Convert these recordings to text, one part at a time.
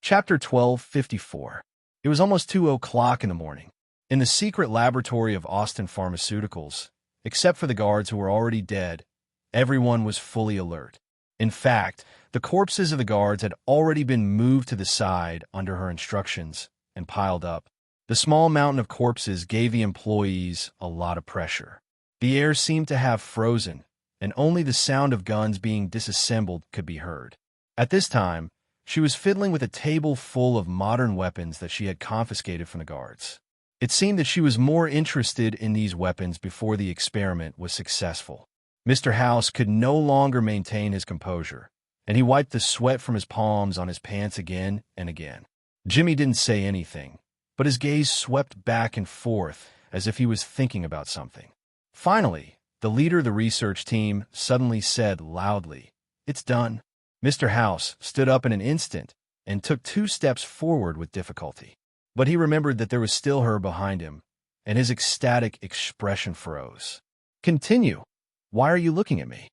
Chapter 1254. It was almost 2 o'clock in the morning. In the secret laboratory of Austin Pharmaceuticals, except for the guards who were already dead, everyone was fully alert. In fact, the corpses of the guards had already been moved to the side under her instructions and piled up. The small mountain of corpses gave the employees a lot of pressure. The air seemed to have frozen, and only the sound of guns being disassembled could be heard. At this time, she was fiddling with a table full of modern weapons that she had confiscated from the guards. It seemed that she was more interested in these weapons before the experiment was successful. Mr. House could no longer maintain his composure, and he wiped the sweat from his palms on his pants again and again. Jimmy didn't say anything, but his gaze swept back and forth as if he was thinking about something. Finally, the leader of the research team suddenly said loudly, "It's done." Mr. House stood up in an instant and took 2 steps forward with difficulty. But he remembered that there was still her behind him, and his ecstatic expression froze. "Continue. Why are you looking at me?"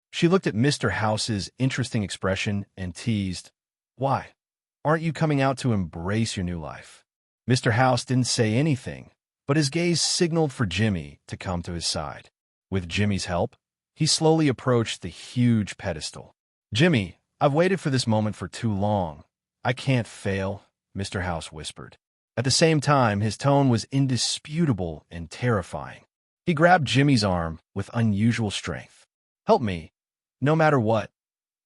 She looked at Mr. House's interesting expression and teased, "Why? Aren't you coming out to embrace your new life?" Mr. House didn't say anything, but his gaze signaled for Jimmy to come to his side. With Jimmy's help, he slowly approached the huge pedestal. "Jimmy, I've waited for this moment for too long. I can't fail," Mr. House whispered. At the same time, his tone was indisputable and terrifying. He grabbed Jimmy's arm with unusual strength. "Help me. No matter what.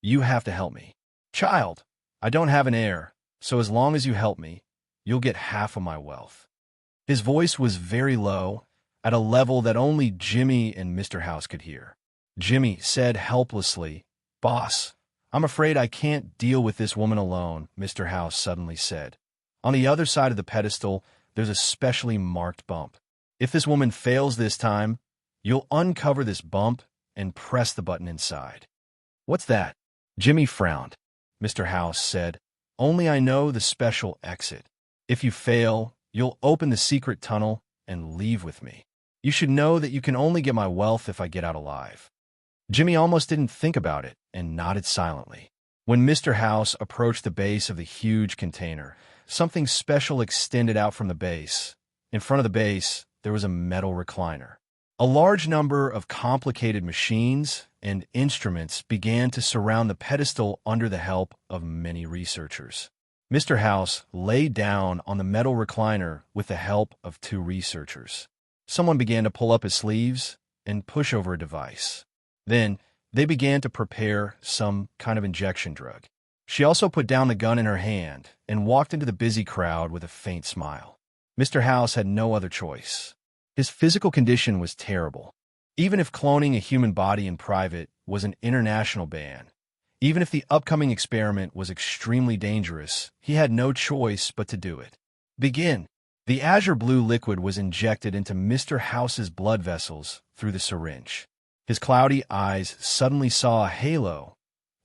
You have to help me. Child, I don't have an heir, so as long as you help me, you'll get half of my wealth." His voice was very low, at a level that only Jimmy and Mr. House could hear. Jimmy said helplessly, "Boss, I'm afraid I can't deal with this woman alone," Mr. House suddenly said. "On the other side of the pedestal, there's a specially marked bump. If this woman fails this time, you'll uncover this bump and press the button inside." "What's that?" Jimmy frowned. Mr. House said, "Only I know the special exit. If you fail, you'll open the secret tunnel and leave with me. You should know that you can only get my wealth if I get out alive." Jimmy almost didn't think about it and nodded silently. When Mr. House approached the base of the huge container, something special extended out from the base. In front of the base, there was a metal recliner. A large number of complicated machines and instruments began to surround the pedestal under the help of many researchers. Mr. House lay down on the metal recliner with the help of 2 researchers. Someone began to pull up his sleeves and push over a device. Then, they began to prepare some kind of injection drug. She also put down the gun in her hand and walked into the busy crowd with a faint smile. Mr. House had no other choice. His physical condition was terrible. Even if cloning a human body in private was an international ban, even if the upcoming experiment was extremely dangerous, he had no choice but to do it. "Begin." The azure blue liquid was injected into Mr. House's blood vessels through the syringe. His cloudy eyes suddenly saw a halo,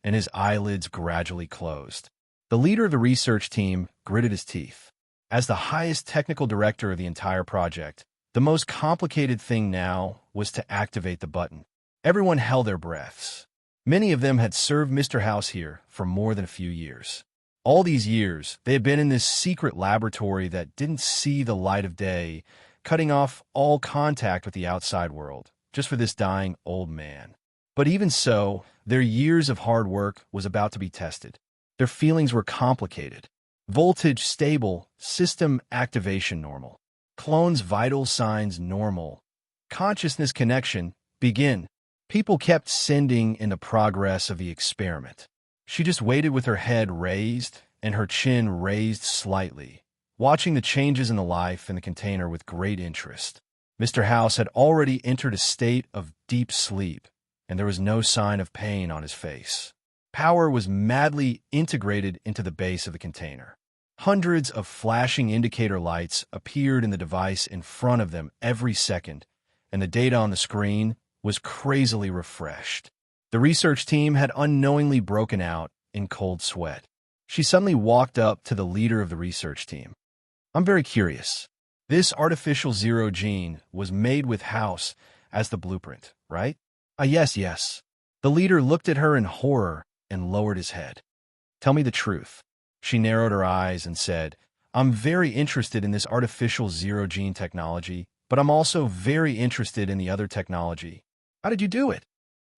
and his eyelids gradually closed. The leader of the research team gritted his teeth. As the highest technical director of the entire project, the most complicated thing now was to activate the button. Everyone held their breaths. Many of them had served Mr. House here for more than a few years. All these years, they had been in this secret laboratory that didn't see the light of day, cutting off all contact with the outside world, just for this dying old man. But even so, their years of hard work was about to be tested. Their feelings were complicated. Voltage stable, system activation normal. Clone's vital signs normal. Consciousness connection, begin. People kept sending in the progress of the experiment. She just waited with her head raised and her chin raised slightly, watching the changes in the life in the container with great interest. Mr. House had already entered a state of deep sleep, and there was no sign of pain on his face. Power was madly integrated into the base of the container. Hundreds of flashing indicator lights appeared in the device in front of them every second, and the data on the screen was crazily refreshed. The research team had unknowingly broken out in cold sweat. She suddenly walked up to the leader of the research team. "I'm very curious. This artificial zero gene was made with House as the blueprint, right?" Yes. The leader looked at her in horror and lowered his head. "Tell me the truth. She narrowed her eyes and said, I'm very interested in this artificial zero-gene technology, but I'm also very interested in the other technology. How did you do it?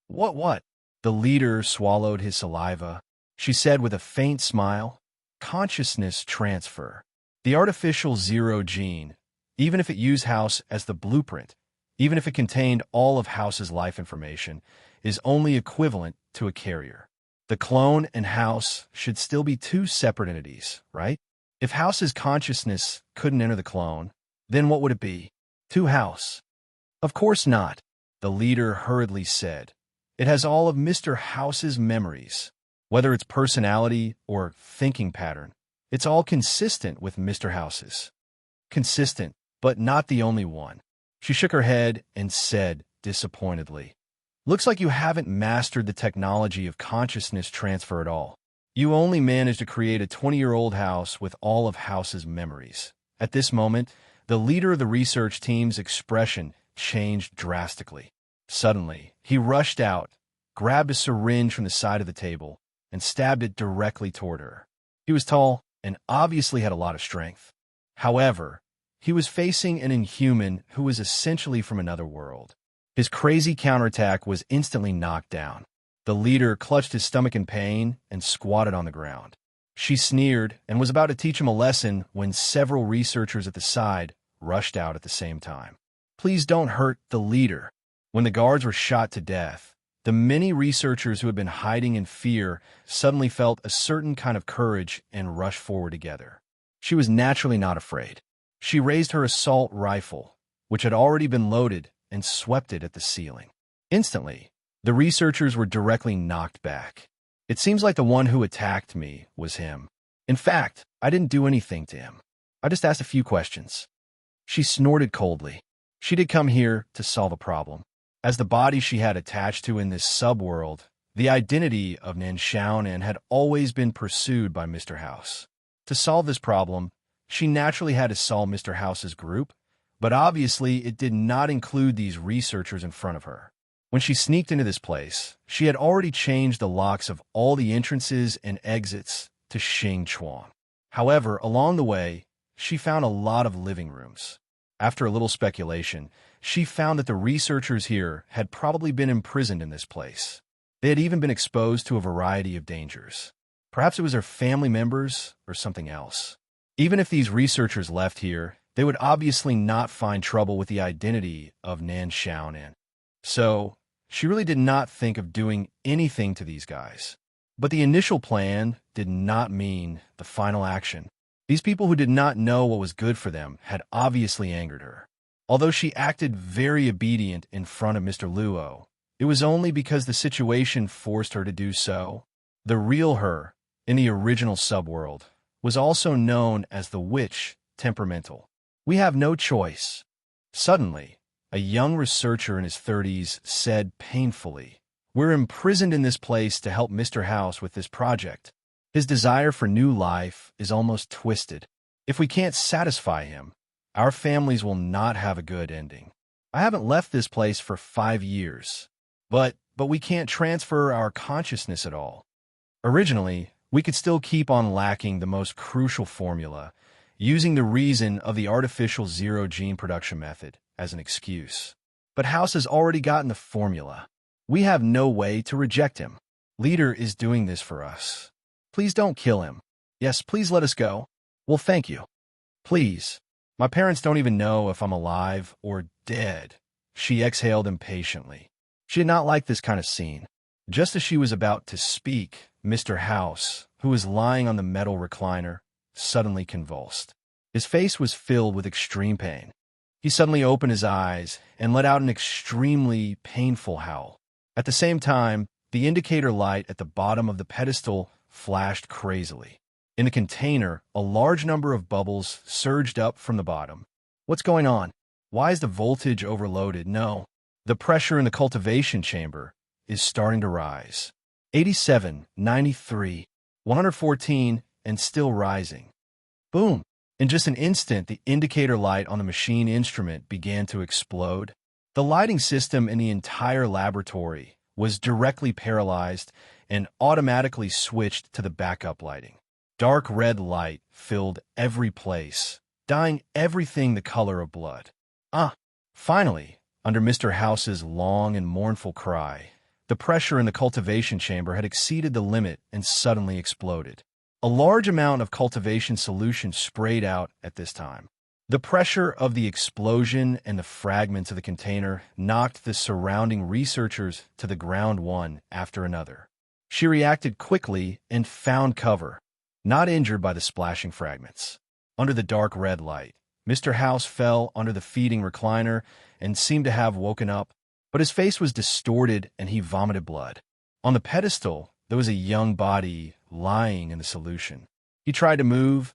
What? The leader swallowed his saliva. She said with a faint smile, consciousness transfer. The artificial zero-gene, even if it used House as the blueprint, even if it contained all of House's life information, is only equivalent to a carrier. The clone and House should still be two separate entities, right? If House's consciousness couldn't enter the clone, then what would it be? Two House. Of course not, the leader hurriedly said. It has all of Mr. House's memories. Whether it's personality or thinking pattern, it's all consistent with Mr. House's. Consistent, but not the only one. She shook her head and said disappointedly, looks like you haven't mastered the technology of consciousness transfer at all. You only managed to create a 20-year-old House with all of House's memories. At this moment, the leader of the research team's expression changed drastically. Suddenly, he rushed out, grabbed a syringe from the side of the table, and stabbed it directly toward her. He was tall and obviously had a lot of strength. However, he was facing an inhuman who was essentially from another world. His crazy counterattack was instantly knocked down. The leader clutched his stomach in pain and squatted on the ground. She sneered and was about to teach him a lesson when several researchers at the side rushed out at the same time. Please don't hurt the leader. When the guards were shot to death, the many researchers who had been hiding in fear suddenly felt a certain kind of courage and rushed forward together. She was naturally not afraid. She raised her assault rifle, which had already been loaded, and swept it at the ceiling. Instantly, the researchers were directly knocked back. It seems like the one who attacked me was him. In fact, I didn't do anything to him. I just asked a few questions. She snorted coldly. She did come here to solve a problem. As the body she had attached to in this subworld, the identity of Nanshaonan had always been pursued by Mr. House. To solve this problem, she naturally had to solve Mr. House's group, but obviously it did not include these researchers in front of her. When she sneaked into this place, she had already changed the locks of all the entrances and exits to Xing Chuan. However, along the way, she found a lot of living rooms. After a little speculation, she found that the researchers here had probably been imprisoned in this place. They had even been exposed to a variety of dangers. Perhaps it was their family members or something else. Even if these researchers left here, they would obviously not find trouble with the identity of Nanshaonan. So, she really did not think of doing anything to these guys. But the initial plan did not mean the final action. These people who did not know what was good for them had obviously angered her. Although she acted very obedient in front of Mr. Luo, it was only because the situation forced her to do so. The real her, in the original subworld, was also known as the witch temperamental. We have no choice. Suddenly, a young researcher in his 30s said painfully, we're imprisoned in this place to help Mr. House with this project. His desire for new life is almost twisted. If we can't satisfy him, our families will not have a good ending. I haven't left this place for 5 years, but we can't transfer our consciousness at all. Originally, we could still keep on lacking the most crucial formula, using the reason of the artificial zero-gene production method as an excuse. But House has already gotten the formula. We have no way to reject him. Leader is doing this for us. Please don't kill him. Yes, please let us go. Well, thank you. Please. My parents don't even know if I'm alive or dead. She exhaled impatiently. She did not like this kind of scene. Just as she was about to speak, Mr. House, who was lying on the metal recliner, suddenly convulsed. His face was filled with extreme pain. He suddenly opened his eyes and let out an extremely painful howl. At the same time, the indicator light at the bottom of the pedestal flashed crazily. In the container, a large number of bubbles surged up from the bottom. What's going on? Why is the voltage overloaded? No. The pressure in the cultivation chamber is starting to rise. 87, 93, 114, and still rising. Boom! In just an instant, the indicator light on the machine instrument began to explode. The lighting system in the entire laboratory was directly paralyzed and automatically switched to the backup lighting. Dark red light filled every place, dyeing everything the color of blood. Ah! Finally, under Mr. House's long and mournful cry, the pressure in the cultivation chamber had exceeded the limit and suddenly exploded. A large amount of cultivation solution sprayed out at this time. The pressure of the explosion and the fragments of the container knocked the surrounding researchers to the ground one after another. She reacted quickly and found cover, not injured by the splashing fragments. Under the dark red light, Mr. House fell under the feeding recliner and seemed to have woken up, but his face was distorted and he vomited blood. On the pedestal, there was a young body lying in the solution. He tried to move,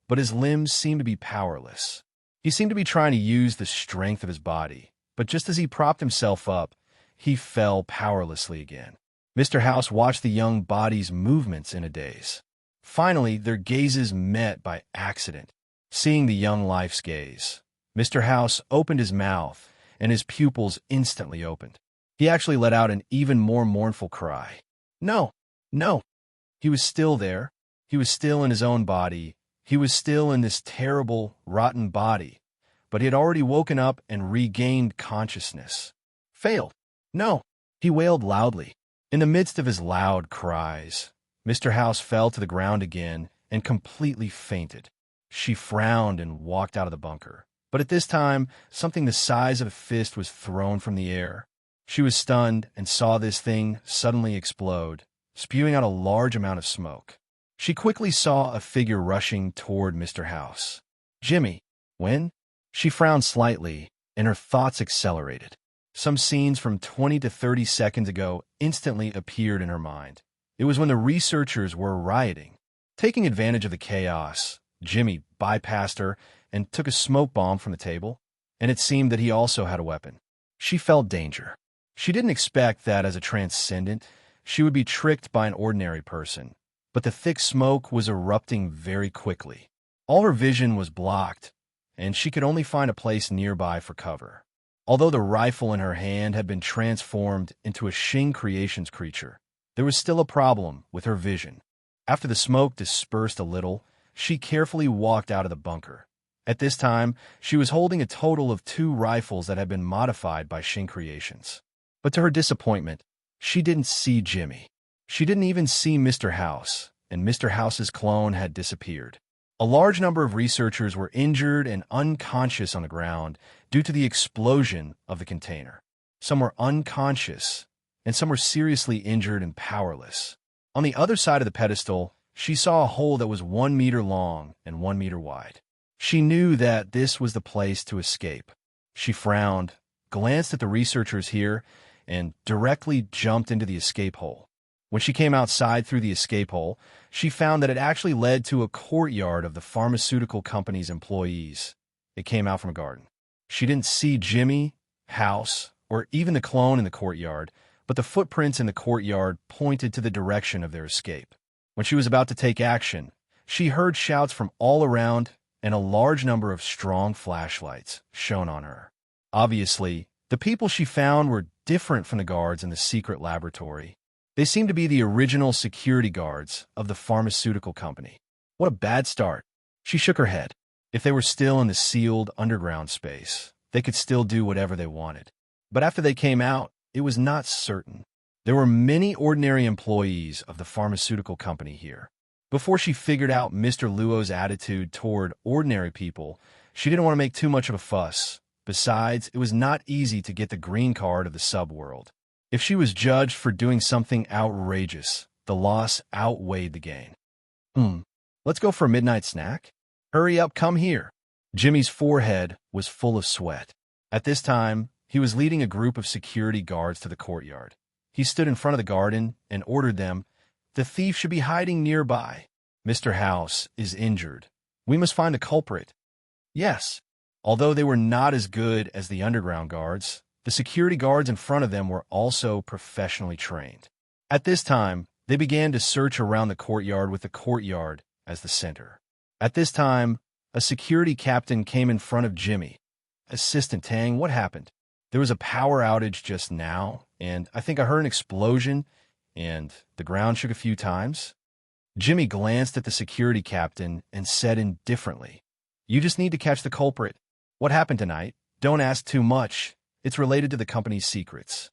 but his limbs seemed to be powerless. He seemed to be trying to use the strength of his body, but just as he propped himself up, he fell powerlessly again. Mr. House watched the young body's movements in a daze. Finally, their gazes met by accident. Seeing the young life's gaze, Mr. House opened his mouth, and his pupils instantly opened. He actually let out an even more mournful cry. No, no. He was still there. He was still in his own body. He was still in this terrible, rotten body. But he had already woken up and regained consciousness. Failed. No. He wailed loudly. In the midst of his loud cries, Mr. House fell to the ground again and completely fainted. She frowned and walked out of the bunker. But at this time, something the size of a fist was thrown from the air. She was stunned and saw this thing suddenly explode, spewing out a large amount of smoke. She quickly saw a figure rushing toward Mr. House. Jimmy. When? She frowned slightly, and her thoughts accelerated. Some scenes from 20 to 30 seconds ago instantly appeared in her mind. It was when the researchers were rioting. Taking advantage of the chaos, Jimmy bypassed her and took a smoke bomb from the table, and it seemed that he also had a weapon. She felt danger. She didn't expect that as a transcendent, she would be tricked by an ordinary person, but the thick smoke was erupting very quickly. All her vision was blocked, and she could only find a place nearby for cover. Although the rifle in her hand had been transformed into a Xing Creations creature, there was still a problem with her vision. After the smoke dispersed a little, she carefully walked out of the bunker. At this time, she was holding a total of 2 rifles that had been modified by Xing Creations. But to her disappointment, she didn't see Jimmy. She didn't even see Mr. House, and Mr. House's clone had disappeared. A large number of researchers were injured and unconscious on the ground due to the explosion of the container. Some were unconscious, and some were seriously injured and powerless. On the other side of the pedestal, she saw a hole that was 1 meter long and 1 meter wide. She knew that this was the place to escape. She frowned, glanced at the researchers here, and directly jumped into the escape hole. When she came outside through the escape hole, she found that it actually led to a courtyard of the pharmaceutical company's employees. It came out from a garden. She didn't see Jimmy, House, or even the clone in the courtyard, but the footprints in the courtyard pointed to the direction of their escape. When she was about to take action, she heard shouts from all around, and a large number of strong flashlights shone on her. Obviously, the people she found were different from the guards in the secret laboratory. They seemed to be the original security guards of the pharmaceutical company. What a bad start. She shook her head. If they were still in the sealed underground space, they could still do whatever they wanted. But after they came out, it was not certain. There were many ordinary employees of the pharmaceutical company here. Before she figured out Mr. Luo's attitude toward ordinary people, she didn't want to make too much of a fuss. Besides, it was not easy to get the green card of the subworld. If she was judged for doing something outrageous, the loss outweighed the gain. Let's go for a midnight snack? Hurry up, come here. Jimmy's forehead was full of sweat. At this time, he was leading a group of security guards to the courtyard. He stood in front of the garden and ordered them, "The thief should be hiding nearby. Mr. House is injured. We must find the culprit." Yes. Although they were not as good as the underground guards, the security guards in front of them were also professionally trained. At this time, they began to search around the courtyard with the courtyard as the center. At this time, a security captain came in front of Jimmy. "Assistant Tang, what happened?" "There was a power outage just now, and I think I heard an explosion, and the ground shook a few times." Jimmy glanced at the security captain and said indifferently, "You just need to catch the culprit. What happened tonight? Don't ask too much. It's related to the company's secrets."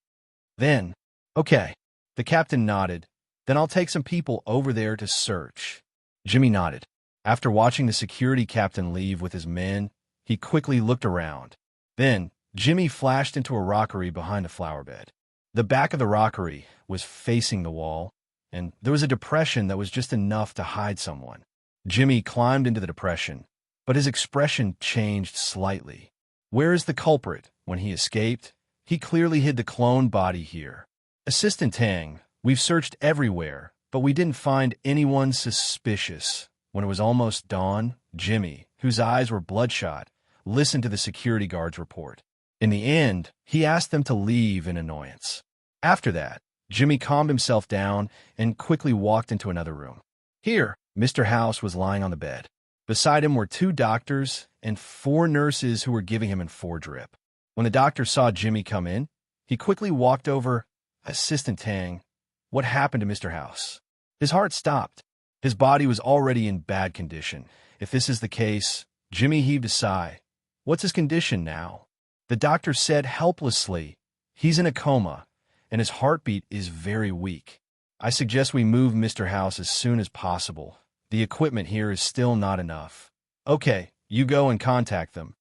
Then, "Okay." The captain nodded. "Then I'll take some people over there to search." Jimmy nodded. After watching the security captain leave with his men, he quickly looked around. Then, Jimmy flashed into a rockery behind a flower bed. The back of the rockery was facing the wall, and there was a depression that was just enough to hide someone. Jimmy climbed into the depression, but his expression changed slightly. Where is the culprit? When he escaped, he clearly hid the clone body here. "Assistant Tang, we've searched everywhere, but we didn't find anyone suspicious." When it was almost dawn, Jimmy, whose eyes were bloodshot, listened to the security guard's report. In the end, he asked them to leave in annoyance. After that, Jimmy calmed himself down and quickly walked into another room. Here, Mr. House was lying on the bed. Beside him were 2 doctors and 4 nurses who were giving him a 4-drip. When the doctor saw Jimmy come in, he quickly walked over. "Assistant Tang, what happened to Mr. House?" His heart stopped. His body was already in bad condition. If this is the case, Jimmy heaved a sigh. "What's his condition now?" The doctor said helplessly, "He's in a coma, and his heartbeat is very weak. I suggest we move Mr. House as soon as possible. The equipment here is still not enough." "Okay, you go and contact them."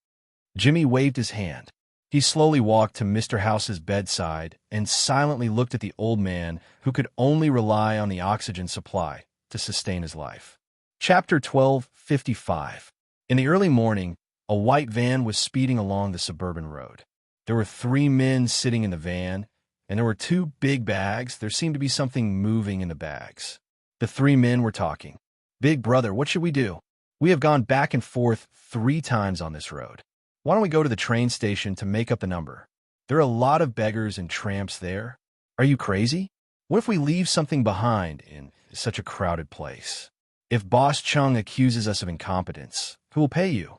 Jimmy waved his hand. He slowly walked to Mr. House's bedside and silently looked at the old man who could only rely on the oxygen supply to sustain his life. Chapter 12:55. In the early morning, a white van was speeding along the suburban road. There were 3 men sitting in the van, and there were 2 big bags. There seemed to be something moving in the bags. The 3 men were talking. "Big brother, what should we do? We have gone back and forth 3 times on this road. Why don't we go to the train station to make up the number? There are a lot of beggars and tramps there. Are you crazy? What if we leave something behind in such a crowded place? If Boss Chung accuses us of incompetence, who will pay you?"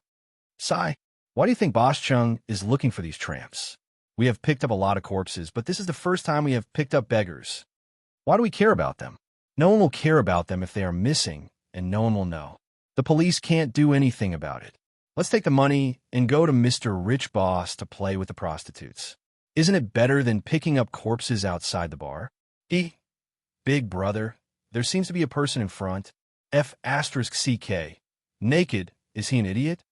"Sai, why do you think Boss Chung is looking for these tramps? We have picked up a lot of corpses, but this is the first time we have picked up beggars. Why do we care about them? No one will care about them if they are missing, and no one will know. The police can't do anything about it. Let's take the money and go to Mr. Rich Boss to play with the prostitutes. Isn't it better than picking up corpses outside the bar?" "Big brother, there seems to be a person in front. F*CK. Naked. Is he an idiot?"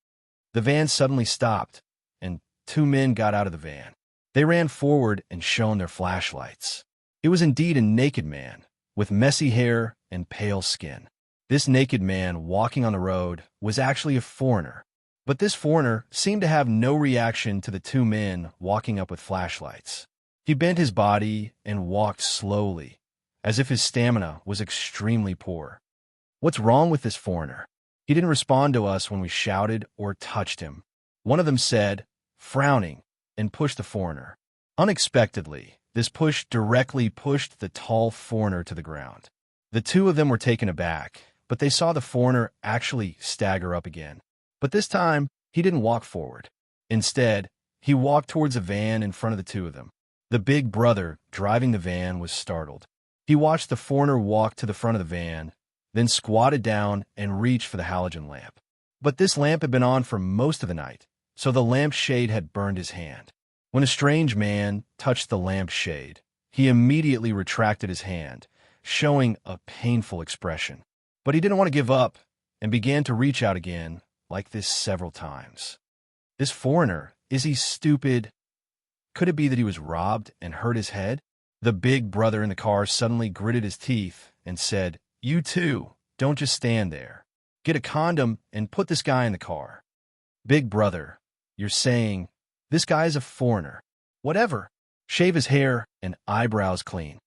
The van suddenly stopped, and 2 men got out of the van. They ran forward and shone their flashlights. It was indeed a naked man, with messy hair and pale skin. This naked man walking on the road was actually a foreigner. But this foreigner seemed to have no reaction to the 2 men walking up with flashlights. He bent his body and walked slowly, as if his stamina was extremely poor. "What's wrong with this foreigner? He didn't respond to us when we shouted or touched him," one of them said, frowning, and pushed the foreigner. Unexpectedly, this push directly pushed the tall foreigner to the ground. The 2 of them were taken aback, but they saw the foreigner actually stagger up again. But this time, he didn't walk forward. Instead, he walked towards a van in front of the 2 of them. The big brother driving the van was startled. He watched the foreigner walk to the front of the van, then squatted down and reached for the halogen lamp. But this lamp had been on for most of the night, so the lamp shade had burned his hand. When a strange man touched the lamp shade, he immediately retracted his hand, showing a painful expression. But he didn't want to give up and began to reach out again, like this several times. This foreigner, is he stupid? Could it be that he was robbed and hurt his head? The big brother in the car suddenly gritted his teeth and said, "You too, don't just stand there. Get a condom and put this guy in the car." "Big brother, you're saying, this guy is a foreigner. Whatever. Shave his hair and eyebrows clean."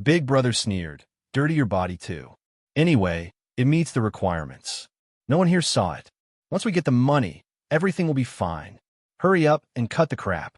Big brother sneered, "Dirty your body too. Anyway, it meets the requirements. No one here saw it. Once we get the money, everything will be fine. Hurry up and cut the crap."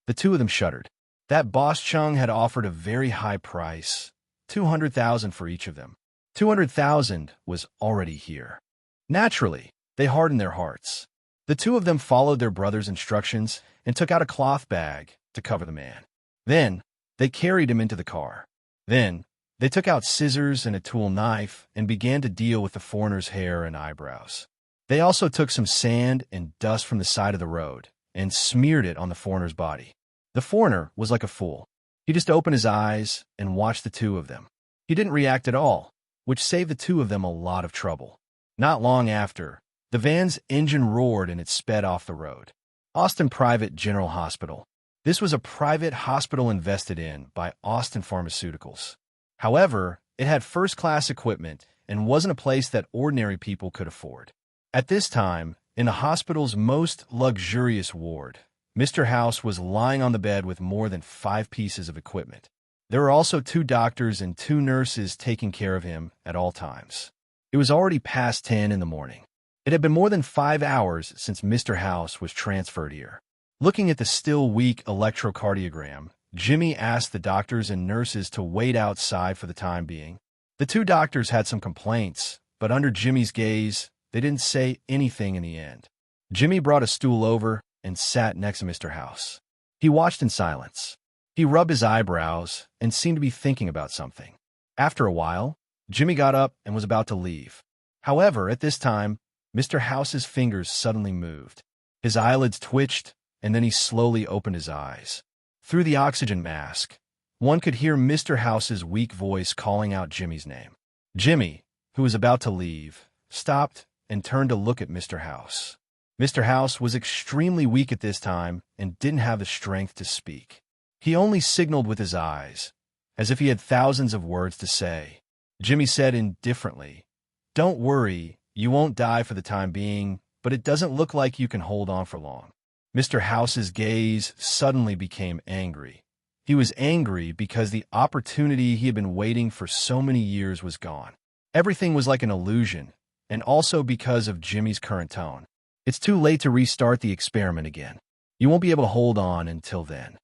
The 2 of them shuddered. That Boss Chung had offered a very high price, 200,000 for each of them. 200,000 was already here. Naturally, they hardened their hearts. The 2 of them followed their brother's instructions and took out a cloth bag to cover the man. Then, they carried him into the car. Then, They took out scissors and a tool knife and began to deal with the foreigner's hair and eyebrows. They also took some sand and dust from the side of the road and smeared it on the foreigner's body. The foreigner was like a fool. He just opened his eyes and watched the two of them. He didn't react at all, which saved the two of them a lot of trouble. Not long after, the van's engine roared and it sped off the road. Austin Private General Hospital. This was a private hospital invested in by Austin Pharmaceuticals. However, it had first-class equipment and wasn't a place that ordinary people could afford. At this time, in the hospital's most luxurious ward, Mr. House was lying on the bed with more than 5 pieces of equipment. There were also 2 doctors and 2 nurses taking care of him at all times. It was already past 10 in the morning. It had been more than 5 hours since Mr. House was transferred here. Looking at the still weak electrocardiogram, Jimmy asked the doctors and nurses to wait outside for the time being. The 2 doctors had some complaints, but under Jimmy's gaze, they didn't say anything in the end. Jimmy brought a stool over and sat next to Mr. House. He watched in silence. He rubbed his eyebrows and seemed to be thinking about something. After a while, Jimmy got up and was about to leave. However, at this time, Mr. House's fingers suddenly moved. His eyelids twitched, and then he slowly opened his eyes. Through the oxygen mask, one could hear Mr. House's weak voice calling out Jimmy's name. Jimmy, who was about to leave, stopped and turned to look at Mr. House. Mr. House was extremely weak at this time and didn't have the strength to speak. He only signaled with his eyes, as if he had thousands of words to say. Jimmy said indifferently, "Don't worry, you won't die for the time being, but it doesn't look like you can hold on for long." Mr. House's gaze suddenly became angry. He was angry because the opportunity he had been waiting for so many years was gone. Everything was like an illusion, and also because of Jimmy's current tone. It's too late to restart the experiment again. You won't be able to hold on until then.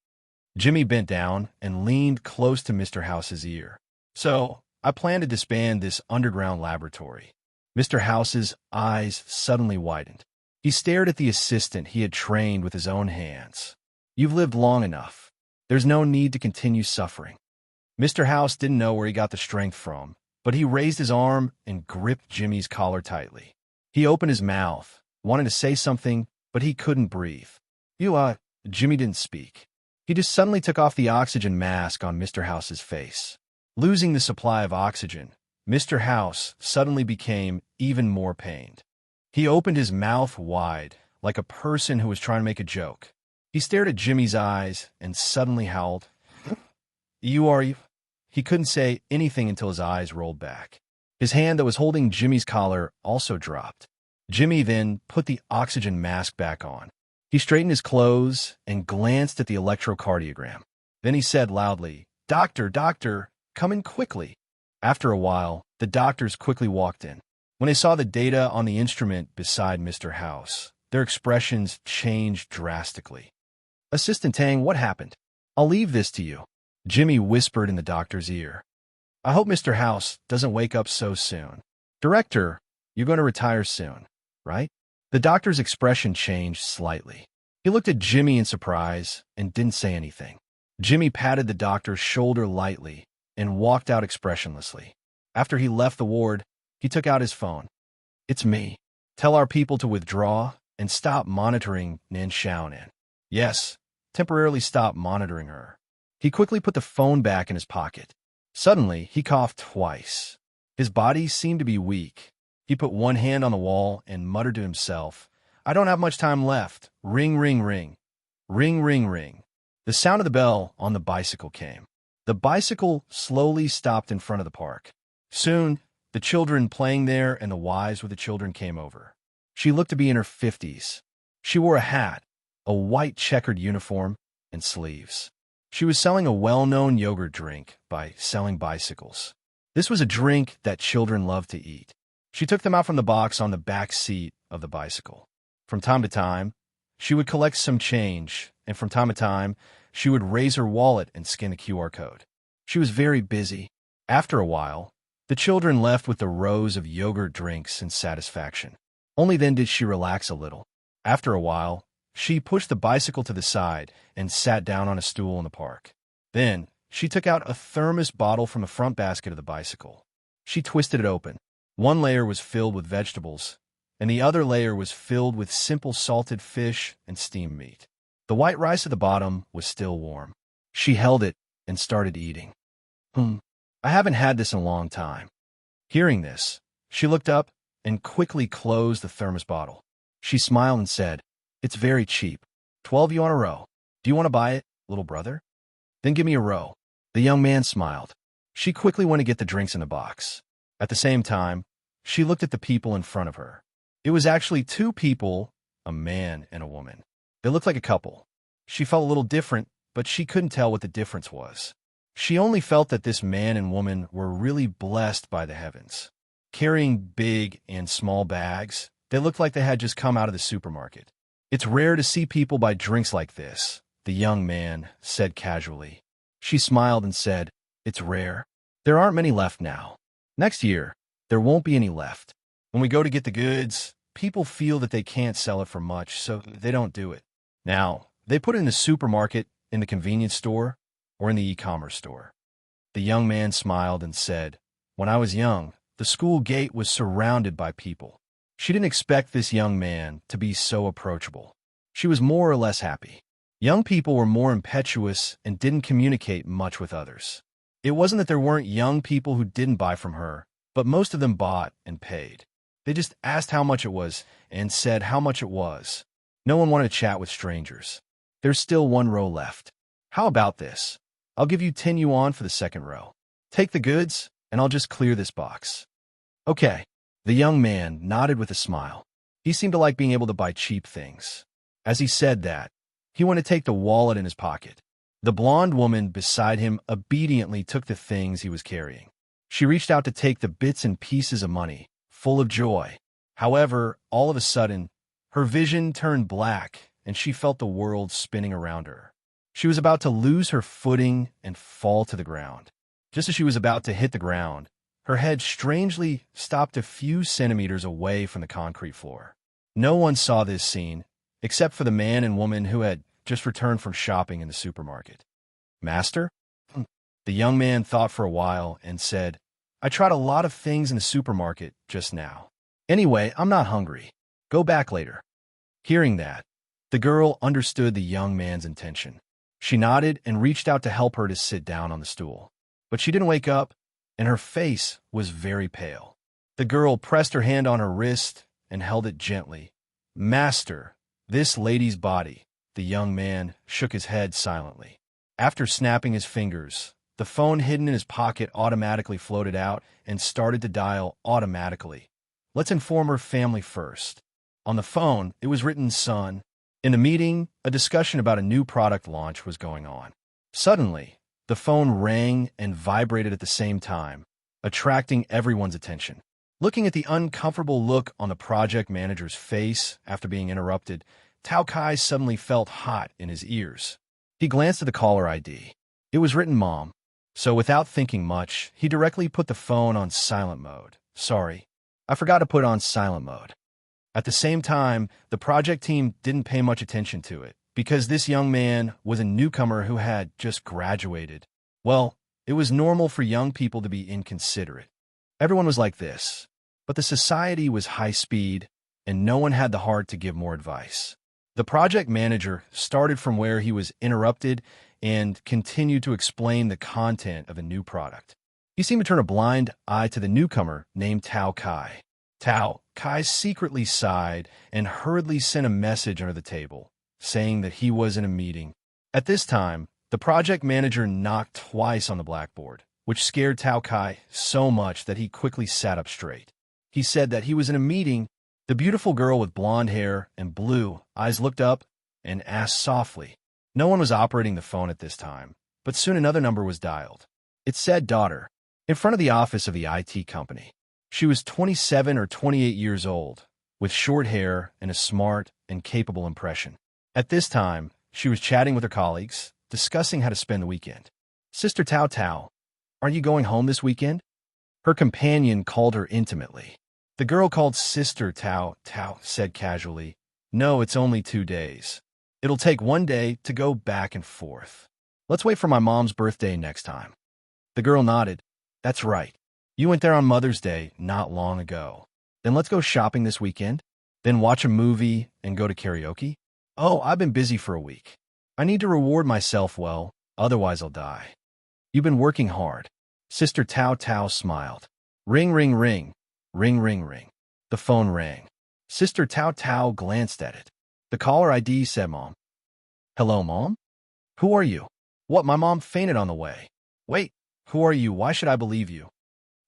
Jimmy bent down and leaned close to Mr. House's ear. "So, I plan to disband this underground laboratory." Mr. House's eyes suddenly widened. He stared at the assistant he had trained with his own hands. "You've lived long enough. There's no need to continue suffering." Mr. House didn't know where he got the strength from, but he raised his arm and gripped Jimmy's collar tightly. He opened his mouth, wanted to say something, but he couldn't breathe. Jimmy didn't speak. He just suddenly took off the oxygen mask on Mr. House's face. Losing the supply of oxygen, Mr. House suddenly became even more pained. He opened his mouth wide, like a person who was trying to make a joke. He stared at Jimmy's eyes and suddenly howled. You? He couldn't say anything until his eyes rolled back. His hand that was holding Jimmy's collar also dropped. Jimmy then put the oxygen mask back on. He straightened his clothes and glanced at the electrocardiogram. Then he said loudly, Doctor, come in quickly." After a while, the doctors quickly walked in. When they saw the data on the instrument beside Mr. House, their expressions changed drastically. "Assistant Tang, what happened?" "I'll leave this to you," Jimmy whispered in the doctor's ear. "I hope Mr. House doesn't wake up so soon. Director, you're going to retire soon, right?" The doctor's expression changed slightly. He looked at Jimmy in surprise and didn't say anything. Jimmy patted the doctor's shoulder lightly and walked out expressionlessly. After he left the ward, he took out his phone. "It's me. Tell our people to withdraw and stop monitoring Nin Xiaonan." "Yes, temporarily stop monitoring her." He quickly put the phone back in his pocket. Suddenly, he coughed twice. His body seemed to be weak. He put one hand on the wall and muttered to himself, "I don't have much time left. Ring, ring, ring. Ring, ring, ring." The sound of the bell on the bicycle came. The bicycle slowly stopped in front of the park. Soon, the children playing there and the wives with the children came over. She looked to be in her 50s. She wore a hat, a white checkered uniform, and sleeves. She was selling a well-known yogurt drink by selling bicycles. This was a drink that children loved to eat. She took them out from the box on the back seat of the bicycle. From time to time, she would collect some change, and from time to time, she would raise her wallet and scan the QR code. She was very busy. After a while, the children left with the rows of yogurt drinks in satisfaction. Only then did she relax a little. After a while, she pushed the bicycle to the side and sat down on a stool in the park. Then, She took out a thermos bottle from the front basket of the bicycle. She twisted it open. One layer was filled with vegetables, and the other layer was filled with simple salted fish and steamed meat. The white rice at the bottom was still warm. She held it and started eating. I haven't had this in a long time. Hearing this, she looked up and quickly closed the thermos bottle. She smiled and said, "It's very cheap. 12 you on a row. Do you want to buy it, little brother?" "Then give me a row." The young man smiled. She quickly went to get the drinks in the box. At the same time, she looked at the people in front of her. It was actually two people, a man and a woman. They looked like a couple. She felt a little different, but she couldn't tell what the difference was. She only felt that this man and woman were really blessed by the heavens. Carrying big and small bags, they looked like they had just come out of the supermarket. "It's rare to see people buy drinks like this," the young man said casually. She smiled and said, "It's rare. There aren't many left now. Next year, there won't be any left. When we go to get the goods, people feel that they can't sell it for much, so they don't do it. Now, they put it in the supermarket, in the convenience store, or in the e-commerce store." The young man smiled and said, "When I was young, the school gate was surrounded by people." She didn't expect this young man to be so approachable. She was more or less happy. Young people were more impetuous and didn't communicate much with others. It wasn't that there weren't young people who didn't buy from her, but most of them bought and paid. They just asked how much it was and said how much it was. No one wanted to chat with strangers. "There's still one row left. How about this? I'll give you 10 yuan for the second row. Take the goods, and I'll just clear this box." "Okay." The young man nodded with a smile. He seemed to like being able to buy cheap things. As he said that, he went to take the wallet in his pocket. The blonde woman beside him obediently took the things he was carrying. She reached out to take the bits and pieces of money, full of joy. However, all of a sudden, her vision turned black, and she felt the world spinning around her. She was about to lose her footing and fall to the ground. Just as she was about to hit the ground, her head strangely stopped a few centimeters away from the concrete floor. No one saw this scene, except for the man and woman who had just returned from shopping in the supermarket. "Master?" The young man thought for a while and said, "I tried a lot of things in the supermarket just now. Anyway, I'm not hungry. Go back later." Hearing that, the girl understood the young man's intention. She nodded and reached out to help her to sit down on the stool. But she didn't wake up, and her face was very pale. The girl pressed her hand on her wrist and held it gently. "Master, this lady's body." The young man shook his head silently. After snapping his fingers, the phone hidden in his pocket automatically floated out and started to dial automatically. "Let's inform her family first." On the phone, it was written "Son." In the meeting, a discussion about a new product launch was going on. Suddenly, the phone rang and vibrated at the same time, attracting everyone's attention. Looking at the uncomfortable look on the project manager's face after being interrupted, Tao Kai suddenly felt hot in his ears. He glanced at the caller ID. It was written Mom. So without thinking much, he directly put the phone on silent mode. "Sorry, I forgot to put it on silent mode." At the same time, the project team didn't pay much attention to it, because this young man was a newcomer who had just graduated. Well, it was normal for young people to be inconsiderate. Everyone was like this, but the society was high speed, and no one had the heart to give more advice. The project manager started from where he was interrupted and continued to explain the content of a new product. He seemed to turn a blind eye to the newcomer named Tao Kai. Tao Kai secretly sighed and hurriedly sent a message under the table, saying that he was in a meeting. At this time, the project manager knocked twice on the blackboard, which scared Tao Kai so much that he quickly sat up straight. He said that he was in a meeting. The beautiful girl with blonde hair and blue eyes looked up and asked softly. No one was operating the phone at this time, but soon another number was dialed. It said daughter, in front of the office of the IT company. She was 27 or 28 years old, with short hair and a smart and capable impression. At this time, she was chatting with her colleagues, discussing how to spend the weekend. "Sister Tao Tao, are you going home this weekend?" Her companion called her intimately. The girl called Sister Tao Tao said casually, "No, it's only 2 days. It'll take 1 day to go back and forth." Let's wait for my mom's birthday next time. The girl nodded. That's right. You went there on Mother's Day not long ago. Then let's go shopping this weekend? Then watch a movie and go to karaoke? Oh, I've been busy for a week. I need to reward myself well, otherwise I'll die. You've been working hard. Sister Tao Tao smiled. Ring, ring, ring. Ring, ring, ring. The phone rang. Sister Tao Tao glanced at it. The caller ID said Mom. Hello, Mom? Who are you? What, my mom fainted on the way. Wait, who are you? Why should I believe you?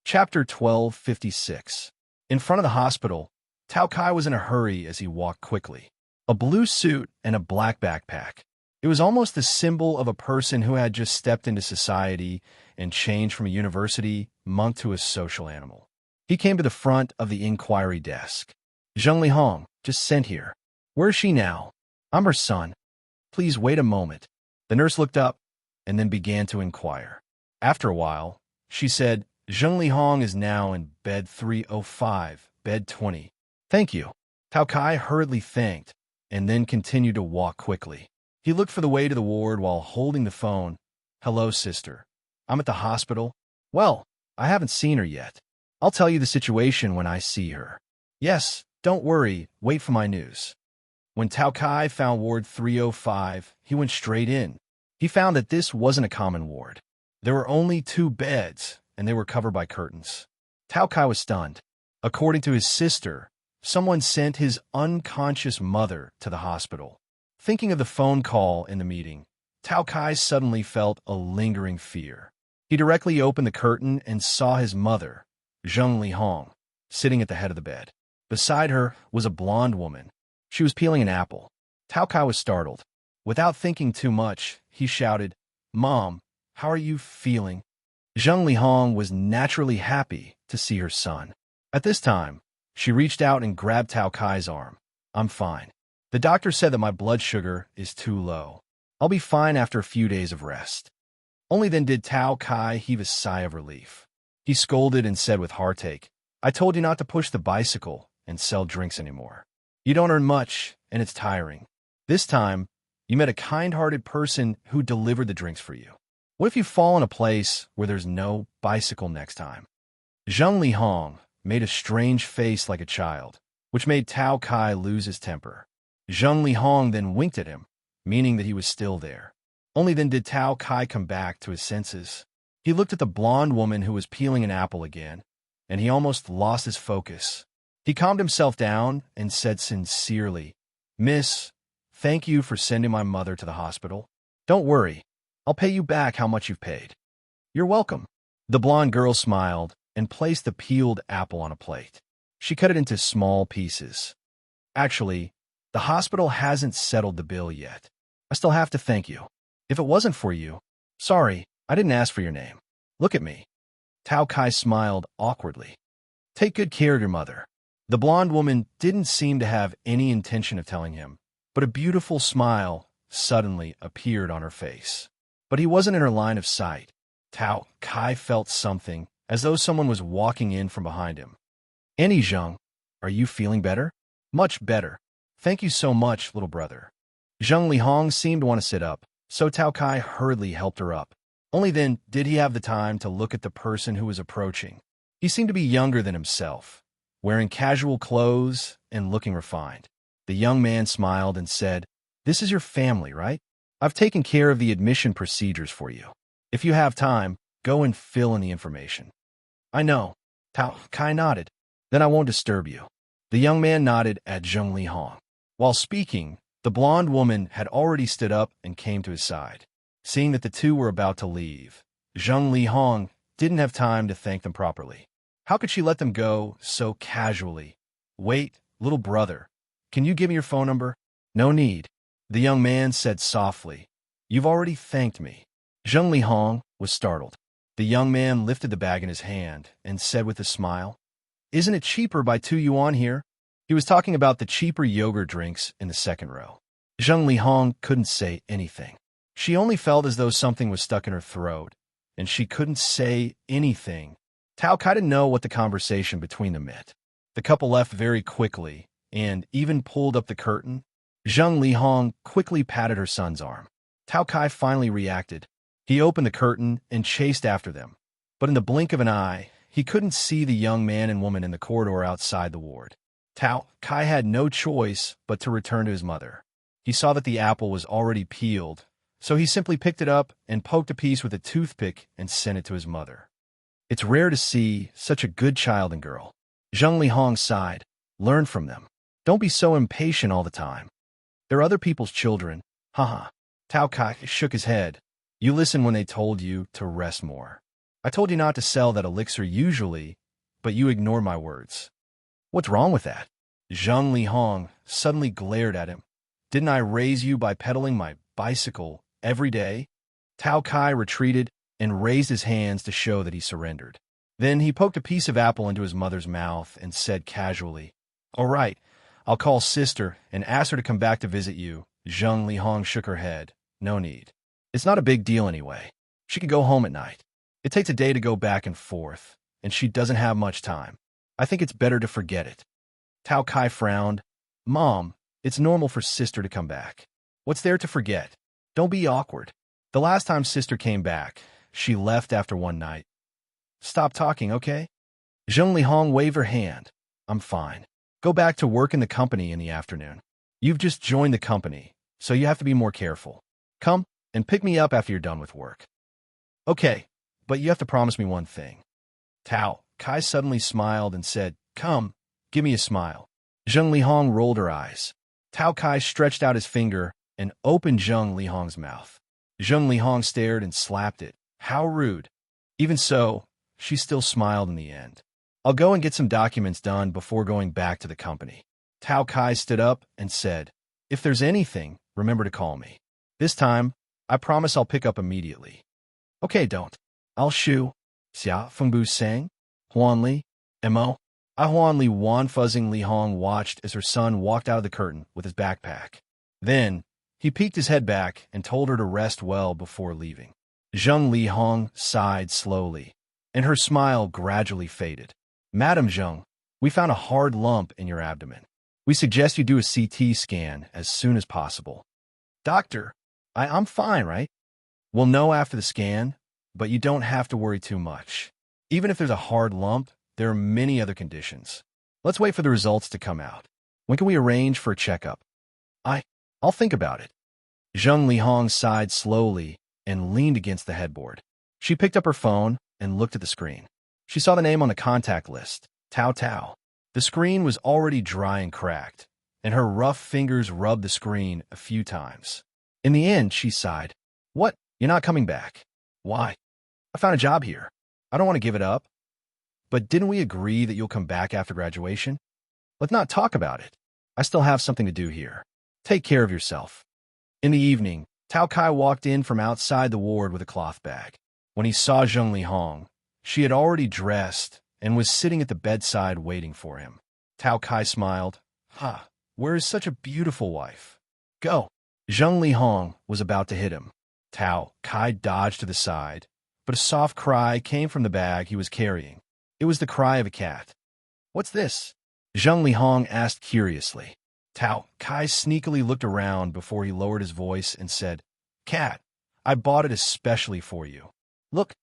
Chapter 1256. In front of the hospital, Tao Kai was in a hurry as he walked quickly. A blue suit and a black backpack. It was almost the symbol of a person who had just stepped into society and changed from a university monk to a social animal. He came to the front of the inquiry desk. Zheng Lihong, just sent here. Where's she now? I'm her son. Please wait a moment. The nurse looked up and then began to inquire. After a while, she said, Zheng Lihong is now in bed 305, bed 20. Thank you. Tao Kai hurriedly thanked and then continued to walk quickly. He looked for the way to the ward while holding the phone. Hello, sister. I'm at the hospital. Well, I haven't seen her yet. I'll tell you the situation when I see her. Yes, don't worry. Wait for my news. When Tao Kai found ward 305, he went straight in. He found that this wasn't a common ward. There were only 2 beds, and they were covered by curtains. Tao Kai was stunned. According to his sister, someone sent his unconscious mother to the hospital. Thinking of the phone call in the meeting, Tao Kai suddenly felt a lingering fear. He directly opened the curtain and saw his mother, Zheng Lihong, sitting at the head of the bed. Beside her was a blonde woman. She was peeling an apple. Tao Kai was startled. Without thinking too much, he shouted, Mom, how are you feeling? Zheng Lihong was naturally happy to see her son. At this time, she reached out and grabbed Tao Kai's arm. I'm fine. The doctor said that my blood sugar is too low. I'll be fine after a few days of rest. Only then did Tao Kai heave a sigh of relief. He scolded and said with heartache, I told you not to push the bicycle and sell drinks anymore. You don't earn much, and it's tiring. This time, you met a kind-hearted person who delivered the drinks for you. What if you fall in a place where there's no bicycle next time? Zheng Lihong made a strange face like a child, which made Tao Kai lose his temper. Zheng Lihong then winked at him, meaning that he was still there. Only then did Tao Kai come back to his senses. He looked at the blonde woman who was peeling an apple again, and he almost lost his focus. He calmed himself down and said sincerely, Miss, thank you for sending my mother to the hospital. Don't worry, I'll pay you back how much you've paid. You're welcome. The blonde girl smiled and placed the peeled apple on a plate. She cut it into small pieces. Actually, the hospital hasn't settled the bill yet. I still have to thank you. If it wasn't for you, sorry, I didn't ask for your name. Look at me. Tao Kai smiled awkwardly. Take good care of your mother. The blonde woman didn't seem to have any intention of telling him, but a beautiful smile suddenly appeared on her face. But he wasn't in her line of sight. Tao Kai felt something, as though someone was walking in from behind him. Annie Zheng, are you feeling better? Much better. Thank you so much, little brother. Zheng Lihong seemed to want to sit up, so Tao Kai hurriedly helped her up. Only then did he have the time to look at the person who was approaching. He seemed to be younger than himself, wearing casual clothes and looking refined. The young man smiled and said, This is your family, right? I've taken care of the admission procedures for you. If you have time, go and fill in the information. I know. Tao Kai nodded. Then I won't disturb you. The young man nodded at Zheng Lihong. While speaking, the blonde woman had already stood up and came to his side. Seeing that the two were about to leave, Zheng Lihong didn't have time to thank them properly. How could she let them go so casually? Wait, little brother, can you give me your phone number? No need. The young man said softly. You've already thanked me. Zheng Lihong was startled. The young man lifted the bag in his hand and said with a smile, Isn't it cheaper by 2 yuan here? He was talking about the cheaper yogurt drinks in the second row. Zheng Lihong couldn't say anything. She only felt as though something was stuck in her throat, and she couldn't say anything. Tao Kai didn't know what the conversation between them meant. The couple left very quickly, and even pulled up the curtain. Zheng Lihong quickly patted her son's arm. Tao Kai finally reacted. He opened the curtain and chased after them. But in the blink of an eye, he couldn't see the young man and woman in the corridor outside the ward. Tao Kai had no choice but to return to his mother. He saw that the apple was already peeled, so he simply picked it up and poked a piece with a toothpick and sent it to his mother. It's rare to see such a good child and girl. Zheng Lihong sighed. Learn from them. Don't be so impatient all the time. They're other people's children. Haha. Tao Kai shook his head. You listened when they told you to rest more. I told you not to sell that elixir usually, but you ignored my words. What's wrong with that? Zheng Lihong suddenly glared at him. Didn't I raise you by pedaling my bicycle every day? Tao Kai retreated and raised his hands to show that he surrendered. Then he poked a piece of apple into his mother's mouth and said casually, All right, I'll call sister and ask her to come back to visit you. Zheng Lihong shook her head. No need. It's not a big deal anyway. She can go home at night. It takes a day to go back and forth, and she doesn't have much time. I think it's better to forget it. Tao Kai frowned. Mom, it's normal for sister to come back. What's there to forget? Don't be awkward. The last time sister came back, she left after one night. Stop talking, okay? Zheng Lihong waved her hand. I'm fine. Go back to work in the company in the afternoon. You've just joined the company, so you have to be more careful. Come and pick me up after you're done with work. Okay, but you have to promise me one thing. Tao Kai suddenly smiled and said, Come, give me a smile. Zheng Lihong rolled her eyes. Tao Kai stretched out his finger and opened Zheng Lihong's mouth. Zheng Lihong stared and slapped it. How rude. Even so, she still smiled in the end. I'll go and get some documents done before going back to the company. Tao Kai stood up and said, If there's anything, remember to call me. This time, I promise I'll pick up immediately. Okay, don't. I'll shoo. Xia Fengbu sang. Huan Li. Mo. Huan Li Wan Fuzzing Li Hong watched as her son walked out of the curtain with his backpack. Then, he peeked his head back and told her to rest well before leaving. Zheng Lihong sighed slowly, and her smile gradually faded. Madam Zheng, we found a hard lump in your abdomen. We suggest you do a CT scan as soon as possible. Doctor, I'm fine, right? We'll know after the scan, but you don't have to worry too much. Even if there's a hard lump, there are many other conditions. Let's wait for the results to come out. When can we arrange for a checkup? I'll think about it. Zheng Lihong sighed slowly and leaned against the headboard. She picked up her phone and looked at the screen. She saw the name on the contact list, Tao Tao. The screen was already dry and cracked, and her rough fingers rubbed the screen a few times. In the end, she sighed. What? You're not coming back? Why? I found a job here. I don't want to give it up. But didn't we agree that you'll come back after graduation? Let's not talk about it. I still have something to do here. Take care of yourself. In the evening, Tao Kai walked in from outside the ward with a cloth bag. When he saw Zheng Lihong, she had already dressed and was sitting at the bedside waiting for him. Tao Kai smiled. Where is such a beautiful wife? Go. Zheng Lihong was about to hit him. Tao Kai dodged to the side, but a soft cry came from the bag he was carrying. It was the cry of a cat. What's this? Zheng Lihong asked curiously. Tao Kai sneakily looked around before he lowered his voice and said, Cat, I bought it especially for you. Look.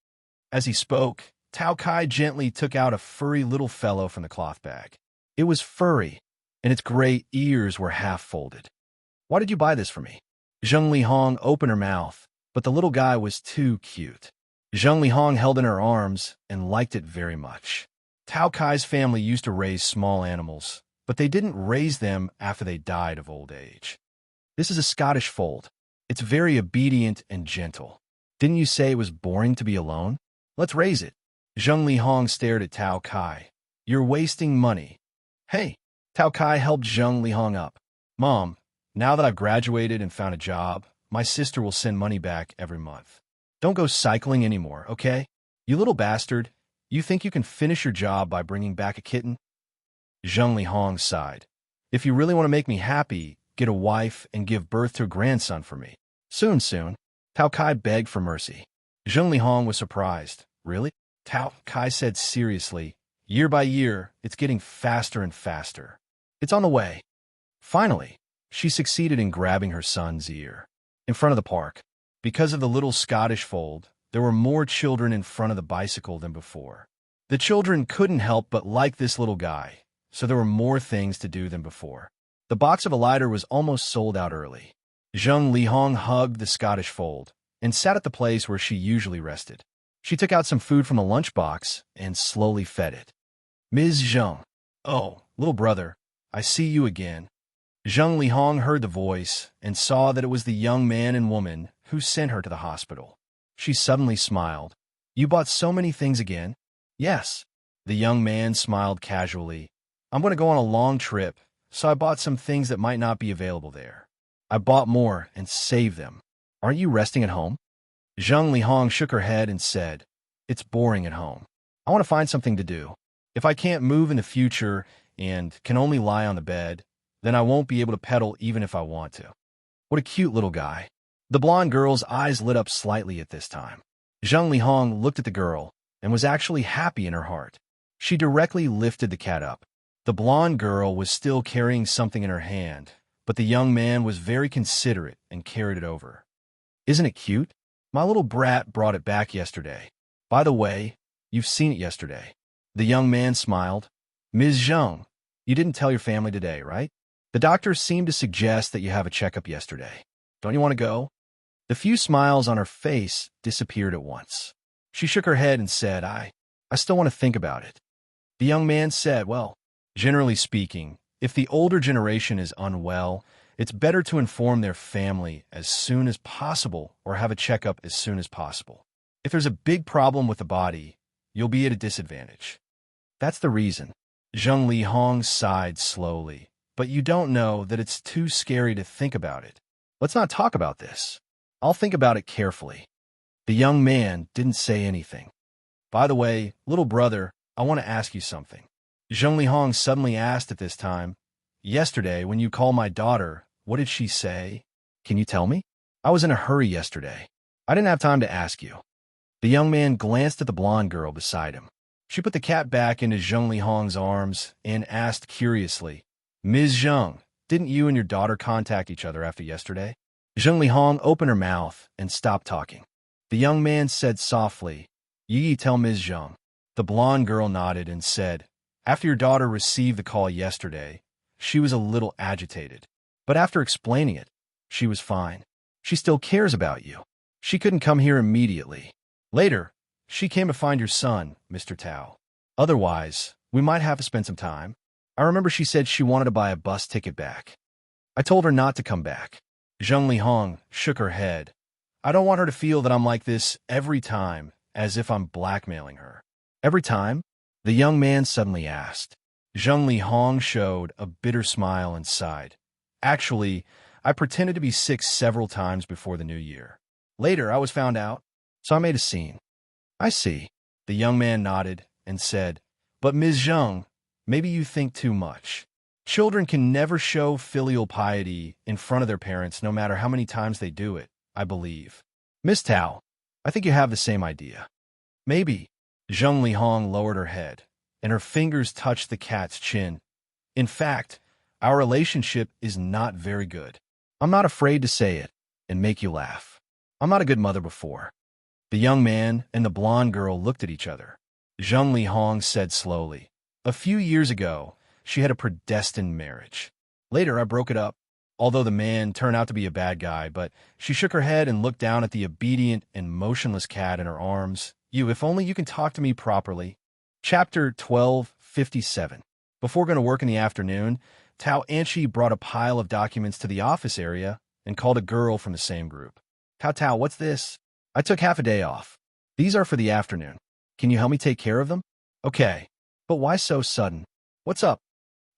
As he spoke, Tao Kai gently took out a furry little fellow from the cloth bag. It was furry, and its gray ears were half folded. Why did you buy this for me? Zheng Lihong opened her mouth, but the little guy was too cute. Zheng Lihong held in her arms and liked it very much. Tao Kai's family used to raise small animals, but they didn't raise them after they died of old age. This is a Scottish fold. It's very obedient and gentle. Didn't you say it was boring to be alone? Let's raise it. Zheng Lihong stared at Tao Kai. You're wasting money. Hey, Tao Kai helped Zheng Lihong up. Mom, now that I've graduated and found a job, my sister will send money back every month. Don't go cycling anymore, okay? You little bastard, you think you can finish your job by bringing back a kitten? Zheng Lihong sighed. If you really want to make me happy, get a wife and give birth to a grandson for me. Soon. Tao Kai begged for mercy. Zheng Lihong was surprised. Really? Tao Kai said seriously. Year by year, it's getting faster and faster. It's on the way. Finally, she succeeded in grabbing her son's ear. In front of the park, Because of the little Scottish fold, there were more children in front of the bicycle than before. The children couldn't help but like this little guy, so there were more things to do than before. The box of a lighter was almost sold out early. Zheng Lihong hugged the Scottish fold and sat at the place where she usually rested. She took out some food from a lunchbox and slowly fed it. Ms. Zheng. Oh, little brother, I see you again. Zheng Lihong heard the voice and saw that it was the young man and woman who sent her to the hospital. She suddenly smiled. You bought so many things again? Yes. The young man smiled casually. I'm going to go on a long trip, so I bought some things that might not be available there. I bought more and saved them. Aren't you resting at home? Zheng Lihong shook her head and said, It's boring at home. I want to find something to do. If I can't move in the future and can only lie on the bed, then I won't be able to pedal even if I want to. What a cute little guy. The blonde girl's eyes lit up slightly at this time. Zheng Lihong looked at the girl and was actually happy in her heart. She directly lifted the cat up. The blonde girl was still carrying something in her hand, but the young man was very considerate and carried it over. Isn't it cute? My little brat brought it back yesterday. By the way, you've seen it yesterday. The young man smiled. Ms. Zheng, you didn't tell your family today, right? The doctor seemed to suggest that you have a checkup yesterday. Don't you want to go? The few smiles on her face disappeared at once. She shook her head and said, I still want to think about it. The young man said, well, generally speaking, if the older generation is unwell, it's better to inform their family as soon as possible or have a checkup as soon as possible. If there's a big problem with the body, you'll be at a disadvantage. That's the reason. Zheng Lihong sighed slowly. But you don't know that it's too scary to think about it. Let's not talk about this. I'll think about it carefully. The young man didn't say anything. By the way, little brother, I want to ask you something. Zheng Lihong suddenly asked at this time, Yesterday, when you called my daughter, what did she say? Can you tell me? I was in a hurry yesterday. I didn't have time to ask you. The young man glanced at the blonde girl beside him. She put the cat back into Zheng Lihong's arms and asked curiously, Ms. Zheng, didn't you and your daughter contact each other after yesterday? Zheng Lihong opened her mouth and stopped talking. The young man said softly, Yi tell Ms. Zheng. The blonde girl nodded and said, After your daughter received the call yesterday, she was a little agitated. But after explaining it, she was fine. She still cares about you. She couldn't come here immediately. Later, she came to find your son, Mr. Tao. Otherwise, we might have to spend some time. I remember she said she wanted to buy a bus ticket back. I told her not to come back. Zheng Lihong shook her head. I don't want her to feel that I'm like this every time, as if I'm blackmailing her. Every time? The young man suddenly asked. Zheng Lihong showed a bitter smile and sighed. Actually, I pretended to be sick several times before the new year. Later, I was found out, so I made a scene. I see. The young man nodded and said, But Ms. Zheng, maybe you think too much. Children can never show filial piety in front of their parents no matter how many times they do it, I believe. Miss Tao, I think you have the same idea. Maybe. Zheng Lihong lowered her head, and her fingers touched the cat's chin. In fact, our relationship is not very good. I'm not afraid to say it and make you laugh. I'm not a good mother before. The young man and the blonde girl looked at each other. Zheng Lihong said slowly, A few years ago, she had a predestined marriage. Later, I broke it up, although the man turned out to be a bad guy, but she shook her head and looked down at the obedient and motionless cat in her arms. If only you can talk to me properly. Chapter 1257. Before going to work in the afternoon, Tao Anchi brought a pile of documents to the office area and called a girl from the same group. Tao, what's this? I took half a day off. These are for the afternoon. Can you help me take care of them? Okay. But why so sudden? What's up?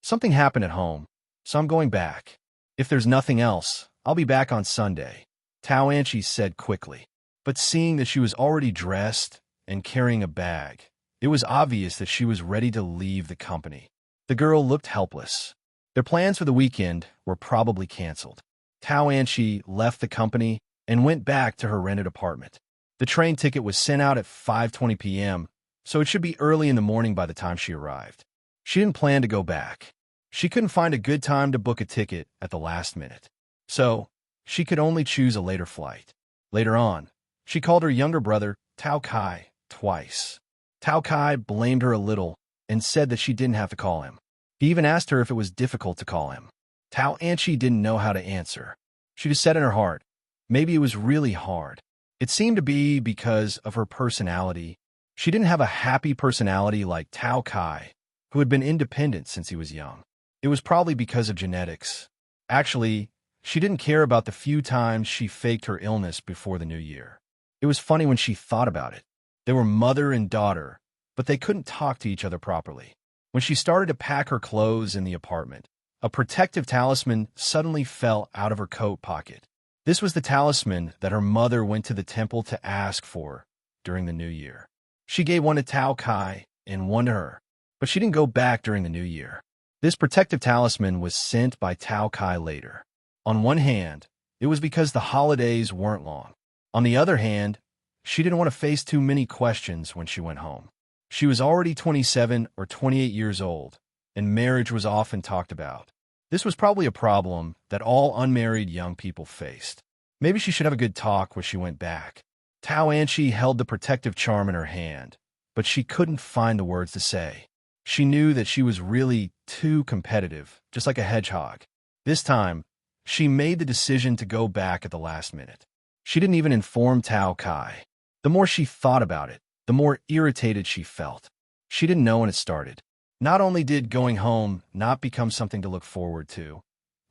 Something happened at home, so I'm going back. If there's nothing else, I'll be back on Sunday, Tao Anchi said quickly. But seeing that she was already dressed and carrying a bag, it was obvious that she was ready to leave the company. The girl looked helpless. Their plans for the weekend were probably canceled. Tao Anchi left the company and went back to her rented apartment. The train ticket was sent out at 5:20 p.m., so it should be early in the morning by the time she arrived. She didn't plan to go back. She couldn't find a good time to book a ticket at the last minute, so she could only choose a later flight. Later on, she called her younger brother Tao Kai twice. Tao Kai blamed her a little and said that she didn't have to call him. He even asked her if it was difficult to call him. Tao Anchi didn't know how to answer. She just said in her heart, maybe it was really hard. It seemed to be because of her personality. She didn't have a happy personality like Tao Kai, who had been independent since he was young. It was probably because of genetics. Actually, she didn't care about the few times she faked her illness before the new year. It was funny when she thought about it. They were mother and daughter, but they couldn't talk to each other properly. When she started to pack her clothes in the apartment, a protective talisman suddenly fell out of her coat pocket. This was the talisman that her mother went to the temple to ask for during the new year. She gave one to Tao Kai and one to her, but she didn't go back during the new year. This protective talisman was sent by Tao Kai later. On one hand, it was because the holidays weren't long. On the other hand, she didn't want to face too many questions when she went home. She was already 27 or 28 years old, and marriage was often talked about. This was probably a problem that all unmarried young people faced. Maybe she should have a good talk when she went back. Tao Anchi held the protective charm in her hand, but she couldn't find the words to say. She knew that she was really too competitive, just like a hedgehog. This time, she made the decision to go back at the last minute. She didn't even inform Tao Kai. The more she thought about it, the more irritated she felt. She didn't know when it started. Not only did going home not become something to look forward to,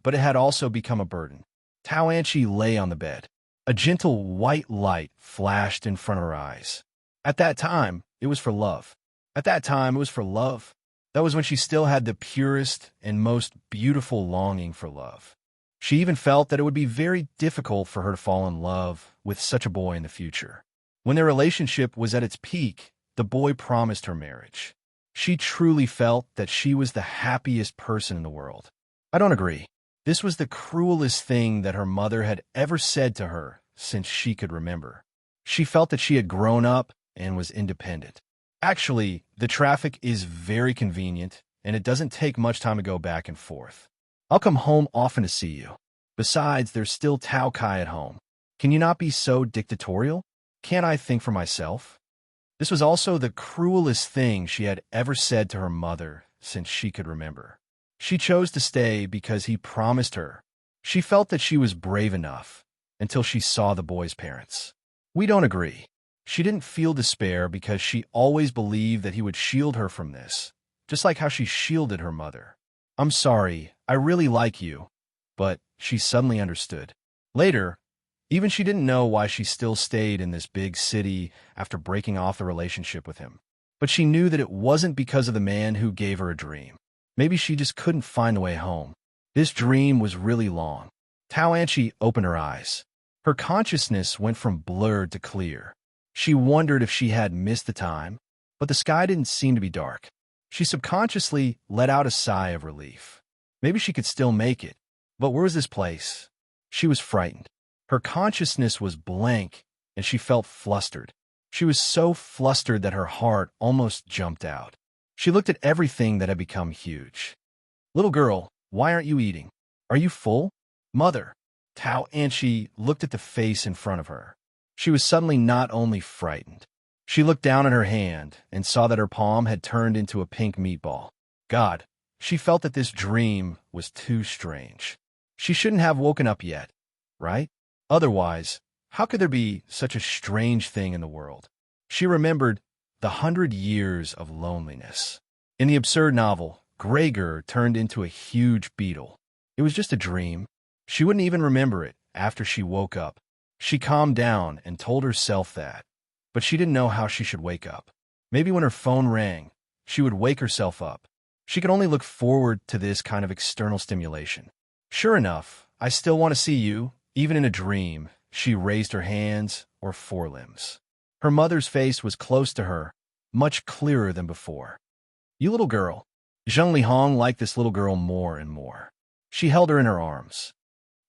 but it had also become a burden. Tao Anchi lay on the bed. A gentle white light flashed in front of her eyes. At that time, it was for love. At that time, it was for love. That was when she still had the purest and most beautiful longing for love. She even felt that it would be very difficult for her to fall in love with such a boy in the future. When their relationship was at its peak, the boy promised her marriage. She truly felt that she was the happiest person in the world. I don't agree. This was the cruelest thing that her mother had ever said to her since she could remember. She felt that she had grown up and was independent. Actually, the traffic is very convenient, and it doesn't take much time to go back and forth. I'll come home often to see you. Besides, there's still Tao Kai at home. Can you not be so dictatorial? Can't I think for myself? This was also the cruelest thing she had ever said to her mother since she could remember. She chose to stay because he promised her. She felt that she was brave enough until she saw the boy's parents. We don't agree. She didn't feel despair because she always believed that he would shield her from this, just like how she shielded her mother. I'm sorry, I really like you, but she suddenly understood. Later, even she didn't know why she still stayed in this big city after breaking off the relationship with him. But she knew that it wasn't because of the man who gave her a dream. Maybe she just couldn't find the way home. This dream was really long. Tao Anchi opened her eyes. Her consciousness went from blurred to clear. She wondered if she had missed the time, but the sky didn't seem to be dark. She subconsciously let out a sigh of relief. Maybe she could still make it. But where was this place? She was frightened. Her consciousness was blank, and she felt flustered. She was so flustered that her heart almost jumped out. She looked at everything that had become huge. Little girl, why aren't you eating? Are you full? Mother. Tao Anchi looked at the face in front of her. She was suddenly not only frightened. She looked down at her hand and saw that her palm had turned into a pink meatball. God, she felt that this dream was too strange. She shouldn't have woken up yet, right? Otherwise, how could there be such a strange thing in the world? She remembered the 100 years of loneliness. In the absurd novel, Gregor turned into a huge beetle. It was just a dream. She wouldn't even remember it after she woke up. She calmed down and told herself that, but she didn't know how she should wake up. Maybe when her phone rang, she would wake herself up. She could only look forward to this kind of external stimulation. Sure enough, I still want to see you, even in a dream. She raised her hands or forelimbs. Her mother's face was close to her, much clearer than before. You little girl. Zheng Lihong liked this little girl more and more. She held her in her arms.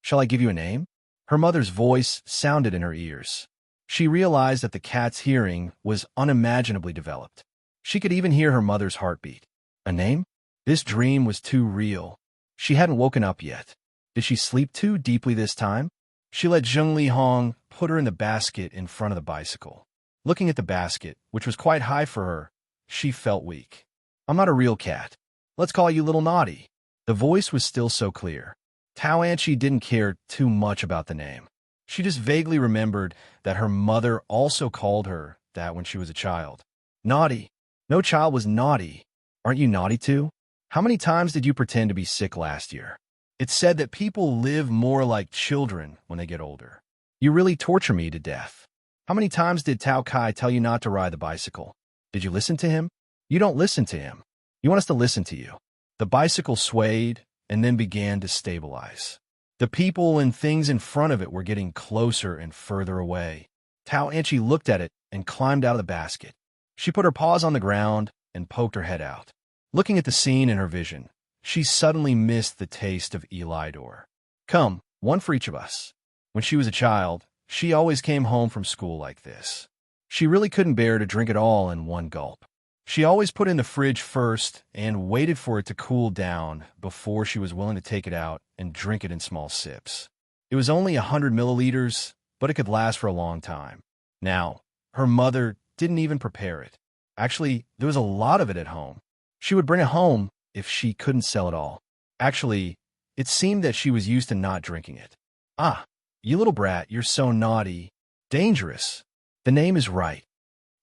Shall I give you a name? Her mother's voice sounded in her ears. She realized that the cat's hearing was unimaginably developed. She could even hear her mother's heartbeat. A name? This dream was too real. She hadn't woken up yet. Did she sleep too deeply this time? She let Zheng Lihong put her in the basket in front of the bicycle. Looking at the basket, which was quite high for her, she felt weak. I'm not a real cat. Let's call you Little Naughty. The voice was still so clear. Tao Anchi didn't care too much about the name. She just vaguely remembered that her mother also called her that when she was a child. Naughty. No child was naughty. Aren't you naughty too? How many times did you pretend to be sick last year? It's said that people live more like children when they get older. You really torture me to death. How many times did Tao Kai tell you not to ride the bicycle? Did you listen to him? You don't listen to him. You want us to listen to you. The bicycle swayed and then began to stabilize. The people and things in front of it were getting closer and further away. Tao Anchi looked at it and climbed out of the basket. She put her paws on the ground and poked her head out. Looking at the scene in her vision, she suddenly missed the taste of Elidor. Come, one for each of us. When she was a child, she always came home from school like this. She really couldn't bear to drink it all in one gulp. She always put it in the fridge first and waited for it to cool down before she was willing to take it out and drink it in small sips. It was only 100 milliliters, but it could last for a long time. Now, her mother didn't even prepare it. Actually, there was a lot of it at home. She would bring it home if she couldn't sell it all. Actually, it seemed that she was used to not drinking it. Ah, you little brat, you're so naughty. Dangerous. The name is right.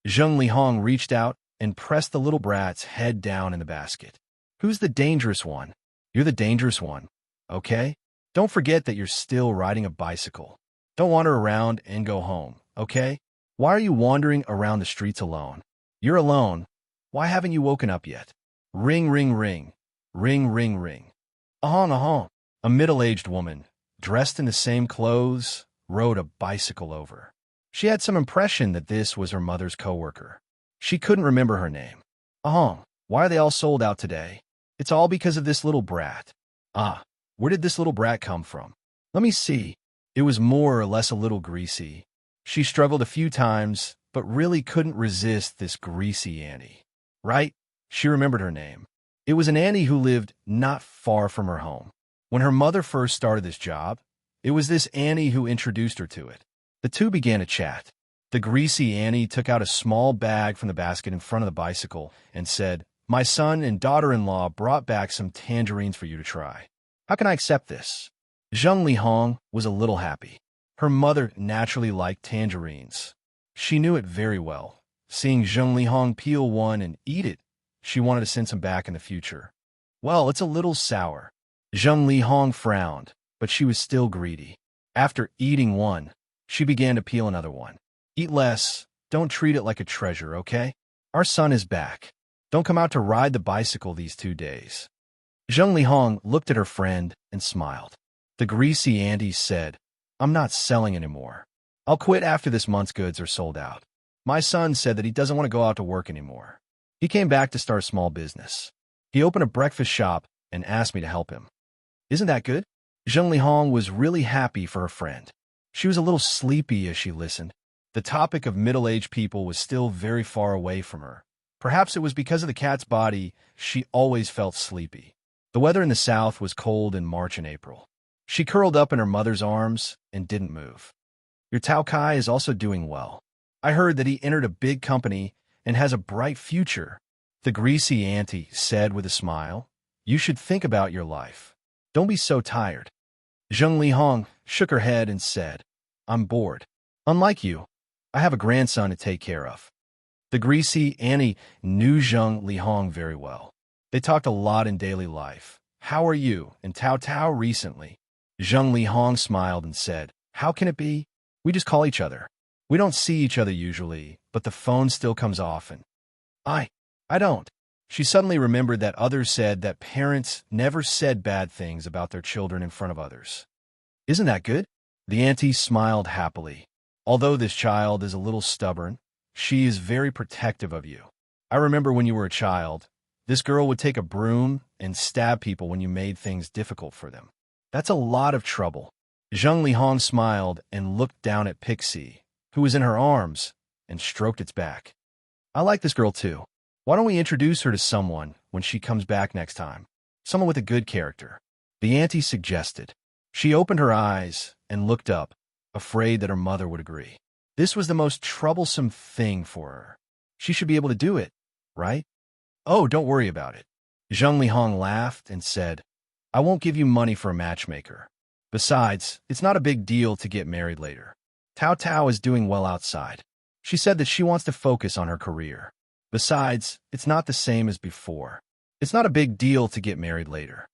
Zheng Lihong reached out and pressed the little brat's head down in the basket. Who's the dangerous one? You're the dangerous one, okay? Don't forget that you're still riding a bicycle. Don't wander around and go home, okay? Why are you wandering around the streets alone? You're alone. Why haven't you woken up yet? Ring, ring, ring. Ring, ring, ring. Ahong, ahong. A middle-aged woman, dressed in the same clothes, rode a bicycle over. She had some impression that this was her mother's coworker. She couldn't remember her name. Ahong, why are they all sold out today? It's all because of this little brat. Ah, where did this little brat come from? Let me see. It was more or less a little greasy. She struggled a few times, but really couldn't resist this greasy Annie. Right? She remembered her name. It was an Annie who lived not far from her home. When her mother first started this job, it was this Annie who introduced her to it. The two began to chat. The greasy Annie took out a small bag from the basket in front of the bicycle and said, "My son and daughter-in-law brought back some tangerines for you to try. How can I accept this?" Zheng Lihong was a little happy. Her mother naturally liked tangerines. She knew it very well. Seeing Zheng Lihong peel one and eat it, she wanted to send some back in the future. Well, it's a little sour. Zheng Lihong frowned, but she was still greedy. After eating one, she began to peel another one. Eat less. Don't treat it like a treasure, okay? Our son is back. Don't come out to ride the bicycle these 2 days. Zheng Lihong looked at her friend and smiled. The greasy Auntie said, "I'm not selling anymore. I'll quit after this month's goods are sold out. My son said that he doesn't want to go out to work anymore. He came back to start a small business. He opened a breakfast shop and asked me to help him." Isn't that good? Zheng Lihong was really happy for her friend. She was a little sleepy as she listened. The topic of middle-aged people was still very far away from her. Perhaps it was because of the cat's body, she always felt sleepy. The weather in the south was cold in March and April. She curled up in her mother's arms and didn't move. Your Tao Kai is also doing well. I heard that he entered a big company and has a bright future. The greasy Auntie said with a smile, "You should think about your life. Don't be so tired." Zheng Lihong shook her head and said, "I'm bored. Unlike you, I have a grandson to take care of." The greasy Annie knew Zheng Lihong very well. They talked a lot in daily life. "How are you and Tao Tao recently?" Zheng Lihong smiled and said, "How can it be? We just call each other. We don't see each other usually, but the phone still comes often." I don't. She suddenly remembered that others said that parents never said bad things about their children in front of others. Isn't that good? The auntie smiled happily. Although this child is a little stubborn, she is very protective of you. I remember when you were a child, this girl would take a broom and stab people when you made things difficult for them. That's a lot of trouble. Zheng Lihong smiled and looked down at Pixie, who was in her arms, and stroked its back. I like this girl too. Why don't we introduce her to someone when she comes back next time? Someone with a good character. The auntie suggested. She opened her eyes and looked up. afraid that her mother would agree. This was the most troublesome thing for her. She should be able to do it, right? Oh, don't worry about it. Zheng Lihong laughed and said, I won't give you money for a matchmaker. Besides, it's not a big deal to get married later. Tao Tao is doing well outside. She said that she wants to focus on her career. Besides, it's not the same as before. It's not a big deal to get married later.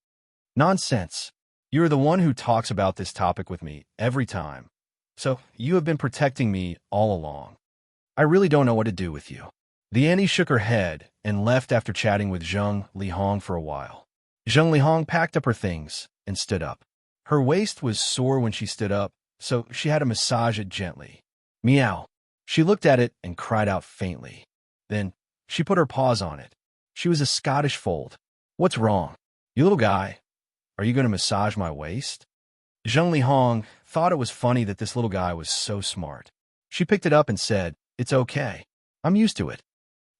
Nonsense. You're the one who talks about this topic with me every time. So, you have been protecting me all along. I really don't know what to do with you. The auntie shook her head and left after chatting with Zheng Lihong for a while. Zheng Lihong packed up her things and stood up. Her waist was sore when she stood up, so she had to massage it gently. Meow. She looked at it and cried out faintly. Then, she put her paws on it. She was a Scottish fold. What's wrong? You little guy, are you going to massage my waist? Zheng Lihong thought it was funny that this little guy was so smart. She picked it up and said, It's okay. I'm used to it.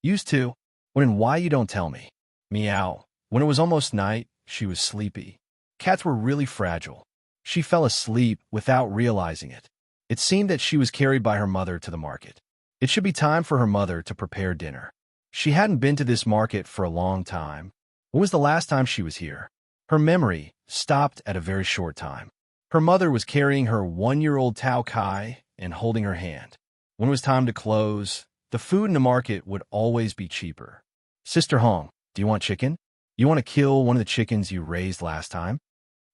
Used to? When and why you don't tell me? Meow. When it was almost night, she was sleepy. Cats were really fragile. She fell asleep without realizing it. It seemed that she was carried by her mother to the market. It should be time for her mother to prepare dinner. She hadn't been to this market for a long time. When was the last time she was here? Her memory stopped at a very short time. Her mother was carrying her 1-year-old Tao Kai and holding her hand. When it was time to close, the food in the market would always be cheaper. Sister Hong, do you want chicken? You want to kill one of the chickens you raised last time?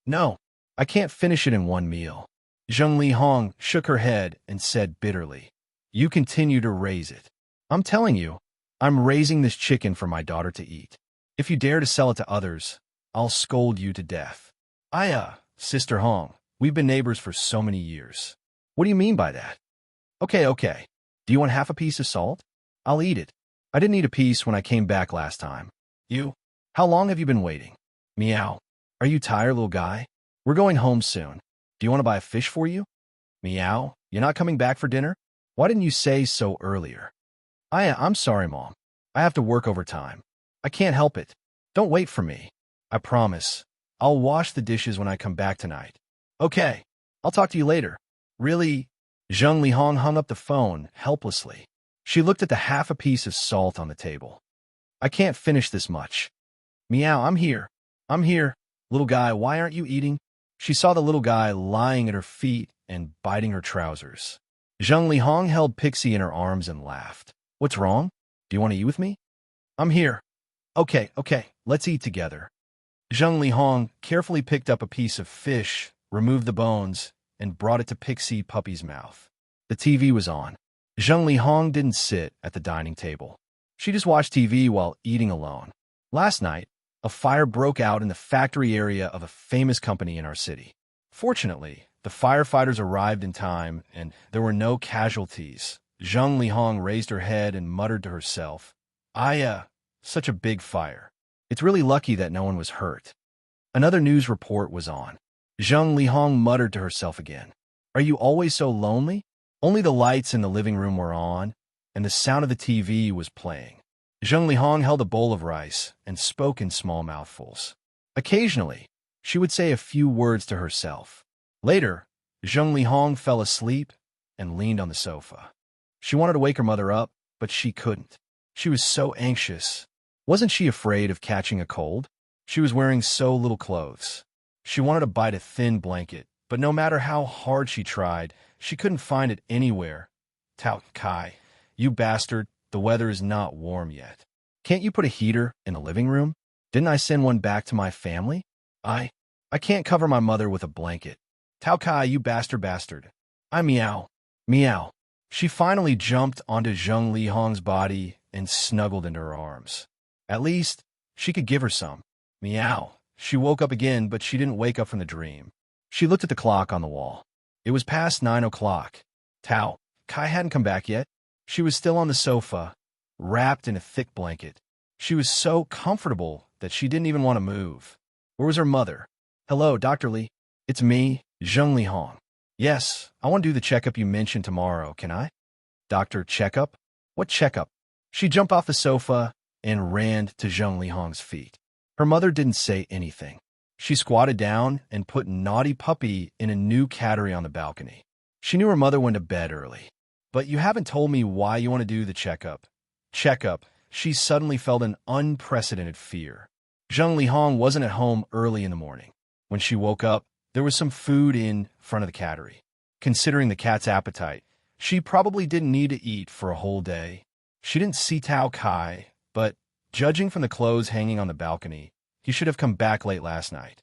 No, I can't finish it in one meal. Zheng Lihong shook her head and said bitterly, You continue to raise it. I'm telling you, I'm raising this chicken for my daughter to eat. If you dare to sell it to others, I'll scold you to death. Sister Hong, we've been neighbors for so many years. What do you mean by that? Okay. Do you want half a piece of salt? I'll eat it. I didn't eat a piece when I came back last time. You? How long have you been waiting? Meow. Are you tired, little guy? We're going home soon. Do you want to buy a fish for you? Meow. You're not coming back for dinner? Why didn't you say so earlier? I'm sorry, Mom. I have to work overtime. I can't help it. Don't wait for me. I promise. I'll wash the dishes when I come back tonight. Okay. I'll talk to you later. Really? Zheng Lihong hung up the phone helplessly. She looked at the half a piece of salt on the table. I can't finish this much. Meow, I'm here. I'm here. Little guy, why aren't you eating? She saw the little guy lying at her feet and biting her trousers. Zheng Lihong held Pixie in her arms and laughed. What's wrong? Do you want to eat with me? I'm here. Okay, let's eat together. Zheng Lihong carefully picked up a piece of fish, removed the bones, and brought it to Pixie Puppy's mouth. The TV was on. Zheng Lihong didn't sit at the dining table. She just watched TV while eating alone. Last night, a fire broke out in the factory area of a famous company in our city. Fortunately, the firefighters arrived in time and there were no casualties. Zheng Lihong raised her head and muttered to herself, such a big fire. It's really lucky that no one was hurt. Another news report was on. Zheng Lihong muttered to herself again. Are you always so lonely? Only the lights in the living room were on, and the sound of the TV was playing. Zheng Lihong held a bowl of rice and spoke in small mouthfuls. Occasionally, she would say a few words to herself. Later, Zheng Lihong fell asleep and leaned on the sofa. She wanted to wake her mother up, but she couldn't. She was so anxious. Wasn't she afraid of catching a cold? She was wearing so little clothes. She wanted to bite a thin blanket, but no matter how hard she tried, she couldn't find it anywhere. Tao Kai, you bastard, the weather is not warm yet. Can't you put a heater in the living room? Didn't I send one back to my family? I can't cover my mother with a blanket. Tao Kai, you bastard. I meow. Meow. She finally jumped onto Zheng Lihong's body and snuggled into her arms. At least, she could give her some. Meow. She woke up again, but she didn't wake up from the dream. She looked at the clock on the wall. It was past 9 o'clock. Tao Kai hadn't come back yet. She was still on the sofa, wrapped in a thick blanket. She was so comfortable that she didn't even want to move. Where was her mother? Hello, Dr. Li. It's me, Zheng Lihong. Yes, I want to do the checkup you mentioned tomorrow, can I? Doctor, checkup? What checkup? She jumped off the sofa and ran to Zheng Lihong's feet. Her mother didn't say anything. She squatted down and put Naughty Puppy in a new cattery on the balcony. She knew her mother went to bed early. But you haven't told me why you want to do the checkup. Checkup. She suddenly felt an unprecedented fear. Zheng Lihong wasn't at home early in the morning. When she woke up, there was some food in front of the cattery. Considering the cat's appetite, she probably didn't need to eat for a whole day. She didn't see Tao Kai, but judging from the clothes hanging on the balcony, he should have come back late last night.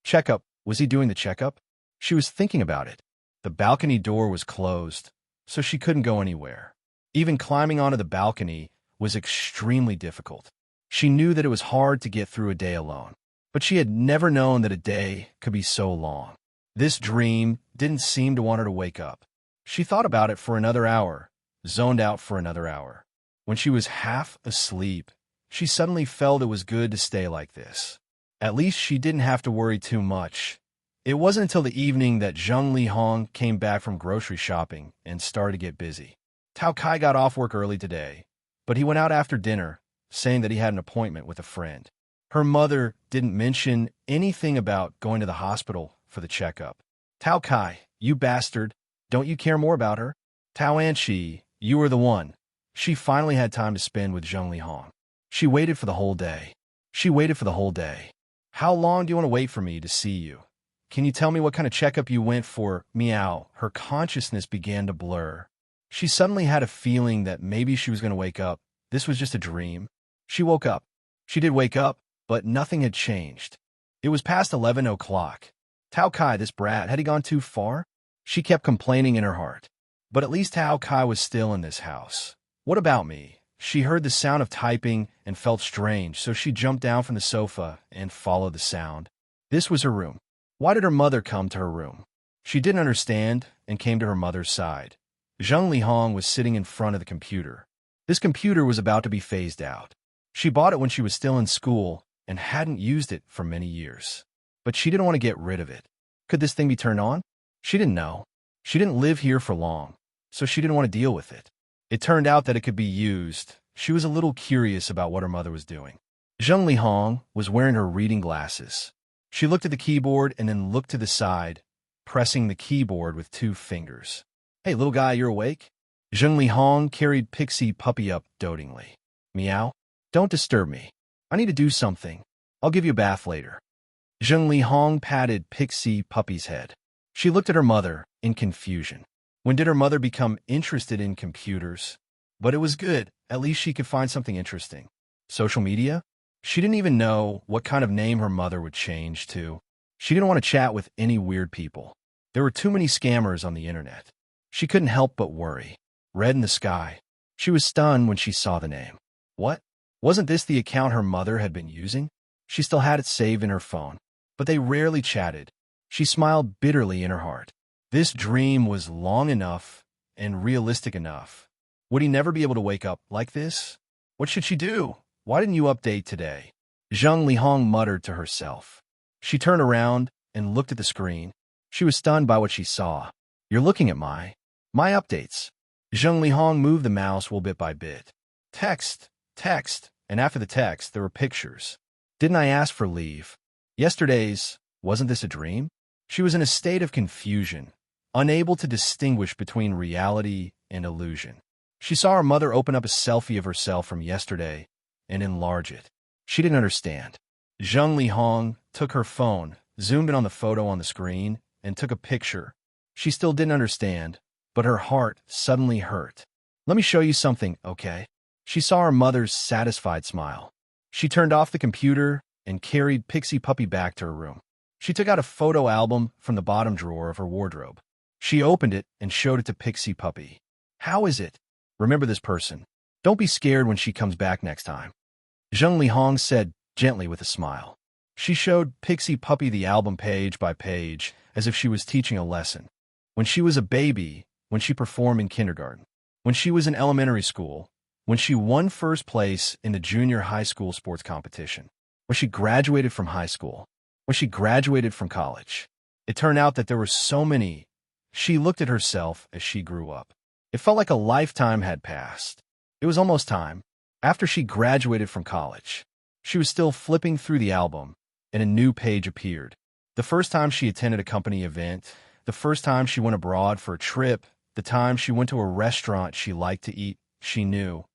Checkup. Was he doing the checkup? She was thinking about it. The balcony door was closed, so she couldn't go anywhere. Even climbing onto the balcony was extremely difficult. She knew that it was hard to get through a day alone, but she had never known that a day could be so long. This dream didn't seem to want her to wake up. She thought about it for another hour, zoned out for another hour. When she was half asleep, she suddenly felt it was good to stay like this. At least she didn't have to worry too much. It wasn't until the evening that Zheng Lihong came back from grocery shopping and started to get busy. Tao Kai got off work early today, but he went out after dinner, saying that he had an appointment with a friend. Her mother didn't mention anything about going to the hospital for the checkup. Tao Kai, you bastard, don't you care more about her? Tao Anchi, you were the one. She finally had time to spend with Zheng Lihong. She waited for the whole day. She waited for the whole day. How long do you want to wait for me to see you? Can you tell me what kind of checkup you went for? Meow. Her consciousness began to blur. She suddenly had a feeling that maybe she was going to wake up. This was just a dream. She woke up. She did wake up, but nothing had changed. It was past 11 o'clock. Tao Kai, this brat, had he gone too far? She kept complaining in her heart. But at least Tao Kai was still in this house. What about me? She heard the sound of typing and felt strange, so she jumped down from the sofa and followed the sound. This was her room. Why did her mother come to her room? She didn't understand and came to her mother's side. Zheng Lihong was sitting in front of the computer. This computer was about to be phased out. She bought it when she was still in school and hadn't used it for many years. But she didn't want to get rid of it. Could this thing be turned on? She didn't know. She didn't live here for long, so she didn't want to deal with it. It turned out that it could be used. She was a little curious about what her mother was doing. Zheng Lihong was wearing her reading glasses. She looked at the keyboard and then looked to the side, pressing the keyboard with 2 fingers. Hey, little guy, you're awake? Zheng Lihong carried Pixie Puppy up dotingly. Meow. Don't disturb me. I need to do something. I'll give you a bath later. Zheng Lihong patted Pixie Puppy's head. She looked at her mother in confusion. When did her mother become interested in computers? But it was good. At least she could find something interesting. Social media? She didn't even know what kind of name her mother would change to. She didn't want to chat with any weird people. There were too many scammers on the internet. She couldn't help but worry. Red in the Sky. She was stunned when she saw the name. What? Wasn't this the account her mother had been using? She still had it saved in her phone, but they rarely chatted. She smiled bitterly in her heart. This dream was long enough and realistic enough. Would he never be able to wake up like this? What should she do? Why didn't you update today? Zheng Lihong muttered to herself. She turned around and looked at the screen. She was stunned by what she saw. You're looking at my updates. Zheng Lihong moved the mouse bit by bit. Text, and after the text, there were pictures. Didn't I ask for leave? Yesterday's, wasn't this a dream? She was in a state of confusion, unable to distinguish between reality and illusion. She saw her mother open up a selfie of herself from yesterday and enlarge it. She didn't understand. Zheng Lihong took her phone, zoomed in on the photo on the screen, and took a picture. She still didn't understand, but her heart suddenly hurt. Let me show you something, okay? She saw her mother's satisfied smile. She turned off the computer and carried Pixie Puppy back to her room. She took out a photo album from the bottom drawer of her wardrobe. She opened it and showed it to Pixie Puppy. How is it? Remember this person. Don't be scared when she comes back next time. Zheng Lihong said gently with a smile. She showed Pixie Puppy the album page by page as if she was teaching a lesson. When she was a baby, when she performed in kindergarten, when she was in elementary school, when she won first place in the junior high school sports competition, when she graduated from high school, when she graduated from college. It turned out that there were so many. She looked at herself as she grew up. It felt like a lifetime had passed. It was almost time. After she graduated from college, she was still flipping through the album, and a new page appeared. The first time she attended a company event, The first time she went abroad for a trip, the time she went to a restaurant she liked to eat, she knew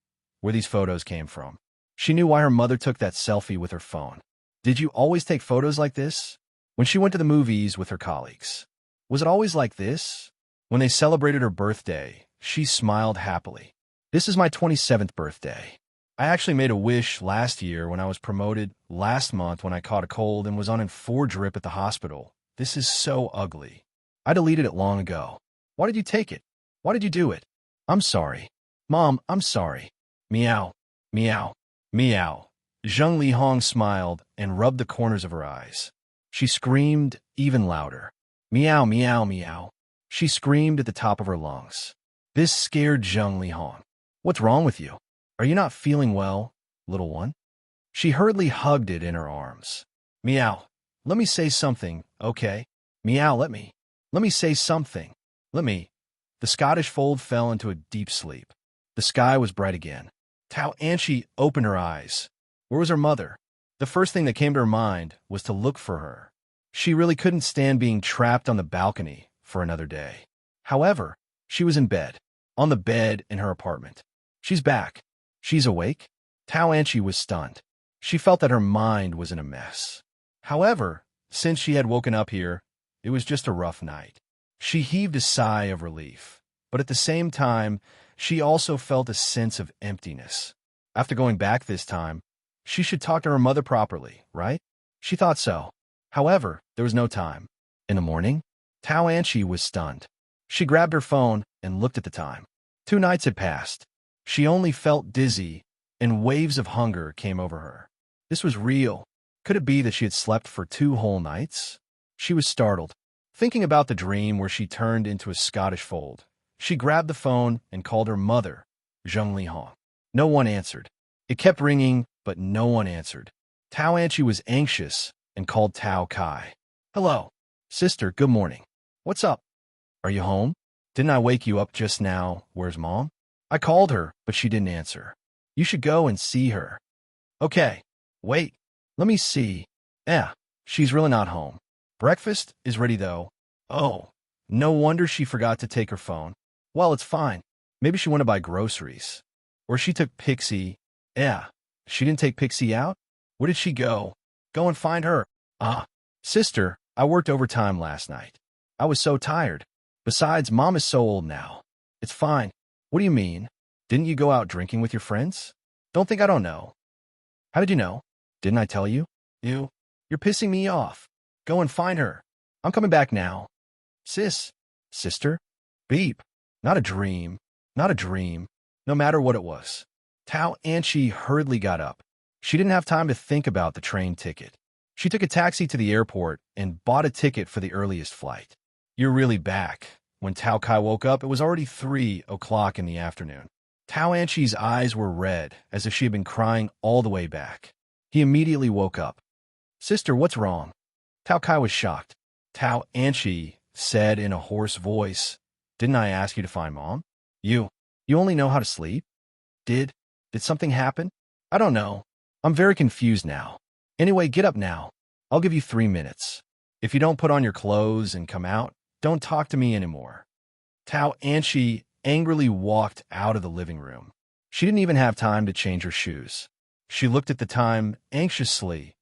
where these photos came from. She knew why her mother took that selfie with her phone. Did you always take photos like this? When she went to the movies with her colleagues, was it always like this? When they celebrated her birthday, she smiled happily. This is my 27th birthday. I actually made a wish last year when I was promoted, last month when I caught a cold and was on a 4 drip at the hospital. This is so ugly. I deleted it long ago. Why did you take it? Why did you do it? I'm sorry. Mom, I'm sorry. Meow, meow, meow. Zheng Lihong smiled and rubbed the corners of her eyes. She screamed even louder. Meow, meow, meow. She screamed at the top of her lungs. This scared Zheng Lihong. What's wrong with you? Are you not feeling well, little one? She hurriedly hugged it in her arms. Meow. Let me say something, okay? Meow, let me say something. Let me. The Scottish fold fell into a deep sleep. The sky was bright again. Tao Anchi opened her eyes. Where was her mother? The first thing that came to her mind was to look for her. She really couldn't stand being trapped on the balcony for another day. However, she was in bed, on the bed in her apartment. She's back. She's awake. Tao Anchi was stunned. She felt that her mind was in a mess. However, since she had woken up here, it was just a rough night. She heaved a sigh of relief, but at the same time, she also felt a sense of emptiness. After going back this time, she should talk to her mother properly, right? She thought so. However, there was no time. In the morning, Tao Anchi was stunned. She grabbed her phone and looked at the time. 2 nights had passed. She only felt dizzy, and waves of hunger came over her. This was real. Could it be that she had slept for 2 whole nights? She was startled, thinking about the dream where she turned into a Scottish fold. She grabbed the phone and called her mother, Zheng Lihong. No one answered. It kept ringing, but no one answered. Tao Anchi was anxious and called Tao Kai. Hello. Sister, good morning. What's up? Are you home? Didn't I wake you up just now? Where's Mom? I called her, but she didn't answer. You should go and see her. Okay. Wait. Let me see. She's really not home. Breakfast is ready, though. Oh, no wonder she forgot to take her phone. Well, it's fine. Maybe she went to buy groceries. Or she took Pixie. She didn't take Pixie out? Where did she go? Go and find her. Sister, I worked overtime last night. I was so tired. Besides, Mom is so old now. It's fine. What do you mean? Didn't you go out drinking with your friends? Don't think I don't know. How did you know? Didn't I tell you? You're pissing me off. Go and find her. I'm coming back now. Sister? Beep. Not a dream. Not a dream. No matter what it was. Tao Anchi hurriedly got up. She didn't have time to think about the train ticket. She took a taxi to the airport and bought a ticket for the earliest flight. You're really back. When Tao Kai woke up, it was already 3 o'clock in the afternoon. Tao Anchi's eyes were red, as if she had been crying all the way back. He immediately woke up. Sister, what's wrong? Tao Kai was shocked. Tao Anchi said in a hoarse voice, Didn't I ask you to find Mom? You only know how to sleep? Did something happen? I don't know. I'm very confused now. Anyway, get up now. I'll give you 3 minutes. If you don't put on your clothes and come out, don't talk to me anymore. Tao Anchi angrily walked out of the living room. She didn't even have time to change her shoes. She looked at the time anxiously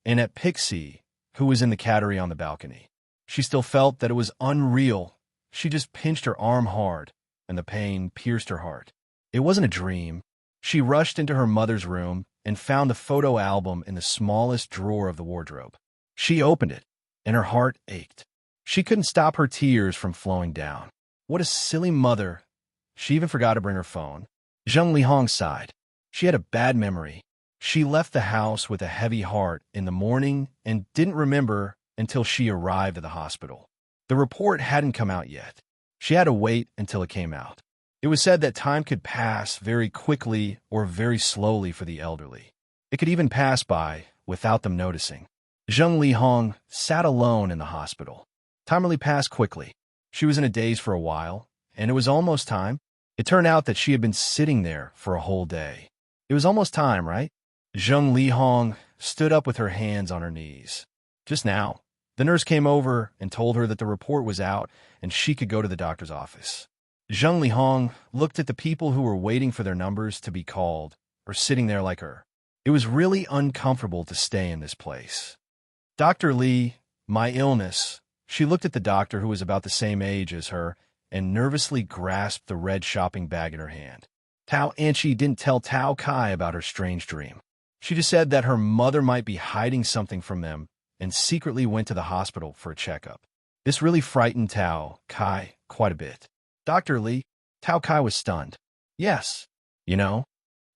and at Pixie, who was in the cattery on the balcony. She still felt that it was unreal. She just pinched her arm hard, and the pain pierced her heart. It wasn't a dream. She rushed into her mother's room and found the photo album in the smallest drawer of the wardrobe. She opened it, and her heart ached. She couldn't stop her tears from flowing down. What a silly mother. She even forgot to bring her phone. Zheng Lihong sighed. She had a bad memory. She left the house with a heavy heart in the morning and didn't remember until she arrived at the hospital. The report hadn't come out yet. She had to wait until it came out. It was said that time could pass very quickly or very slowly for the elderly. It could even pass by without them noticing. Zheng Lihong sat alone in the hospital. Time really passed quickly. She was in a daze for a while, and it was almost time. It turned out that she had been sitting there for a whole day. It was almost time, right? Zheng Lihong stood up with her hands on her knees. Just now, The nurse came over and told her that the report was out and she could go to the doctor's office. Zheng Lihong looked at the people who were waiting for their numbers to be called or sitting there like her. It was really uncomfortable to stay in this place. Dr. Li, my illness. She looked at the doctor who was about the same age as her and nervously grasped the red shopping bag in her hand. Tao Anchi didn't tell Tao Kai about her strange dream. She just said that her mother might be hiding something from them and secretly went to the hospital for a checkup. This really frightened Tao Kai quite a bit. Dr. Li, Tao Kai was stunned. Yes, you know.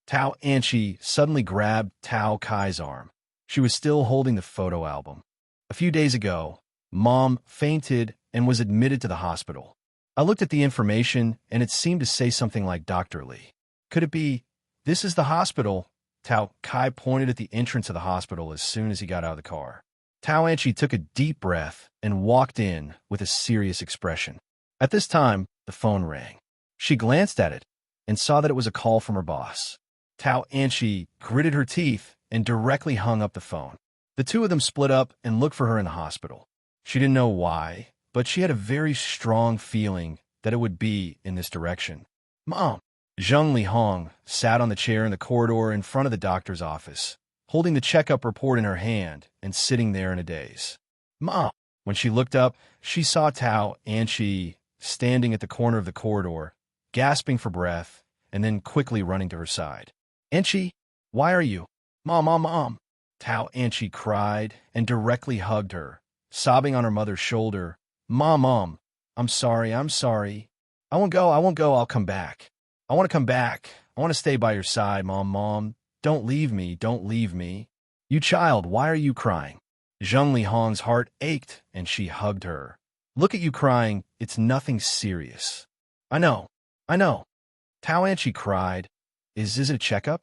Tao Anchi suddenly grabbed Tao Kai's arm. She was still holding the photo album. A few days ago, Mom fainted and was admitted to the hospital. I looked at the information and it seemed to say something like Dr. Li. Could it be, this is the hospital? Tao Kai pointed at the entrance of the hospital as soon as he got out of the car. Tao Anchi took a deep breath and walked in with a serious expression. At this time, the phone rang. She glanced at it and saw that it was a call from her boss. Tao Anchi gritted her teeth and directly hung up the phone. The two of them split up and looked for her in the hospital. She didn't know why, but she had a very strong feeling that it would be in this direction. Mom! Zheng Lihong sat on the chair in the corridor in front of the doctor's office, holding the checkup report in her hand and sitting there in a daze. Mom! When she looked up, she saw Tao Anchi standing at the corner of the corridor, gasping for breath, and then quickly running to her side. Anchi, why are you? Mom, Mom, Mom! Tao Anchi cried and directly hugged her, sobbing on her mother's shoulder. Mom, Mom, I'm sorry. I won't go, I'll come back. I want to come back. I want to stay by your side, Mom, Mom. Don't leave me. You child, why are you crying? Zheng Lihong's heart ached and she hugged her. Look at you crying, it's nothing serious. I know. Tao Anchi cried. Is it a checkup?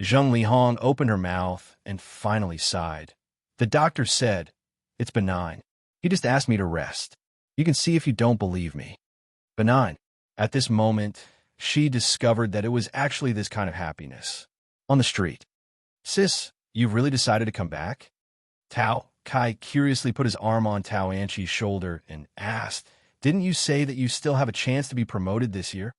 Zheng Lihong opened her mouth and finally sighed. The doctor said, it's benign. He just asked me to rest. You can see if you don't believe me. Benign. At this moment, she discovered that it was actually this kind of happiness. On the street. Sis, you've really decided to come back? Tao Kai curiously put his arm on Tao Anchi's shoulder and asked, didn't you say that you still have a chance to be promoted this year?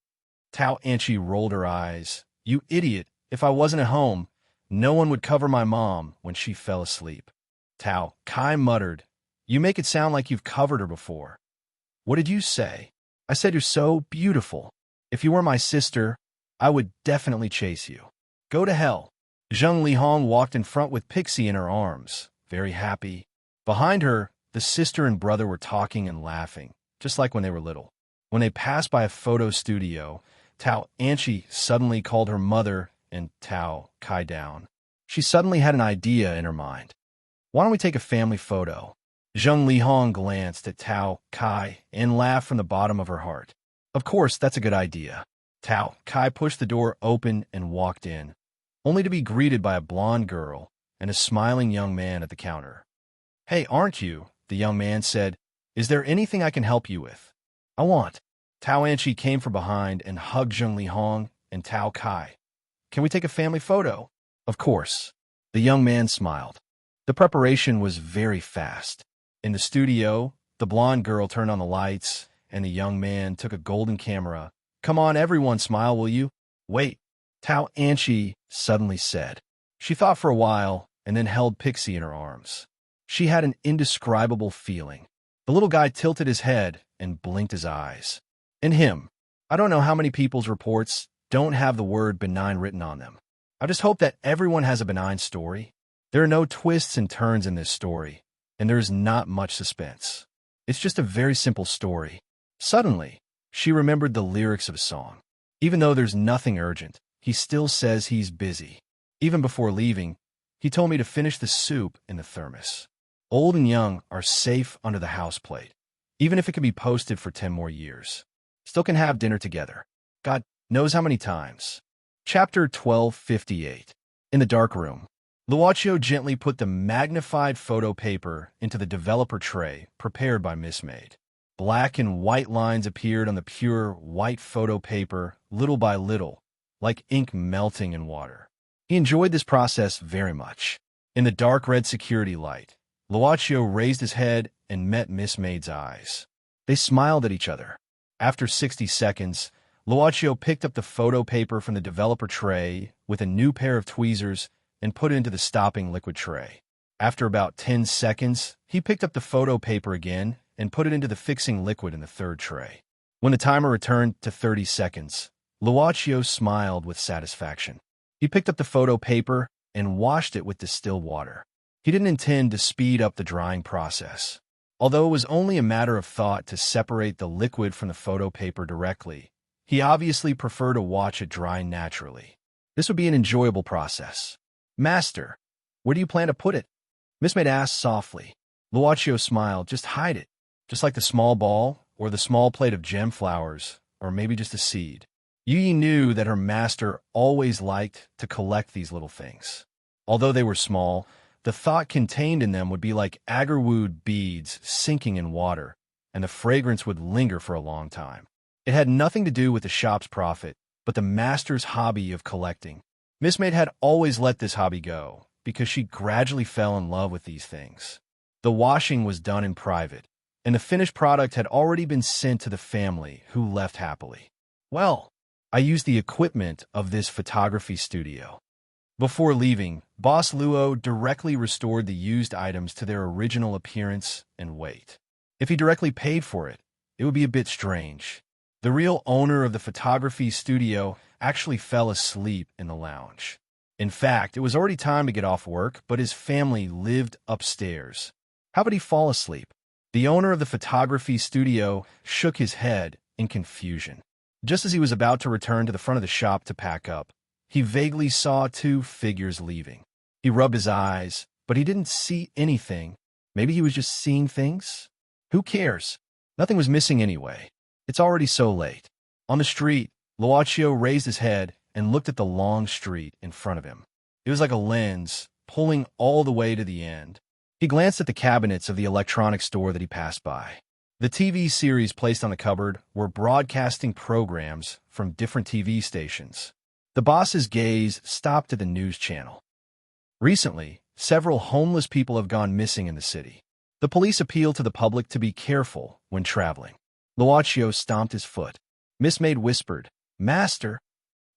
Tao Anchi rolled her eyes. You idiot. If I wasn't at home, no one would cover my mom when she fell asleep. Tao Kai muttered, you make it sound like you've covered her before. What did you say? I said you're so beautiful. If you were my sister, I would definitely chase you. Go to hell. Zheng Lihong walked in front with Pixie in her arms, very happy. Behind her, the sister and brother were talking and laughing, just like when they were little. When they passed by a photo studio, Tao Anchi suddenly called her mother and Tao Kai down. She suddenly had an idea in her mind. Why don't we take a family photo? Zheng Lihong glanced at Tao Kai and laughed from the bottom of her heart. Of course, that's a good idea. Tao Kai pushed the door open and walked in, only to be greeted by a blonde girl and a smiling young man at the counter. Hey, aren't you? The young man said. Is there anything I can help you with? I want. Tao Anchi came from behind and hugged Zheng Lihong and Tao Kai. Can we take a family photo? Of course. The young man smiled. The preparation was very fast. In the studio, the blonde girl turned on the lights, and the young man took a golden camera. Come on, everyone, smile, will you? Wait, Tao Anchi suddenly said. She thought for a while and then held Pixie in her arms. She had an indescribable feeling. The little guy tilted his head and blinked his eyes. And him. I don't know how many people's reports don't have the word benign written on them. I just hope that everyone has a benign story. There are no twists and turns in this story, and there is not much suspense. It's just a very simple story. Suddenly, she remembered the lyrics of a song. Even though there's nothing urgent, he still says he's busy. Even before leaving, he told me to finish the soup in the thermos. Old and young are safe under the house plate, even if it can be posted for 10 more years. Still can have dinner together. God knows how many times. Chapter 1258. In the dark room, Luochio gently put the magnified photo paper into the developer tray prepared by Miss Maid. Black and white lines appeared on the pure white photo paper little by little, like ink melting in water. He enjoyed this process very much. In the dark red security light, Luaccio raised his head and met Miss Maid's eyes. They smiled at each other. After 60 seconds, Luaccio picked up the photo paper from the developer tray with a new pair of tweezers and put it into the stopping liquid tray. After about 10 seconds, he picked up the photo paper again and put it into the fixing liquid in the third tray. When the timer returned to 30 seconds, Luaccio smiled with satisfaction. He picked up the photo paper and washed it with distilled water. He didn't intend to speed up the drying process. Although it was only a matter of thought to separate the liquid from the photo paper directly, he obviously preferred to watch it dry naturally. This would be an enjoyable process. "Master, where do you plan to put it?" Miss Maid asked softly. Luaccio smiled. "Just hide it. Just like the small ball, or the small plate of gem flowers, or maybe just a seed." Yi knew that her master always liked to collect these little things. Although they were small, the thought contained in them would be like agarwood beads sinking in water, and the fragrance would linger for a long time. It had nothing to do with the shop's profit, but the master's hobby of collecting. Miss Maid had always let this hobby go, because she gradually fell in love with these things. The washing was done in private, and the finished product had already been sent to the family, who left happily. "Well, I used the equipment of this photography studio." Before leaving, Boss Luo directly restored the used items to their original appearance and weight. If he directly paid for it, it would be a bit strange. The real owner of the photography studio actually fell asleep in the lounge. In fact, it was already time to get off work, but his family lived upstairs. How would he fall asleep? The owner of the photography studio shook his head in confusion. Just as he was about to return to the front of the shop to pack up, he vaguely saw two figures leaving. He rubbed his eyes, but he didn't see anything. Maybe he was just seeing things? Who cares? Nothing was missing anyway. It's already so late. On the street, Luaccio raised his head and looked at the long street in front of him. It was like a lens, pulling all the way to the end. He glanced at the cabinets of the electronics store that he passed by. The TV series placed on the cupboard were broadcasting programs from different TV stations. The boss's gaze stopped at the news channel. Recently, several homeless people have gone missing in the city. The police appeal to the public to be careful when traveling. Luaccio stomped his foot. Miss Maid whispered, "Master."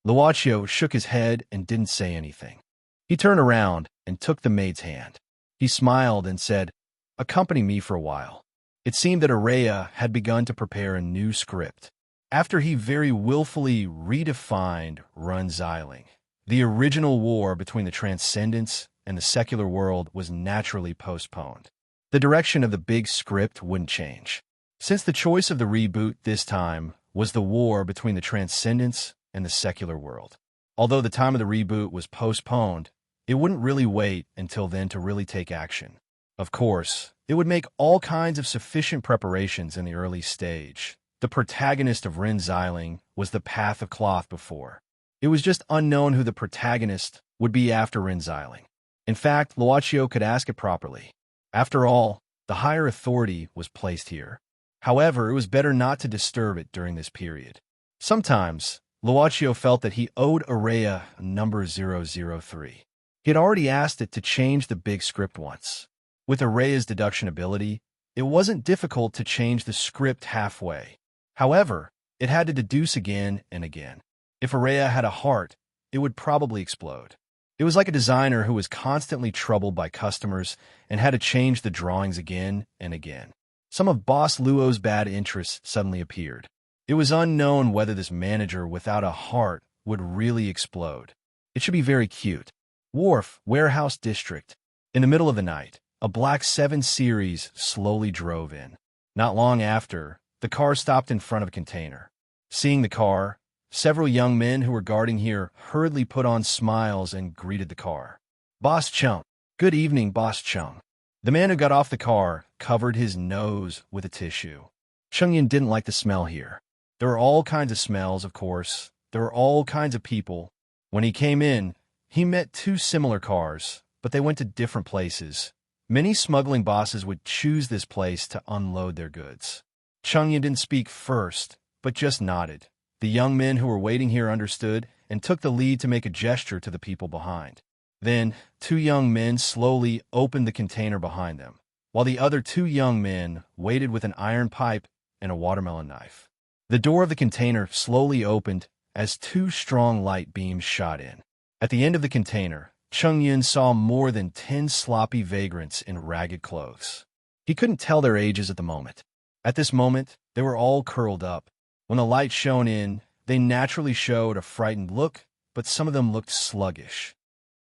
Luaccio shook his head and didn't say anything. He turned around and took the maid's hand. He smiled and said, "Accompany me for a while." It seemed that Araya had begun to prepare a new script. After he very willfully redefined Runziling, the original war between the transcendence and the secular world was naturally postponed. The direction of the big script wouldn't change. Since the choice of the reboot this time was the war between the transcendence and the secular world. Although the time of the reboot was postponed, it wouldn't really wait until then to really take action. Of course, it would make all kinds of sufficient preparations in the early stage. The protagonist of Runziling was the Path of Cloth before. It was just unknown who the protagonist would be after Runziling. In fact, Luaccio could ask it properly. After all, the higher authority was placed here. However, it was better not to disturb it during this period. Sometimes, Luaccio felt that he owed Araya number 003. He had already asked it to change the big script once. With Araya's deduction ability, it wasn't difficult to change the script halfway. However, it had to deduce again and again. If Araya had a heart, it would probably explode. It was like a designer who was constantly troubled by customers and had to change the drawings again and again. Some of Boss Luo's bad interests suddenly appeared. It was unknown whether this manager without a heart would really explode. It should be very cute. Wharf, Warehouse District. In the middle of the night, a black 7 Series slowly drove in. Not long after, the car stopped in front of a container. Seeing the car, several young men who were guarding here hurriedly put on smiles and greeted the car. "Boss Chung." "Good evening, Boss Chung." The man who got off the car covered his nose with a tissue. Chungyin didn't like the smell here. There were all kinds of smells, of course. There were all kinds of people. When he came in, he met 2 similar cars, but they went to different places. Many smuggling bosses would choose this place to unload their goods. Chungyin didn't speak first, but just nodded. The young men who were waiting here understood and took the lead to make a gesture to the people behind. Then, two young men slowly opened the container behind them, while the other two young men waited with an iron pipe and a watermelon knife. The door of the container slowly opened as two strong light beams shot in. At the end of the container, Chung Yun saw more than 10 sloppy vagrants in ragged clothes. He couldn't tell their ages at the moment. At this moment, they were all curled up. When the light shone in, they naturally showed a frightened look, but some of them looked sluggish.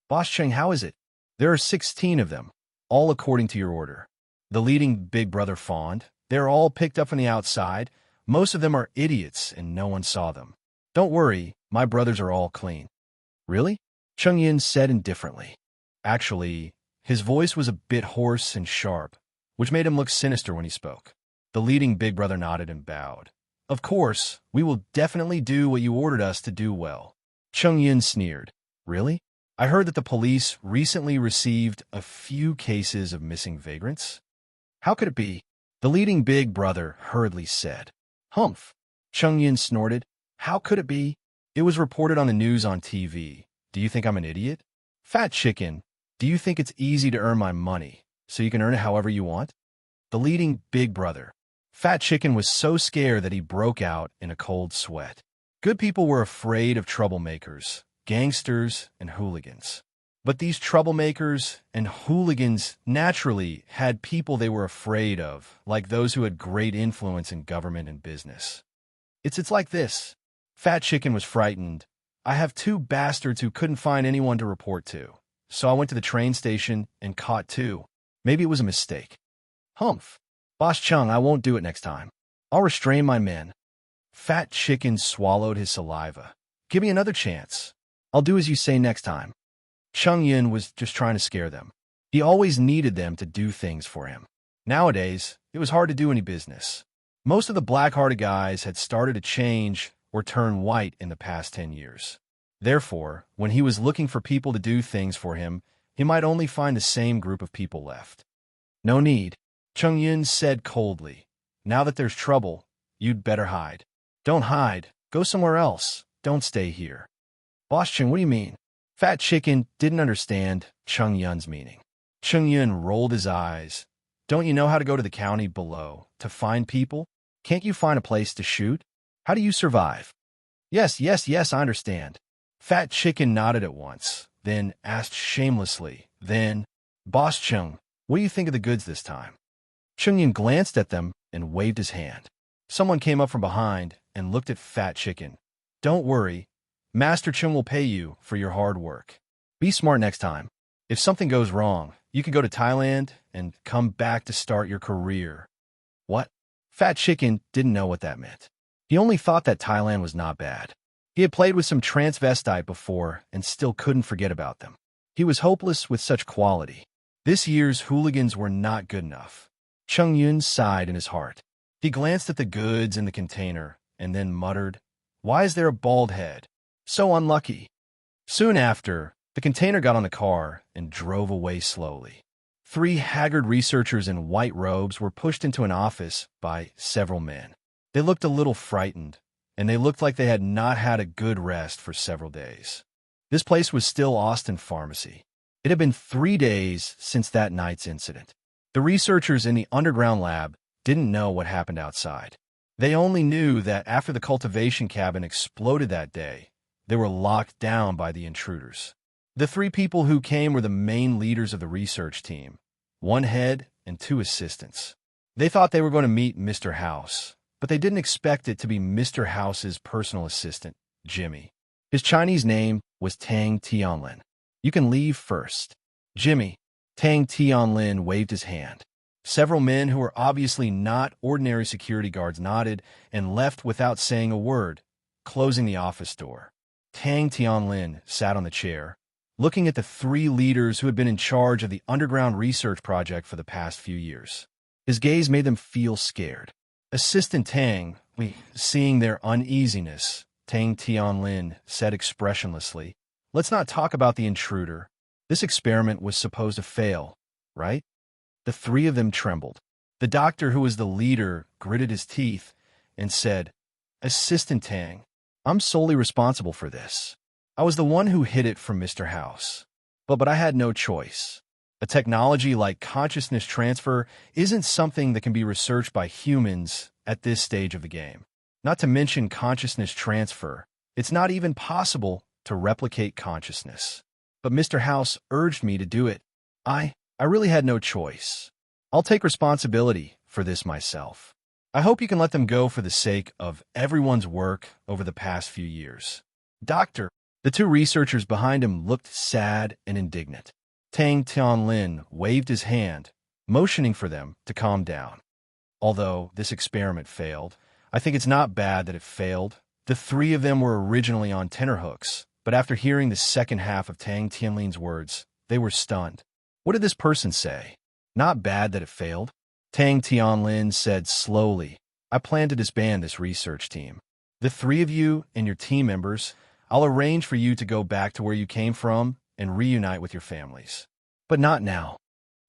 "Boss Cheng, how is it?" "There are 16 of them, all according to your order." The leading big brother fawned. "They're all picked up from the outside. Most of them are idiots, and no one saw them." "Don't worry, my brothers are all clean." "Really?" Chung Yin said indifferently. Actually, his voice was a bit hoarse and sharp, which made him look sinister when he spoke. The leading big brother nodded and bowed. "Of course, we will definitely do what you ordered us to do well." Chung Yin sneered. "Really? I heard that the police recently received a few cases of missing vagrants." "How could it be?" The leading big brother hurriedly said. "Humph." Chung Yin snorted. "How could it be? It was reported on the news on TV. Do you think I'm an idiot? Fat chicken, do you think it's easy to earn my money, so you can earn it however you want?" The leading big brother. Fat Chicken was so scared that he broke out in a cold sweat. Good people were afraid of troublemakers, gangsters, and hooligans. But these troublemakers and hooligans naturally had people they were afraid of, like those who had great influence in government and business. It's like this. Fat Chicken was frightened. "I have two bastards who couldn't find anyone to report to, so I went to the train station and caught two. Maybe it was a mistake." "Humph. Boss Chung, I won't do it next time. I'll restrain my men." Fat Chicken swallowed his saliva. "Give me another chance. I'll do as you say next time." Chung Yin was just trying to scare them. He always needed them to do things for him. Nowadays, it was hard to do any business. Most of the black-hearted guys had started to change or turn white in the past 10 years. Therefore, when he was looking for people to do things for him, he might only find the same group of people left. "No need," Chung Yun said coldly. "Now that there's trouble, you'd better hide." "Don't hide. Go somewhere else. Don't stay here." "Boss Chung, what do you mean?" Fat Chicken didn't understand Chung Yun's meaning. Chung Yun rolled his eyes. "Don't you know how to go to the county below to find people? Can't you find a place to shoot? How do you survive?" Yes, I understand." Fat Chicken nodded at once, then asked shamelessly, "Boss Chung, what do you think of the goods this time?" Chung Yun glanced at them and waved his hand. Someone came up from behind and looked at Fat Chicken. "Don't worry. Master Chung will pay you for your hard work. Be smart next time. If something goes wrong, you can go to Thailand and come back to start your career." "What?" Fat Chicken didn't know what that meant. He only thought that Thailand was not bad. He had played with some transvestite before and still couldn't forget about them. He was hopeless with such quality. This year's hooligans were not good enough. Chung Yun sighed in his heart. He glanced at the goods in the container and then muttered, "Why is there a bald head? So unlucky." Soon after, the container got on the car and drove away slowly. 3 haggard researchers in white robes were pushed into an office by several men. They looked a little frightened, and they looked like they had not had a good rest for several days. This place was still Austin Pharmacy. It had been 3 days since that night's incident. The researchers in the underground lab didn't know what happened outside. They only knew that after the cultivation cabin exploded that day, they were locked down by the intruders. The 3 people who came were the main leaders of the research team, 1 head and 2 assistants. They thought they were going to meet Mr. House, but they didn't expect it to be Mr. House's personal assistant, Jimmy. His Chinese name was Tang Tianlin. "You can leave first." "Jimmy." Tang Tianlin waved his hand. Several men who were obviously not ordinary security guards nodded and left without saying a word, closing the office door. Tang Tianlin sat on the chair, looking at the 3 leaders who had been in charge of the underground research project for the past few years. His gaze made them feel scared. Assistant Tang, seeing their uneasiness, Tang Tianlin said expressionlessly, "Let's not talk about the intruder. This experiment was supposed to fail, right?" The 3 of them trembled. The doctor, who was the leader, gritted his teeth and said, "Assistant Tang, I'm solely responsible for this. I was the one who hid it from Mr. House. But I had no choice. A technology like consciousness transfer isn't something that can be researched by humans at this stage of the game. Not to mention consciousness transfer, it's not even possible to replicate consciousness. But Mr. House urged me to do it. I really had no choice. I'll take responsibility for this myself. I hope you can let them go for the sake of everyone's work over the past few years. Doctor, the two researchers behind him looked sad and indignant. Tang Tianlin waved his hand, motioning for them to calm down. Although this experiment failed, I think it's not bad that it failed. The three of them were originally on tenterhooks, but after hearing the second half of Tang Tianlin's words, they were stunned. What did this person say? Not bad that it failed? Tang Tianlin said slowly, I plan to disband this research team. The three of you and your team members, I'll arrange for you to go back to where you came from and reunite with your families. But not now.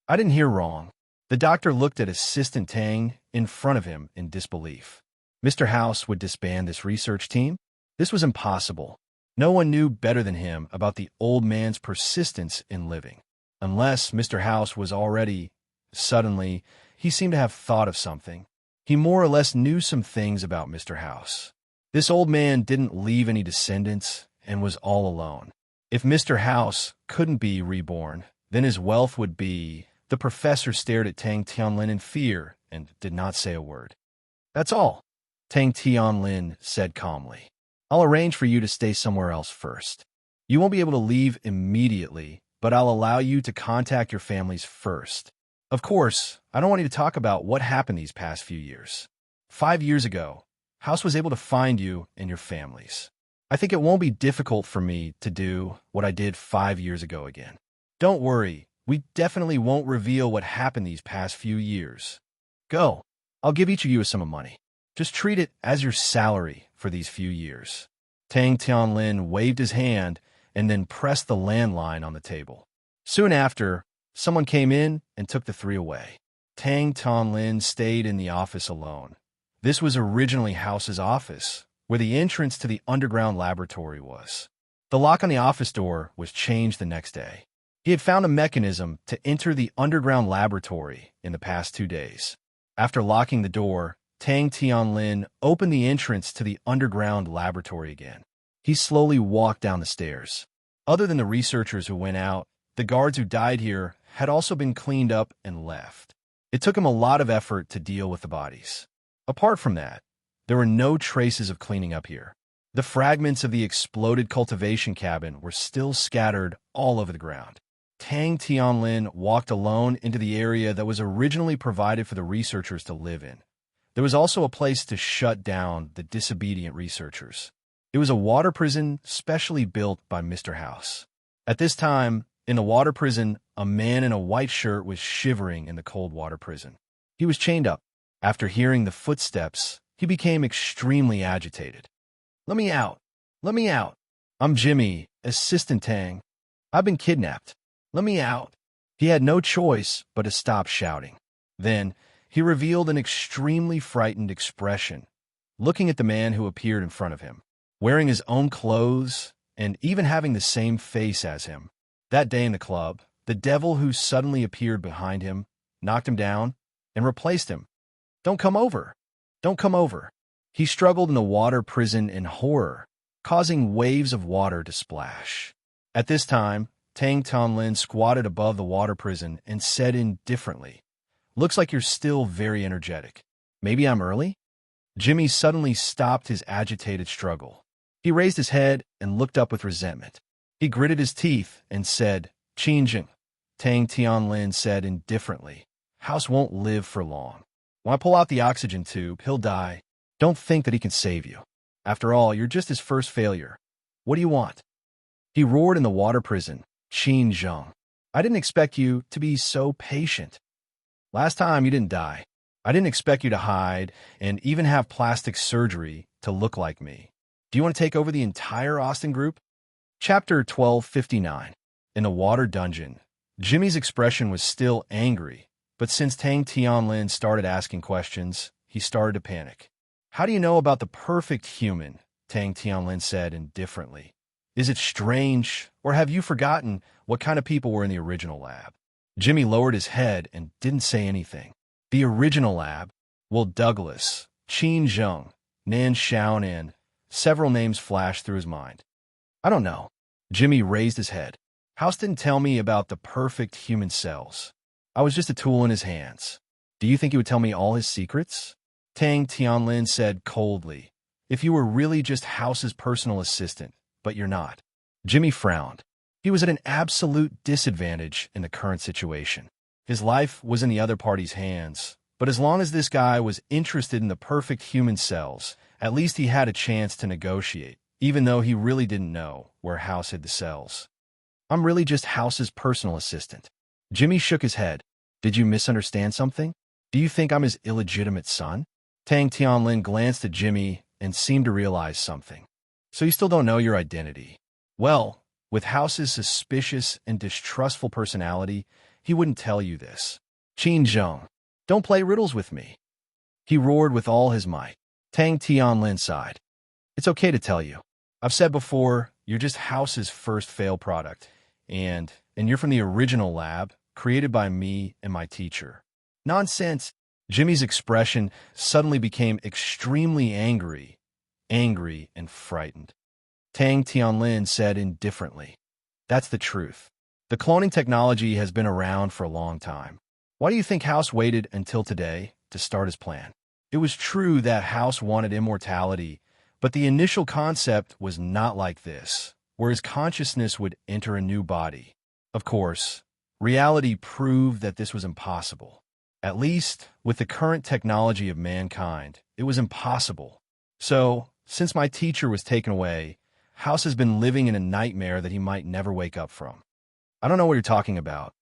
I didn't hear wrong. The doctor looked at Assistant Tang in front of him in disbelief. Mr. House would disband this research team? This was impossible. No one knew better than him about the old man's persistence in living. Unless Mr. House was already... Suddenly, he seemed to have thought of something. He more or less knew some things about Mr. House. This old man didn't leave any descendants and was all alone. If Mr. House couldn't be reborn, then his wealth would be... The professor stared at Tang Tianlin in fear and did not say a word. That's all, Tang Tianlin said calmly. I'll arrange for you to stay somewhere else first. You won't be able to leave immediately, but I'll allow you to contact your families first. Of course, I don't want you to talk about what happened these past few years. 5 years ago, House was able to find you and your families. I think it won't be difficult for me to do what I did 5 years ago again. Don't worry, we definitely won't reveal what happened these past few years. Go. I'll give each of you a sum of money. Just treat it as your salary for these few years. Tang Tianlin waved his hand and then pressed the landline on the table. Soon after, someone came in and took the three away. Tang Tianlin stayed in the office alone. This was originally House's office, where the entrance to the underground laboratory was. The lock on the office door was changed the next day. He had found a mechanism to enter the underground laboratory in the past 2 days. After locking the door, Tang Tianlin opened the entrance to the underground laboratory again. He slowly walked down the stairs. Other than the researchers who went out, the guards who died here had also been cleaned up and left. It took him a lot of effort to deal with the bodies. Apart from that, there were no traces of cleaning up here. The fragments of the exploded cultivation cabin were still scattered all over the ground. Tang Tianlin walked alone into the area that was originally provided for the researchers to live in. There was also a place to shut down the disobedient researchers. It was a water prison specially built by Mr. House. At this time, in the water prison, a man in a white shirt was shivering in the cold water prison. He was chained up. After hearing the footsteps, he became extremely agitated. Let me out! Let me out! I'm Jimmy, Assistant Tang. I've been kidnapped. Let me out. He had no choice but to stop shouting. Then, he revealed an extremely frightened expression, looking at the man who appeared in front of him, wearing his own clothes and even having the same face as him. That day in the club, the devil who suddenly appeared behind him knocked him down and replaced him. Don't come over. Don't come over. He struggled in the water prison in horror, causing waves of water to splash. At this time, Tang Tianlin squatted above the water prison and said indifferently, Looks like you're still very energetic. Maybe I'm early? Jimmy suddenly stopped his agitated struggle. He raised his head and looked up with resentment. He gritted his teeth and said, Qingjing. Tang Tianlin said indifferently, House won't live for long. When I pull out the oxygen tube, he'll die. Don't think that he can save you. After all, you're just his first failure. What do you want? He roared in the water prison, Qingjing. I didn't expect you to be so patient. Last time you didn't die. I didn't expect you to hide and even have plastic surgery to look like me. Do you want to take over the entire Austin group? Chapter 1259. In the water dungeon, Jimmy's expression was still angry, but since Tang Tianlin started asking questions, he started to panic. How do you know about the perfect human? Tang Tianlin said indifferently. Is it strange, or have you forgotten what kind of people were in the original lab? Jimmy lowered his head and didn't say anything. The original lab? Well, Douglas, Qin Zheng, Nan Xiaonan, several names flashed through his mind. I don't know. Jimmy raised his head. House didn't tell me about the perfect human cells. I was just a tool in his hands. Do you think he would tell me all his secrets? Tang Tianlin said coldly. If you were really just House's personal assistant, but you're not. Jimmy frowned. He was at an absolute disadvantage in the current situation. His life was in the other party's hands, but as long as this guy was interested in the perfect human cells, at least he had a chance to negotiate, even though he really didn't know where House hid the cells. I'm really just House's personal assistant. Jimmy shook his head. Did you misunderstand something? Do you think I'm his illegitimate son? Tang Tianlin glanced at Jimmy and seemed to realize something. So you still don't know your identity? Well, with House's suspicious and distrustful personality, he wouldn't tell you this. Qin Zheng, don't play riddles with me. He roared with all his might. Tang Tianlin sighed. It's okay to tell you. I've said before, you're just House's first fail product, and you're from the original lab, created by me and my teacher. Nonsense. Jimmy's expression suddenly became extremely angry and frightened. Tang Tianlin said indifferently, that's the truth. The cloning technology has been around for a long time. Why do you think House waited until today to start his plan? It was true that House wanted immortality, but the initial concept was not like this, where his consciousness would enter a new body. Of course, reality proved that this was impossible. At least, with the current technology of mankind, it was impossible. So, since my teacher was taken away, House has been living in a nightmare that he might never wake up from. I don't know what you're talking about.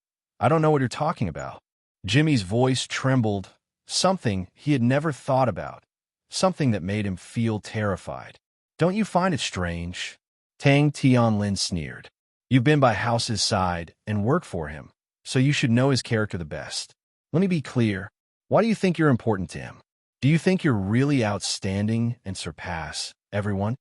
I don't know what you're talking about. Jimmy's voice trembled, something he had never thought about, something that made him feel terrified. Don't you find it strange? Tang Tianlin sneered. You've been by House's side and worked for him, so you should know his character the best. Let me be clear. Why do you think you're important to him? Do you think you're really outstanding and surpass everyone?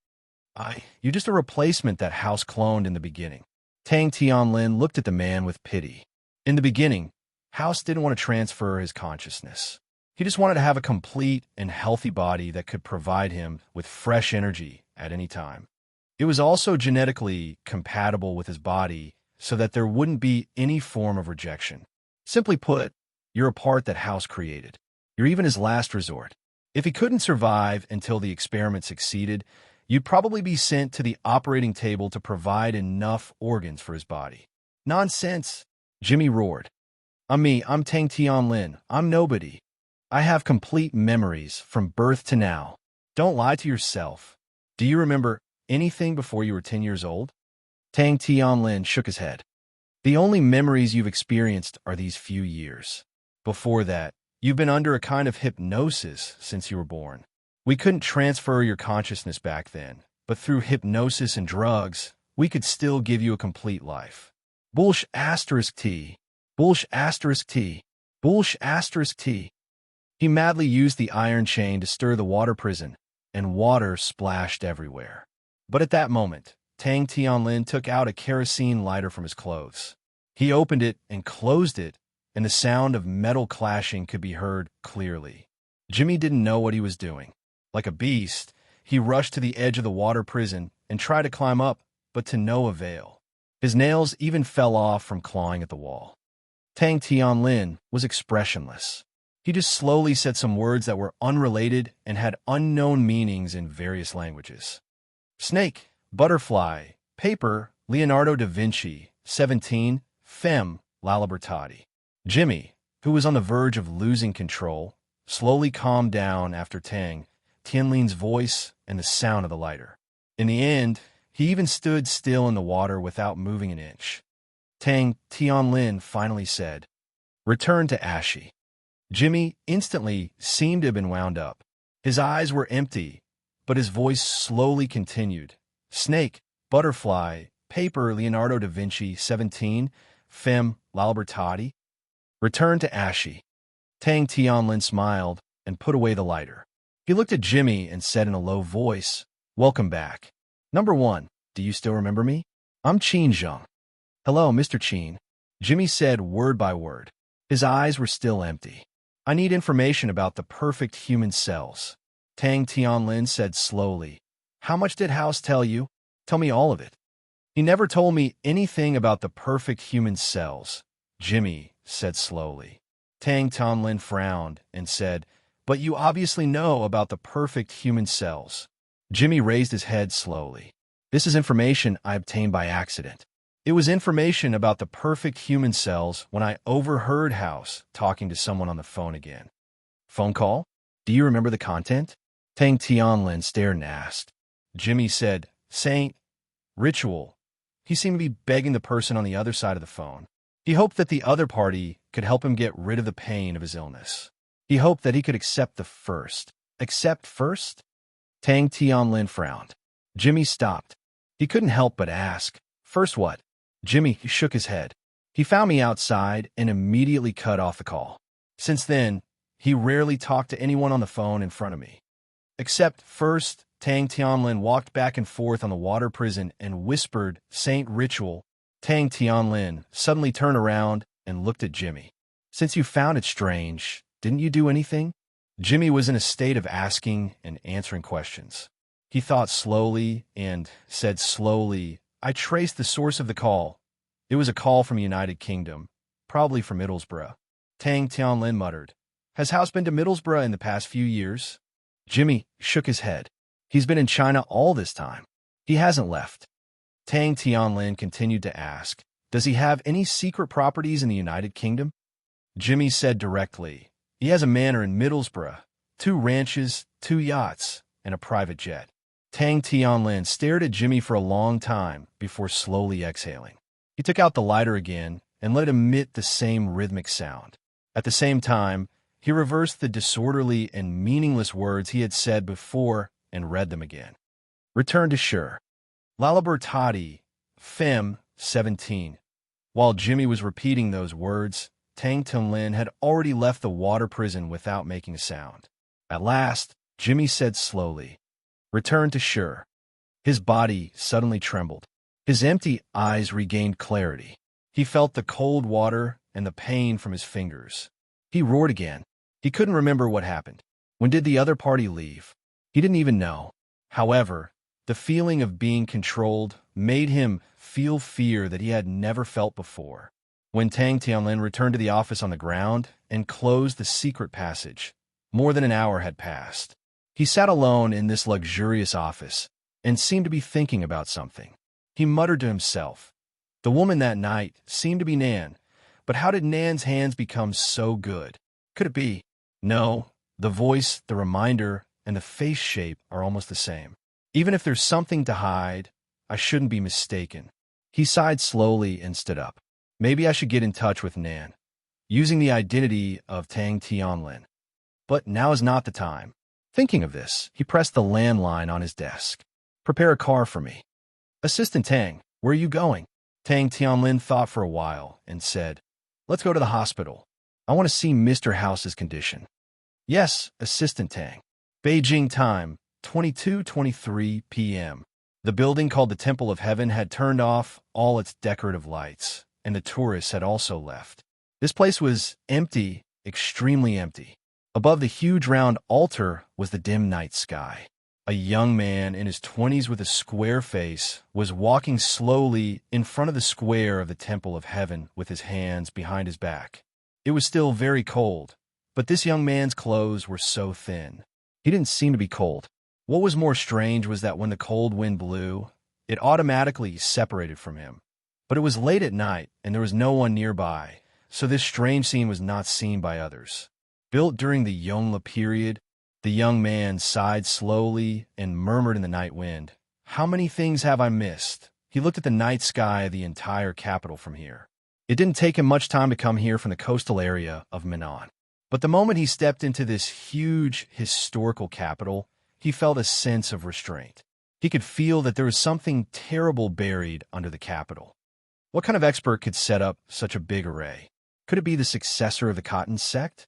You're just a replacement that House cloned in the beginning. Tang Tianlin looked at the man with pity. In the beginning, House didn't want to transfer his consciousness. He just wanted to have a complete and healthy body that could provide him with fresh energy at any time. It was also genetically compatible with his body so that there wouldn't be any form of rejection. Simply put, you're a part that House created. You're even his last resort. If he couldn't survive until the experiment succeeded, you'd probably be sent to the operating table to provide enough organs for his body. Nonsense, Jimmy roared. I'm Tang Tianlin. I'm nobody. I have complete memories from birth to now. Don't lie to yourself. Do you remember anything before you were 10 years old? Tang Tianlin shook his head. The only memories you've experienced are these few years. Before that, you've been under a kind of hypnosis since you were born. We couldn't transfer your consciousness back then, but through hypnosis and drugs, we could still give you a complete life. Bullsh asterisk T. Bullsh asterisk T. Bullsh asterisk T. He madly used the iron chain to stir the water prison, and water splashed everywhere. But at that moment, Tang Tianlin took out a kerosene lighter from his clothes. He opened it and closed it, and the sound of metal clashing could be heard clearly. Jimmy didn't know what he was doing. Like a beast, he rushed to the edge of the water prison and tried to climb up, but to no avail. His nails even fell off from clawing at the wall. Tang Tianlin was expressionless. He just slowly said some words that were unrelated and had unknown meanings in various languages. Snake, butterfly, paper, Leonardo da Vinci, 17, femme, la libertà. Jimmy, who was on the verge of losing control, slowly calmed down after Tang Tianlin's voice and the sound of the lighter. In the end, he even stood still in the water without moving an inch. Tang Tianlin finally said, "Return to Ashy." Jimmy instantly seemed to have been wound up. His eyes were empty, but his voice slowly continued. Snake, butterfly, paper, Leonardo da Vinci, 17, femme, la libertà. Return to Ashy. Tang Tianlin smiled and put away the lighter. He looked at Jimmy and said in a low voice, "Welcome back. Number 1, Do you still remember me? I'm Qin Zheng. Hello, Mr. Qin. Jimmy said word by word. His eyes were still empty. I need information about the perfect human cells. Tang Tianlin said slowly. How much did House tell you? Tell me all of it. He never told me anything about the perfect human cells, Jimmy said slowly. Tang Tianlin frowned and said, but you obviously know about the perfect human cells. Jimmy raised his head slowly. This is information I obtained by accident. It was information about the perfect human cells when I overheard House talking to someone on the phone again. Phone call? Do you remember the content? Tang Tianlin stared and asked. Jimmy said, Saint, ritual. He seemed to be begging the person on the other side of the phone. He hoped that the other party could help him get rid of the pain of his illness. He hoped that he could accept the first. Accept first? Tang Tianlin frowned. Jimmy stopped. He couldn't help but ask, first what? Jimmy shook his head. He found me outside and immediately cut off the call. Since then, he rarely talked to anyone on the phone in front of me. Except first, Tang Tianlin walked back and forth on the water prison and whispered, Saint ritual. Tang Tianlin suddenly turned around and looked at Jimmy. Since you found it strange, didn't you do anything? Jimmy was in a state of asking and answering questions. He thought slowly and said slowly, I traced the source of the call. It was a call from the United Kingdom, probably from Middlesbrough. Tang Tianlin muttered, Has House been to Middlesbrough in the past few years? Jimmy shook his head. He's been in China all this time. He hasn't left. Tang Tianlin continued to ask, Does he have any secret properties in the United Kingdom? Jimmy said directly, He has a manor in Middlesbrough, 2 ranches, 2 yachts, and a private jet. Tang Tianlin stared at Jimmy for a long time before slowly exhaling. He took out the lighter again and let it emit the same rhythmic sound. At the same time, he reversed the disorderly and meaningless words he had said before and read them again. Return to Sure. Lalibertati, Fem, 17. While Jimmy was repeating those words, Tang Tianlin had already left the water prison without making a sound. At last, Jimmy said slowly, Return to Sure. His body suddenly trembled. His empty eyes regained clarity. He felt the cold water and the pain from his fingers. He roared again. He couldn't remember what happened. When did the other party leave? He didn't even know. However, the feeling of being controlled made him feel fear that he had never felt before. When Tang Tianlin returned to the office on the ground and closed the secret passage, more than an hour had passed. He sat alone in this luxurious office and seemed to be thinking about something. He muttered to himself, The woman that night seemed to be Nan, but how did Nan's hands become so good? Could it be? No, the voice, the reminder, and the face shape are almost the same. Even if there's something to hide, I shouldn't be mistaken. He sighed slowly and stood up. Maybe I should get in touch with Nan, using the identity of Tang Tianlin. But now is not the time. Thinking of this, he pressed the landline on his desk. Prepare a car for me. Assistant Tang, where are you going? Tang Tianlin thought for a while and said, Let's go to the hospital. I want to see Mr. House's condition. Yes, Assistant Tang. Beijing time, 22:23 p.m. The building called the Temple of Heaven had turned off all its decorative lights, and the tourists had also left. This place was empty, extremely empty. Above the huge round altar was the dim night sky. A young man in his 20s with a square face was walking slowly in front of the square of the Temple of Heaven with his hands behind his back. It was still very cold, but this young man's clothes were so thin. He didn't seem to be cold. What was more strange was that when the cold wind blew, it automatically separated from him. But it was late at night, and there was no one nearby, so this strange scene was not seen by others. Built during the Yongle period, the young man sighed slowly and murmured in the night wind, How many things have I missed? He looked at the night sky of the entire capital from here. It didn't take him much time to come here from the coastal area of Minan. But the moment he stepped into this huge historical capital, he felt a sense of restraint. He could feel that there was something terrible buried under the capital. What kind of expert could set up such a big array? Could it be the successor of the Cotton sect?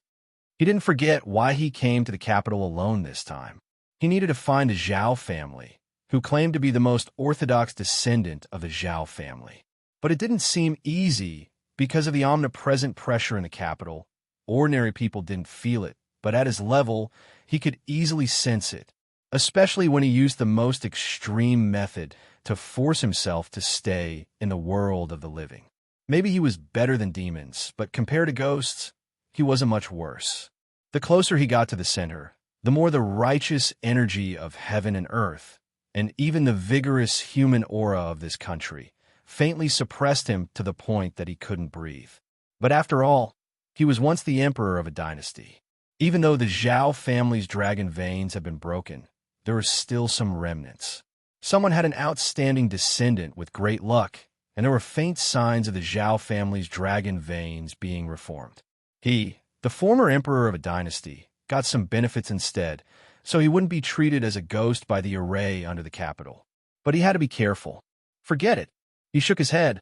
He didn't forget why he came to the capital alone this time. He needed to find the Zhao family, who claimed to be the most orthodox descendant of the Zhao family. But it didn't seem easy because of the omnipresent pressure in the capital. Ordinary people didn't feel it, but at his level, he could easily sense it, especially when he used the most extreme method to force himself to stay in the world of the living. Maybe he was better than demons, but compared to ghosts, he wasn't much worse. The closer he got to the center, the more the righteous energy of heaven and earth, and even the vigorous human aura of this country, faintly suppressed him to the point that he couldn't breathe. But after all, he was once the emperor of a dynasty. Even though the Zhao family's dragon veins have been broken, there are still some remnants. Someone had an outstanding descendant with great luck, and there were faint signs of the Zhao family's dragon veins being reformed. He, the former emperor of a dynasty, got some benefits instead, so he wouldn't be treated as a ghost by the array under the capital. But he had to be careful. Forget it. He shook his head.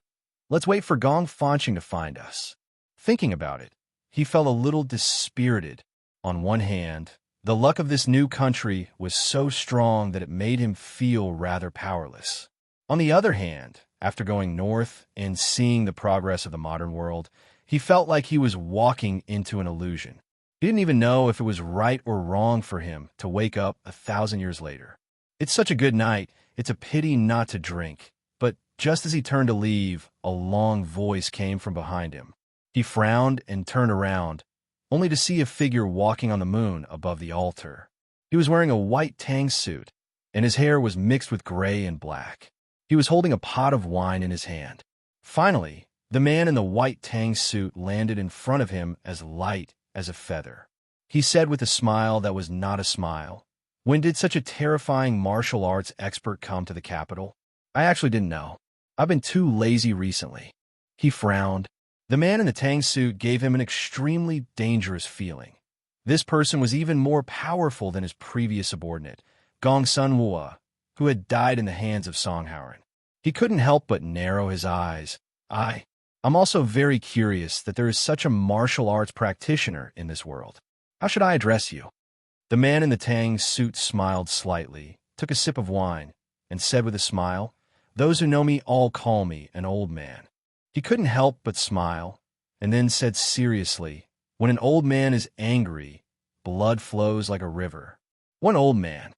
Let's wait for Gong Fanqing to find us. Thinking about it, he felt a little dispirited. On one hand, the luck of this new country was so strong that it made him feel rather powerless. On the other hand, after going north and seeing the progress of the modern world, he felt like he was walking into an illusion. He didn't even know if it was right or wrong for him to wake up 1,000 years later. It's such a good night, it's a pity not to drink. But just as he turned to leave, a long voice came from behind him. He frowned and turned around, only to see a figure walking on the moon above the altar. He was wearing a white tang suit, and his hair was mixed with gray and black. He was holding a pot of wine in his hand. Finally, the man in the white tang suit landed in front of him as light as a feather. He said with a smile that was not a smile, "When did such a terrifying martial arts expert come to the capital? I actually didn't know. I've been too lazy recently." He frowned. The man in the tang suit gave him an extremely dangerous feeling. This person was even more powerful than his previous subordinate, Gong Sunhua, who had died in the hands of Song Howren. He couldn't help but narrow his eyes. I'm also very curious that there is such a martial arts practitioner in this world. How should I address you? The man in the tang suit smiled slightly, took a sip of wine, and said with a smile, "Those who know me all call me an old man." He couldn't help but smile, and then said seriously, "When an old man is angry, blood flows like a river." One old man.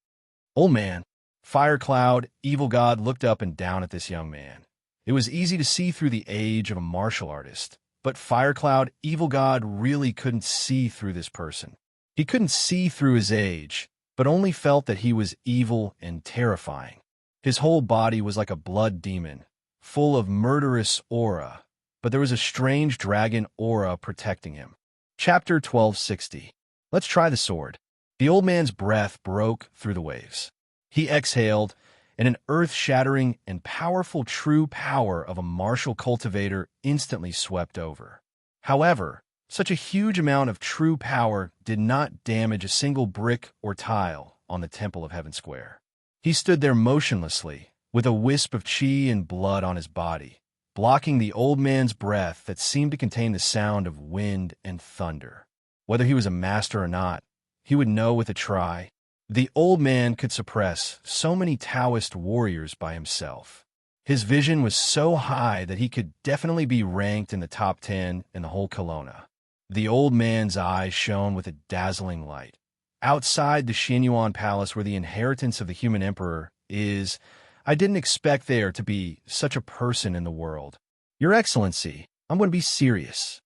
Old man. Fire Cloud, evil god, looked up and down at this young man. It was easy to see through the age of a martial artist, but Fire Cloud, evil god, really couldn't see through this person. He couldn't see through his age, but only felt that he was evil and terrifying. His whole body was like a blood demon, full of murderous aura, but there was a strange dragon aura protecting him. Chapter 1260. Let's try the sword. The old man's breath broke through the waves. He exhaled, and an earth-shattering and powerful true power of a martial cultivator instantly swept over. However, such a huge amount of true power did not damage a single brick or tile on the Temple of Heaven Square. He stood there motionlessly, with a wisp of chi and blood on his body, blocking the old man's breath that seemed to contain the sound of wind and thunder. Whether he was a master or not, he would know with a try. The old man could suppress so many Taoist warriors by himself. His vision was so high that he could definitely be ranked in the top 10 in the whole Kelowna. The old man's eyes shone with a dazzling light. Outside the Xinyuan Palace, where the inheritance of the human emperor is, I didn't expect there to be such a person in the world. Your Excellency, I'm going to be serious.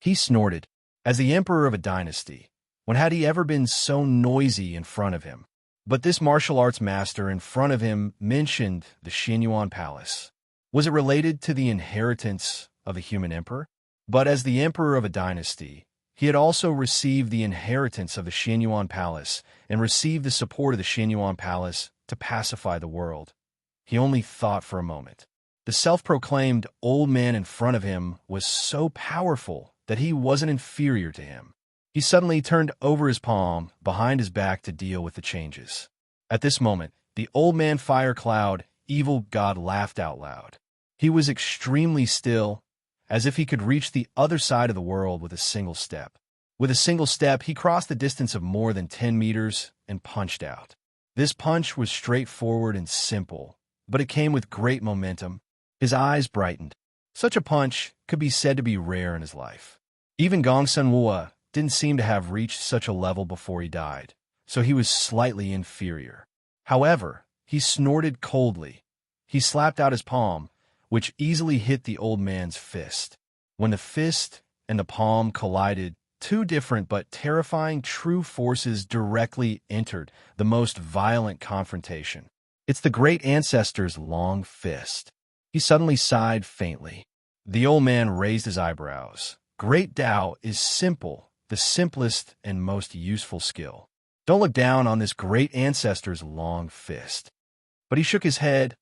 He snorted. As the emperor of a dynasty, when had he ever been so noisy in front of him? But this martial arts master in front of him mentioned the Xinyuan Palace. Was it related to the inheritance of the human emperor? But as the emperor of a dynasty, he had also received the inheritance of the Xinyuan Palace and received the support of the Xinyuan Palace to pacify the world. He only thought for a moment. The self-proclaimed old man in front of him was so powerful that he wasn't inferior to him. He suddenly turned over his palm behind his back to deal with the changes. At this moment, the old man Fire Cloud, evil god, laughed out loud. He was extremely still, as if he could reach the other side of the world with a single step. With a single step, he crossed the distance of more than 10 meters and punched out. This punch was straightforward and simple, but it came with great momentum. His eyes brightened. Such a punch could be said to be rare in his life. Even Gong Sun Wua didn't seem to have reached such a level before he died, so he was slightly inferior. However, he snorted coldly. He slapped out his palm, which easily hit the old man's fist. When the fist and the palm collided, two different but terrifying true forces directly entered the most violent confrontation. It's the great ancestor's long fist. He suddenly sighed faintly. The old man raised his eyebrows. Great Tao is simple, the simplest and most useful skill. Don't look down on this great ancestor's long fist. But he shook his head,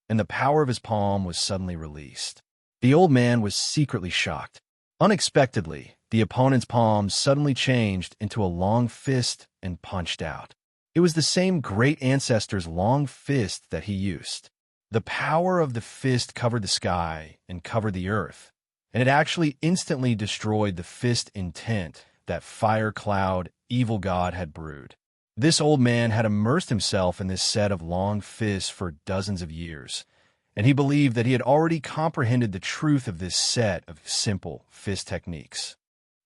and the power of his palm was suddenly released. The old man was secretly shocked. Unexpectedly, the opponent's palm suddenly changed into a long fist and punched out. It was the same great ancestor's long fist that he used. The power of the fist covered the sky and covered the earth, and it actually instantly destroyed the fist intent that fire cloud evil god had brewed. This old man had immersed himself in this set of long fists for dozens of years, and he believed that he had already comprehended the truth of this set of simple fist techniques.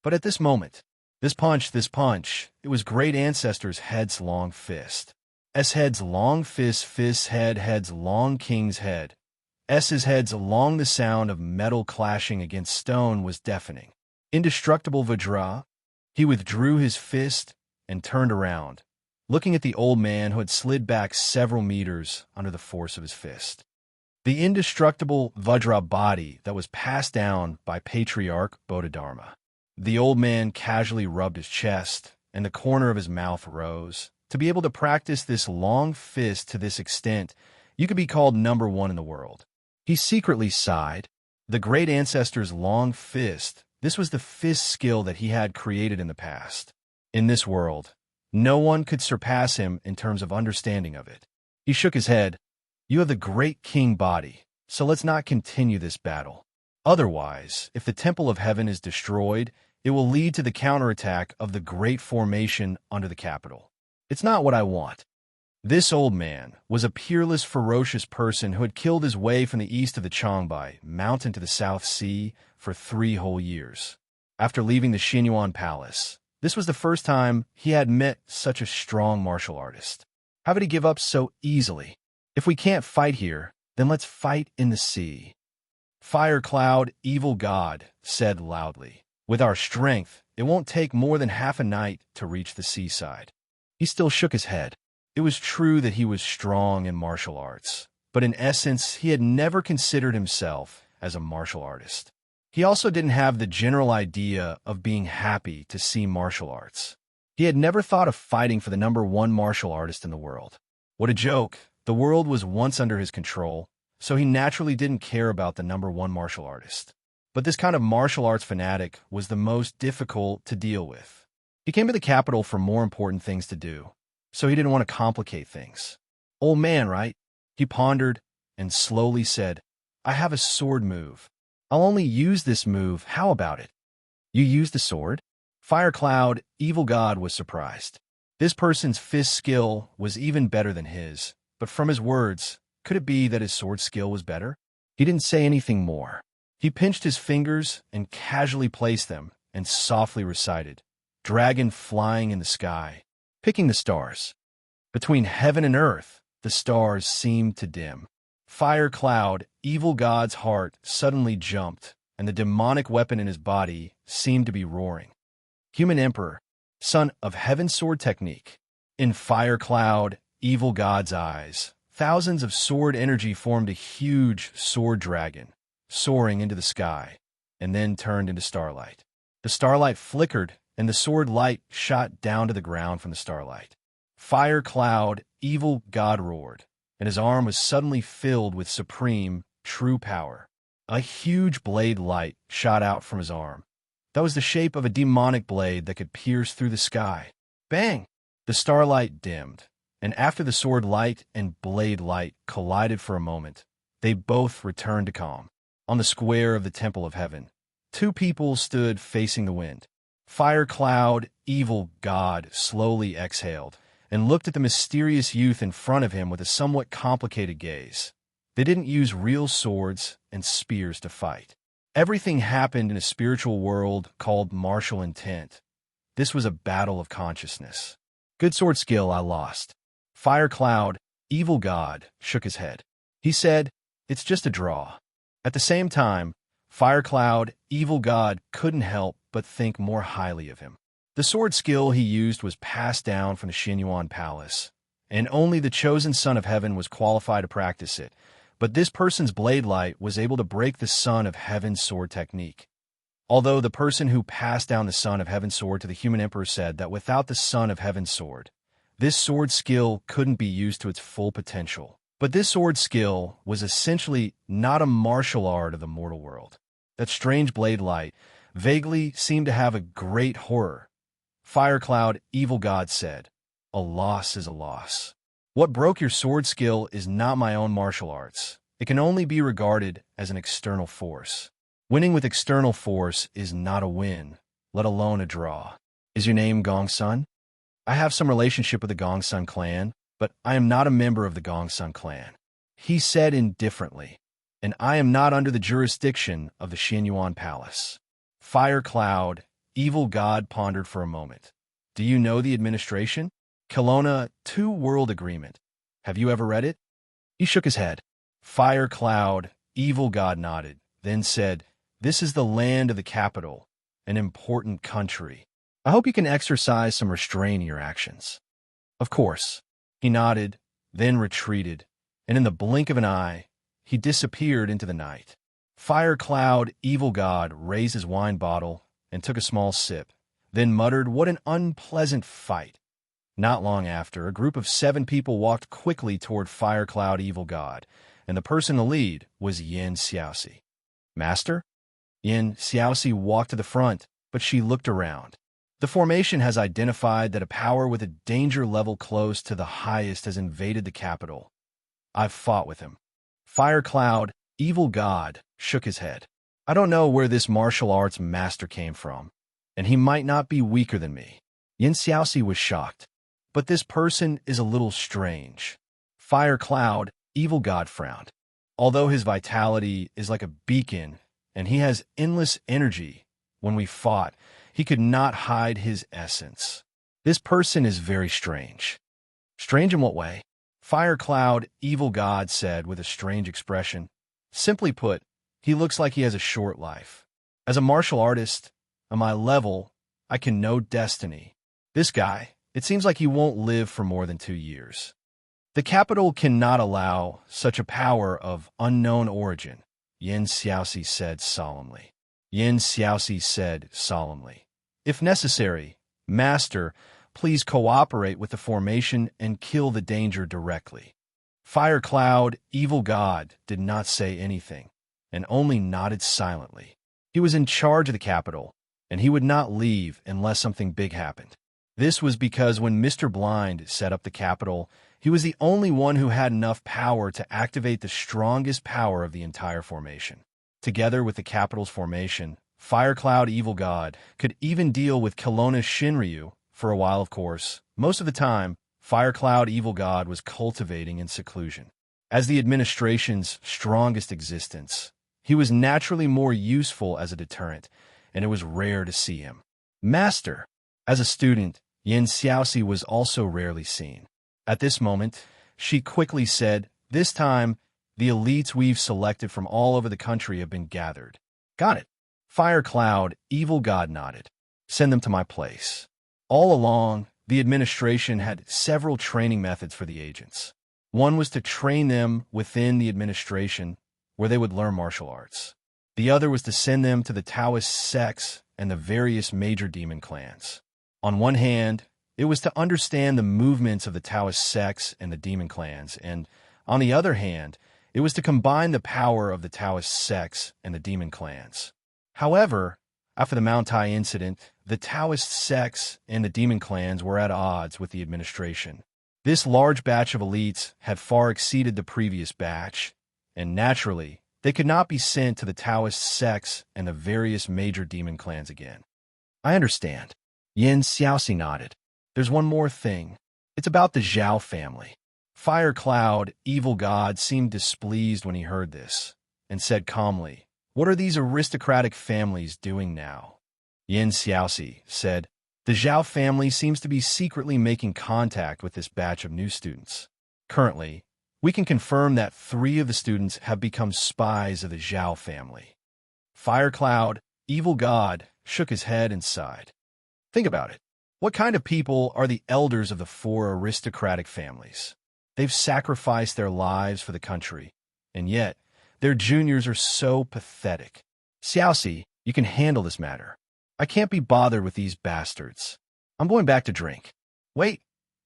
But at this moment, this punch, it was great ancestor's head's long fist. S head's long fist, fist's head, head's long king's head. S's head's along the sound of metal clashing against stone was deafening. Indestructible Vajra, he withdrew his fist and turned around, looking at the old man who had slid back several meters under the force of his fist. The indestructible Vajra body that was passed down by Patriarch Bodhidharma. The old man casually rubbed his chest, and the corner of his mouth rose. To be able to practice this long fist to this extent, you could be called number one in the world. He secretly sighed. The great ancestor's long fist, this was the fist skill that he had created in the past. In this world, no one could surpass him in terms of understanding of it. He shook his head. You have the great king body, so let's not continue this battle. Otherwise, if the temple of heaven is destroyed, it will lead to the counterattack of the great formation under the capital. It's not what I want. This old man was a peerless, ferocious person who had killed his way from the east of the Changbai mountain to the South Sea for 3 whole years. After leaving the Xinyuan Palace, this was the first time he had met such a strong martial artist. How could he give up so easily? If we can't fight here, then let's fight in the sea. Fire Cloud, evil god, said loudly. With our strength, it won't take more than half a night to reach the seaside. He still shook his head. It was true that he was strong in martial arts, but in essence, he had never considered himself as a martial artist. He also didn't have the general idea of being happy to see martial arts. He had never thought of fighting for the number one martial artist in the world. What a joke! The world was once under his control, so he naturally didn't care about the number one martial artist. But this kind of martial arts fanatic was the most difficult to deal with. He came to the capital for more important things to do, so he didn't want to complicate things. Old man, right? He pondered and slowly said, I have a sword move. I'll only use this move. How about it? You use the sword? Fire Cloud, evil god, was surprised. This person's fist skill was even better than his, but from his words, could it be that his sword skill was better? He didn't say anything more. He pinched his fingers and casually placed them and softly recited, Dragon flying in the sky, picking the stars. Between heaven and earth, the stars seemed to dim. Fire Cloud, evil god's heart suddenly jumped, and the demonic weapon in his body seemed to be roaring. Human Emperor, son of Heaven sword technique. In Fire Cloud, evil god's eyes, thousands of sword energy formed a huge sword dragon, soaring into the sky, and then turned into starlight. The starlight flickered, and the sword light shot down to the ground from the starlight. Fire Cloud, evil god roared, and his arm was suddenly filled with supreme, true power. A huge blade light shot out from his arm. That was the shape of a demonic blade that could pierce through the sky. Bang! The starlight dimmed, and after the sword light and blade light collided for a moment, they both returned to calm. On the square of the Temple of Heaven, 2 people stood facing the wind. Fire Cloud, evil god, slowly exhaled, and looked at the mysterious youth in front of him with a somewhat complicated gaze. They didn't use real swords and spears to fight. Everything happened in a spiritual world called martial intent. This was a battle of consciousness. Good sword skill, I lost. Fire Cloud, evil god, shook his head. He said, "It's just a draw." At the same time, Fire Cloud, evil god, couldn't help but think more highly of him. The sword skill he used was passed down from the Xinyuan Palace, and only the chosen son of heaven was qualified to practice it. But this person's blade light was able to break the son of heaven's sword technique. Although the person who passed down the son of heaven's sword to the human emperor said that without the son of heaven's sword, this sword skill couldn't be used to its full potential. But this sword skill was essentially not a martial art of the mortal world. That strange blade light vaguely seemed to have a great horror. Fire Cloud, evil god, said, "A loss is a loss. What broke your sword skill is not my own martial arts. It can only be regarded as an external force. Winning with external force is not a win, let alone a draw. Is your name Gongsun? I have some relationship with the Gongsun clan, but I am not a member of the Gongsun clan," he said indifferently, "and I am not under the jurisdiction of the Xinyuan Palace." Fire Cloud, evil god, pondered for a moment. "Do you know the administration? Kelowna Two-World Agreement. Have you ever read it?" He shook his head. Fire Cloud, evil god, nodded, then said, "This is the land of the capital, an important country. I hope you can exercise some restraint in your actions." "Of course." He nodded, then retreated, and in the blink of an eye, he disappeared into the night. Fire Cloud, evil god, raised his wine bottle and took a small sip, then muttered, "What an unpleasant fight." Not long after, a group of 7 people walked quickly toward Fire Cloud, evil god, and the person in the lead was Yin Xiaoxi. "Master?" Yin Xiaoxi walked to the front, but she looked around. "The formation has identified that a power with a danger level close to the highest has invaded the capital. I've fought with him." Fire Cloud, evil god, shook his head. "I don't know where this martial arts master came from, and he might not be weaker than me." Yin Xiaoxi was shocked. "But this person is a little strange." Fire Cloud, evil god, frowned. "Although his vitality is like a beacon, and he has endless energy, when we fought, he could not hide his essence. This person is very strange." "Strange in what way?" Fire Cloud, evil god, said with a strange expression. "Simply put, he looks like he has a short life. As a martial artist, on my level, I can know destiny. This guy, it seems like he won't live for more than 2 years. The capital cannot allow such a power of unknown origin," Yin Xiaoxi said solemnly. Yin Xiaoxi said solemnly, "If necessary, Master, please cooperate with the formation and kill the danger directly." Fire Cloud, evil god, did not say anything, and only nodded silently. He was in charge of the capital, and he would not leave unless something big happened. This was because when Mr. Blind set up the capital, he was the only one who had enough power to activate the strongest power of the entire formation. Together with the capital's formation, Fire Cloud, evil god, could even deal with Kelowna Shinryu for a while, of course. Most of the time, Fire Cloud, evil god, was cultivating in seclusion. As the administration's strongest existence, he was naturally more useful as a deterrent, and it was rare to see him. Master. As a student, Yin Xiaoxi was also rarely seen. At this moment, she quickly said, "This time, the elites we've selected from all over the country have been gathered." "Got it." Fire Cloud, evil god, nodded. "Send them to my place." All along, the administration had several training methods for the agents. One was to train them within the administration, where they would learn martial arts. The other was to send them to the Taoist sects and the various major demon clans. On one hand, it was to understand the movements of the Taoist sects and the demon clans, and on the other hand, it was to combine the power of the Taoist sects and the demon clans. However, after the Mount Tai incident, the Taoist sects and the demon clans were at odds with the administration. This large batch of elites had far exceeded the previous batch, and naturally, they could not be sent to the Taoist sects and the various major demon clans again. "I understand." Yin Xiaoxi nodded. "There's one more thing. It's about the Zhao family. Fire Cloud, evil god, seemed displeased when he heard this, and said calmly, "What are these aristocratic families doing now?" Yin Xiaoxi said, "The Zhao family seems to be secretly making contact with this batch of new students. Currently, we can confirm that 3 of the students have become spies of the Zhao family." Fire Cloud, evil god, shook his head and sighed. Think about it. What kind of people are the elders of the 4 aristocratic families? They've sacrificed their lives for the country, and yet their juniors are so pathetic. Xiaoxi, you can handle this matter. I can't be bothered with these bastards. I'm going back to drink. Wait,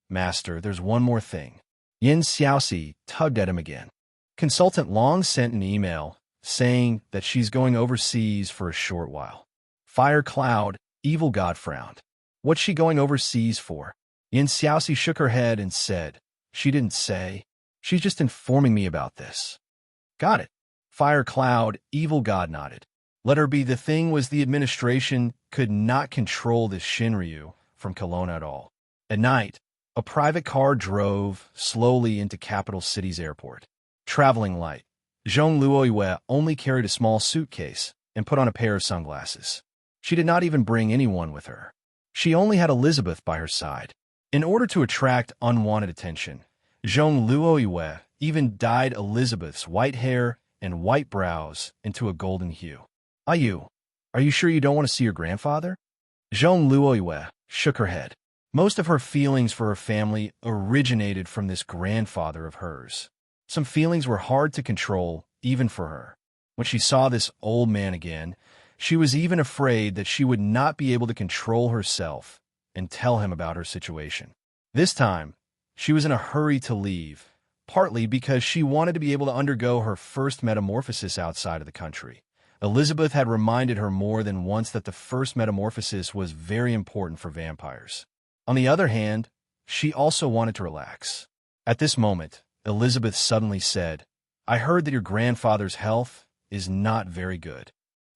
master, there's one more thing. Yin Xiaoxi tugged at him again. Consultant Long sent an email saying that she's going overseas for a short while. Fire Cloud, evil god, frowned. What's she going overseas for? Yin Xiaoxi shook her head and said, "She didn't say. She's just informing me about this." Got it. Fire Cloud, evil god, nodded. Let her be. The thing was, the administration could not control this Shinryu from Kelowna at all. At night, a private car drove slowly into capital city's airport. Traveling light, Zhong Luoyue only carried a small suitcase and put on a pair of sunglasses. She did not even bring anyone with her. She only had Elizabeth by her side. In order to attract unwanted attention, Zhong Luoyue even dyed Elizabeth's white hair and white brows into a golden hue. Ayu, are you sure you don't want to see your grandfather? Zhong Luoyue shook her head. Most of her feelings for her family originated from this grandfather of hers. Some feelings were hard to control, even for her. When she saw this old man again, she was even afraid that she would not be able to control herself and tell him about her situation. This time, she was in a hurry to leave, partly because she wanted to be able to undergo her first metamorphosis outside of the country. Elizabeth had reminded her more than once that the first metamorphosis was very important for vampires. On the other hand, she also wanted to relax. At this moment, Elizabeth suddenly said, "I heard that your grandfather's health is not very good."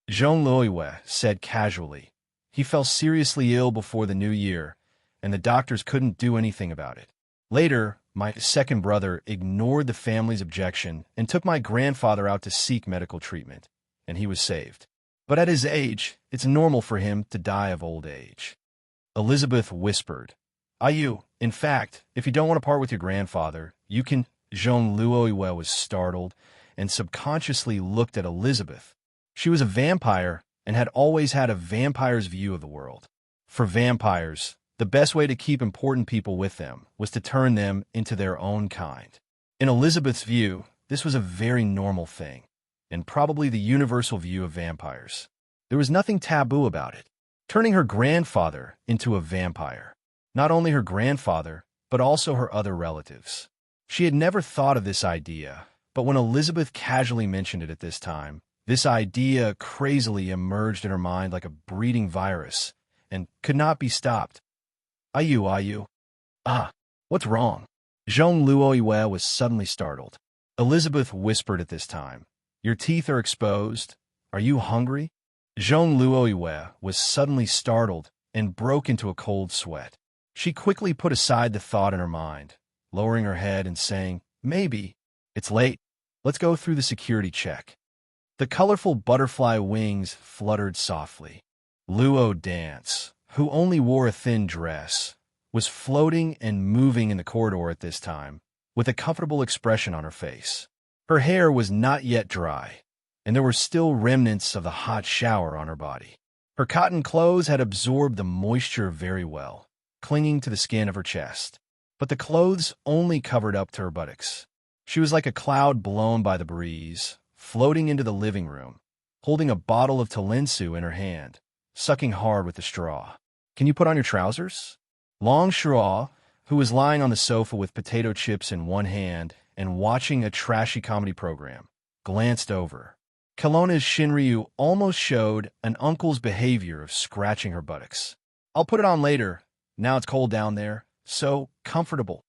Zhong Luoyue said casually, "He fell seriously ill before the new year, and the doctors couldn't do anything about it. Later, my second brother ignored the family's objection and took my grandfather out to seek medical treatment, and he was saved. But at his age, it's normal for him to die of old age." Elizabeth whispered, "Ayu, in fact, if you don't want to part with your grandfather, you can—" Zhong Luoyue was startled and subconsciously looked at Elizabeth. She was a vampire and had always had a vampire's view of the world. For vampires, the best way to keep important people with them was to turn them into their own kind. In Elizabeth's view, this was a very normal thing, and probably the universal view of vampires. There was nothing taboo about it. Turning her grandfather into a vampire. Not only her grandfather, but also her other relatives. She had never thought of this idea, but when Elizabeth casually mentioned it at this time, this idea crazily emerged in her mind like a breeding virus and could not be stopped. Ayu. Ah, what's wrong? Zhong Luoyue was suddenly startled. Elizabeth whispered at this time, "Your teeth are exposed. Are you hungry?" Zhong Luoyue was suddenly startled and broke into a cold sweat. She quickly put aside the thought in her mind, lowering her head and saying, "Maybe. It's late. Let's go through the security check." The colorful butterfly wings fluttered softly. Luo Dance, who only wore a thin dress, was floating and moving in the corridor at this time, with a comfortable expression on her face. Her hair was not yet dry, and there were still remnants of the hot shower on her body. Her cotton clothes had absorbed the moisture very well, clinging to the skin of her chest. But the clothes only covered up to her buttocks. She was like a cloud blown by the breeze, floating into the living room, holding a bottle of Talinsu in her hand, sucking hard with the straw. "Can you put on your trousers?" Long Shua, who was lying on the sofa with potato chips in one hand and watching a trashy comedy program, glanced over. Kelowna's Shinryu almost showed an uncle's behavior of scratching her buttocks. "I'll put it on later. Now it's cold down there. So comfortable."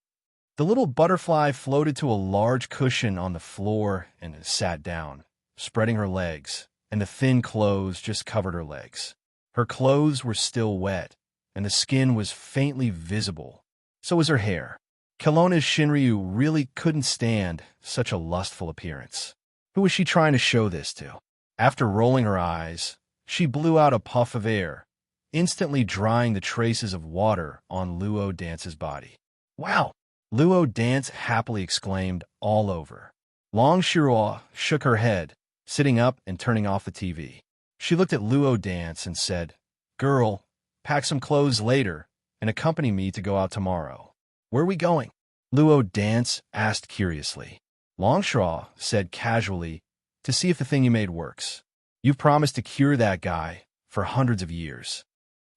The little butterfly floated to a large cushion on the floor and sat down, spreading her legs, and the thin clothes just covered her legs. Her clothes were still wet, and the skin was faintly visible, So was her hair. Kelowna's Shinryu really couldn't stand such a lustful appearance. Who was she trying to show this to? After rolling her eyes, she blew out a puff of air, instantly drying the traces of water on Luo Dance's body. Wow! Luo Dance happily exclaimed all over. Long Shirua shook her head, sitting up and turning off the TV. She looked at Luo Dance and said, "Girl, pack some clothes later and accompany me to go out tomorrow." "Where are we going?" Luo Dance asked curiously. Longshaw said casually, "To see if the thing you made works. You've promised to cure that guy for hundreds of years."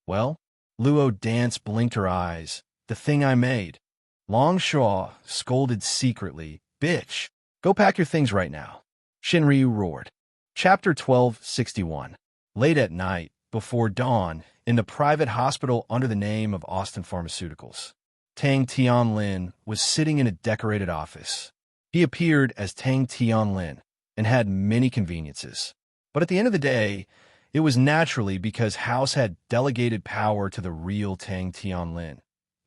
"Well?" Luo Dance blinked her eyes. "The thing I made." Longshaw scolded secretly. "Bitch, go pack your things right now." Shinryu roared. Chapter 1261. Late at night, before dawn, in the private hospital under the name of Austin Pharmaceuticals, Tang Tianlin was sitting in a decorated office. He appeared as Tang Tianlin and had many conveniences. But at the end of the day, it was naturally because House had delegated power to the real Tang Tianlin.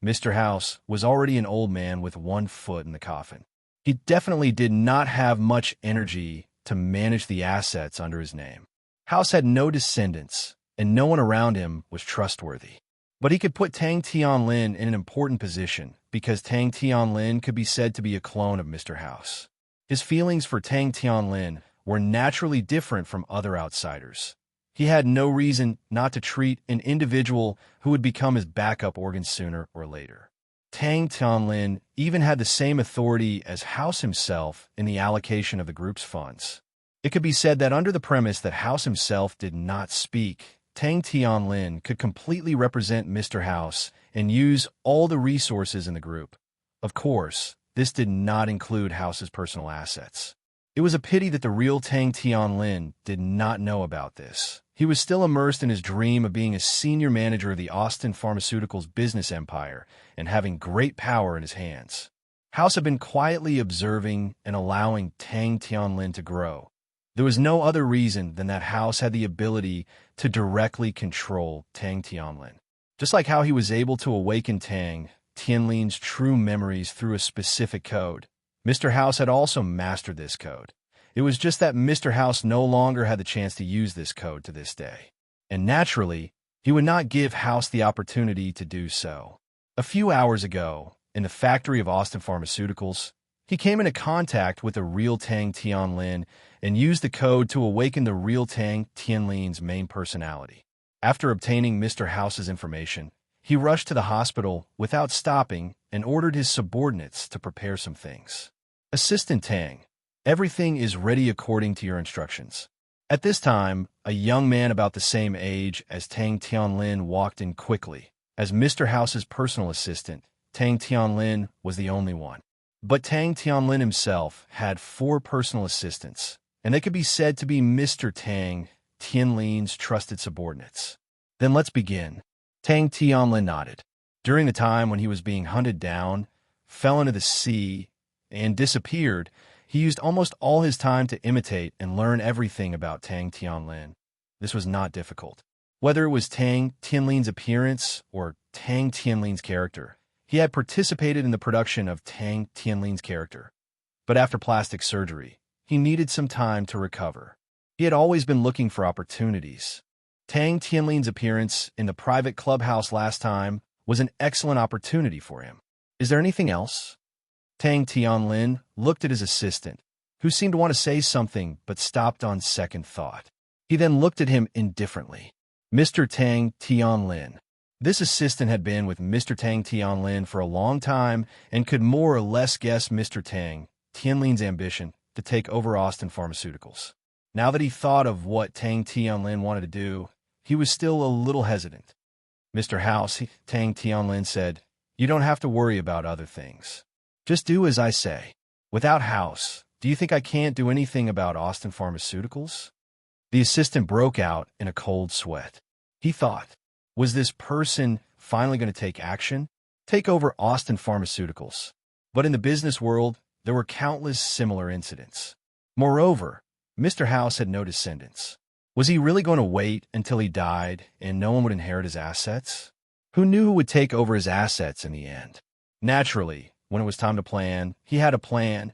Mr. House was already an old man with one foot in the coffin. He definitely did not have much energy to manage the assets under his name. House had no descendants, and no one around him was trustworthy. But he could put Tang Tianlin in an important position because Tang Tianlin could be said to be a clone of Mr. House. His feelings for Tang Tianlin were naturally different from other outsiders. He had no reason not to treat an individual who would become his backup organ sooner or later. Tang Tianlin even had the same authority as House himself in the allocation of the group's funds. It could be said that under the premise that House himself did not speak, Tang Tianlin could completely represent Mr. House and use all the resources in the group. Of course, this did not include House's personal assets. It was a pity that the real Tang Tianlin did not know about this. He was still immersed in his dream of being a senior manager of the Austin Pharmaceuticals business empire and having great power in his hands. House had been quietly observing and allowing Tang Tianlin to grow. There was no other reason than that House had the ability to directly control Tang Tianlin. Just like how he was able to awaken Tang Tianlin's true memories through a specific code, Mr. House had also mastered this code. It was just that Mr. House no longer had the chance to use this code to this day. And naturally, he would not give House the opportunity to do so. A few hours ago, in the factory of Austin Pharmaceuticals, he came into contact with the real Tang Tianlin and used the code to awaken the real Tang Tianlin's main personality. After obtaining Mr. House's information, he rushed to the hospital without stopping and ordered his subordinates to prepare some things. "Assistant Tang, everything is ready according to your instructions." At this time, a young man about the same age as Tang Tianlin walked in quickly. As Mr. House's personal assistant, Tang Tianlin was the only one. But Tang Tianlin himself had 4 personal assistants, and they could be said to be Mr. Tang Tianlin's trusted subordinates. "Then let's begin." Tang Tianlin nodded. During the time when he was being hunted down, fell into the sea, and disappeared, he used almost all his time to imitate and learn everything about Tang Tianlin. This was not difficult. Whether it was Tang Tianlin's appearance or Tang Tianlin's character, he had participated in the production of Tang Tianlin's character. But after plastic surgery, he needed some time to recover. He had always been looking for opportunities. Tang Tianlin's appearance in the private clubhouse last time was an excellent opportunity for him. "Is there anything else?" Tang Tianlin looked at his assistant, who seemed to want to say something but stopped on second thought. He then looked at him indifferently. "Mr. Tang Tianlin." This assistant had been with Mr. Tang Tianlin for a long time and could more or less guess Mr. Tang Tianlin's ambition to take over Austin Pharmaceuticals. Now that he thought of what Tang Tianlin wanted to do, he was still a little hesitant. "Mr. House," Tang Tianlin said, "you don't have to worry about other things. Just do as I say. Without House, do you think I can't do anything about Austin Pharmaceuticals?" The assistant broke out in a cold sweat. He thought, was this person finally going to take action? Take over Austin Pharmaceuticals. But in the business world, there were countless similar incidents. Moreover, Mr. House had no descendants. Was he really going to wait until he died and no one would inherit his assets? Who knew who would take over his assets in the end? Naturally, when it was time to plan, he had a plan.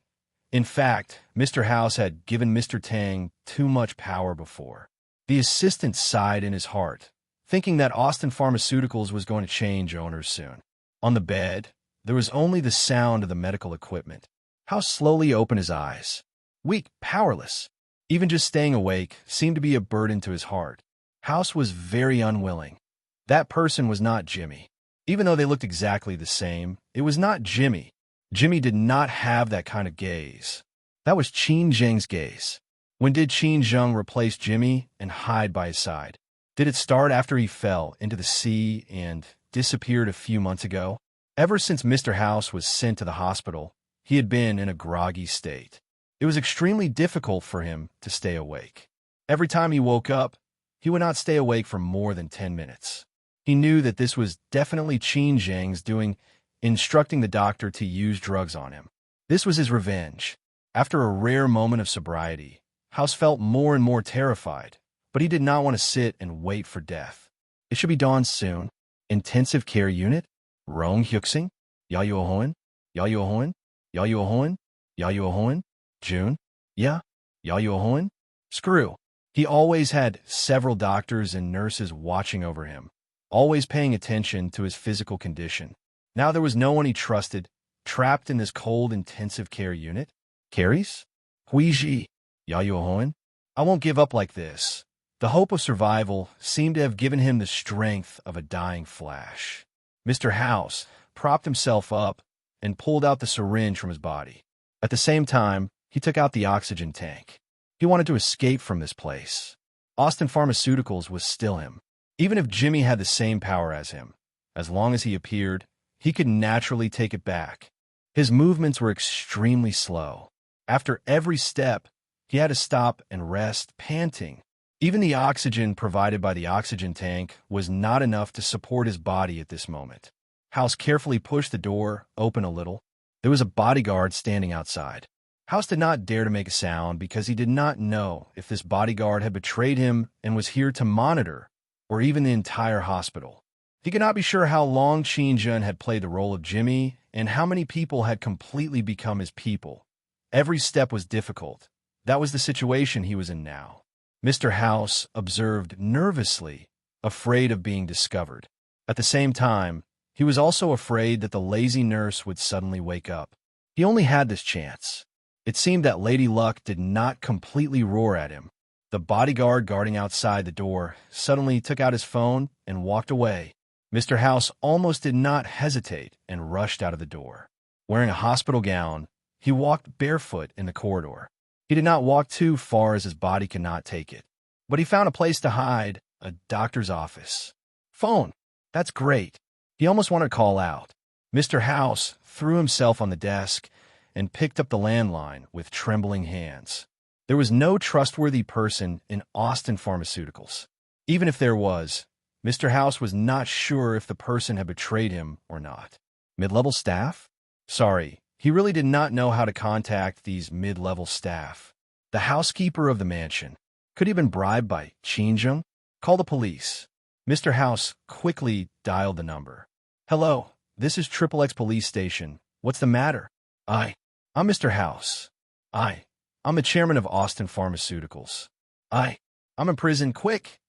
In fact, Mr. House had given Mr. Tang too much power before. The assistant sighed in his heart, thinking that Austin Pharmaceuticals was going to change owners soon. On the bed, there was only the sound of the medical equipment. House slowly opened his eyes. Weak, powerless. Even just staying awake seemed to be a burden to his heart. House was very unwilling. That person was not Jimmy. Even though they looked exactly the same, it was not Jimmy. Jimmy did not have that kind of gaze. That was Qin Zheng's gaze. When did Qin Zheng replace Jimmy and hide by his side? Did it start after he fell into the sea and disappeared a few months ago? Ever since Mr. House was sent to the hospital, he had been in a groggy state. It was extremely difficult for him to stay awake. Every time he woke up, he would not stay awake for more than 10 minutes. He knew that this was definitely Qin Zheng's doing, instructing the doctor to use drugs on him. This was his revenge. After a rare moment of sobriety, House felt more and more terrified, but he did not want to sit and wait for death. It should be dawn soon. Intensive care unit? Rong Hyuxing? Yayuohoen? Yayuohoen? Yayuohoen? Yayuohoen? June? Yeah? Yayuohoen? Screw. He always had several doctors and nurses watching over him, always paying attention to his physical condition. Now there was no one he trusted, trapped in this cold intensive care unit. Carries? Huiji. Yayuohoen? I won't give up like this. The hope of survival seemed to have given him the strength of a dying flash. Mr. House propped himself up and pulled out the syringe from his body. At the same time, he took out the oxygen tank. He wanted to escape from this place. Austin Pharmaceuticals was still him. Even if Jimmy had the same power as him, as long as he appeared, he could naturally take it back. His movements were extremely slow. After every step, he had to stop and rest, panting. Even the oxygen provided by the oxygen tank was not enough to support his body at this moment. House carefully pushed the door open a little. There was a bodyguard standing outside. House did not dare to make a sound because he did not know if this bodyguard had betrayed him and was here to monitor, or even the entire hospital. He could not be sure how long Qin Zheng had played the role of Jimmy and how many people had completely become his people. Every step was difficult. That was the situation he was in now. Mr. House observed nervously, afraid of being discovered. At the same time, he was also afraid that the lazy nurse would suddenly wake up. He only had this chance. It seemed that Lady Luck did not completely roar at him. The bodyguard guarding outside the door suddenly took out his phone and walked away. Mr. House almost did not hesitate and rushed out of the door. Wearing a hospital gown, he walked barefoot in the corridor. He did not walk too far as his body could not take it. But he found a place to hide, a doctor's office. Phone. That's great. He almost wanted to call out. Mr. House threw himself on the desk and picked up the landline with trembling hands. There was no trustworthy person in Austin Pharmaceuticals. Even if there was, Mr. House was not sure if the person had betrayed him or not. Mid-level staff? Sorry, he really did not know how to contact these mid-level staff. The housekeeper of the mansion. Could he have been bribed by Qin Zheng? Call the police. Mr. House quickly dialed the number. Hello, this is XXX Police Station. What's the matter? I'm Mr. House. I'm the chairman of Austin Pharmaceuticals. I'm in prison. Quick,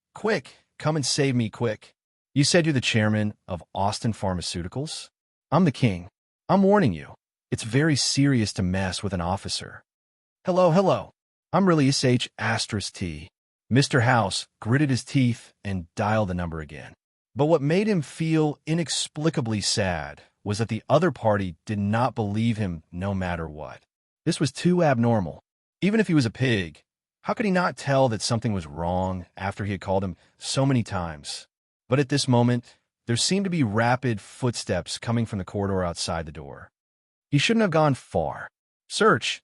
come and save me, quick. You said you're the chairman of Austin Pharmaceuticals? I'm the king. I'm warning you. It's very serious to mess with an officer. Hello. I'm really SH*T. Mr. House gritted his teeth and dialed the number again. But what made him feel inexplicably sad was that the other party did not believe him no matter what. This was too abnormal. Even if he was a pig, how could he not tell that something was wrong after he had called him so many times? But at this moment, there seemed to be rapid footsteps coming from the corridor outside the door. He shouldn't have gone far. Search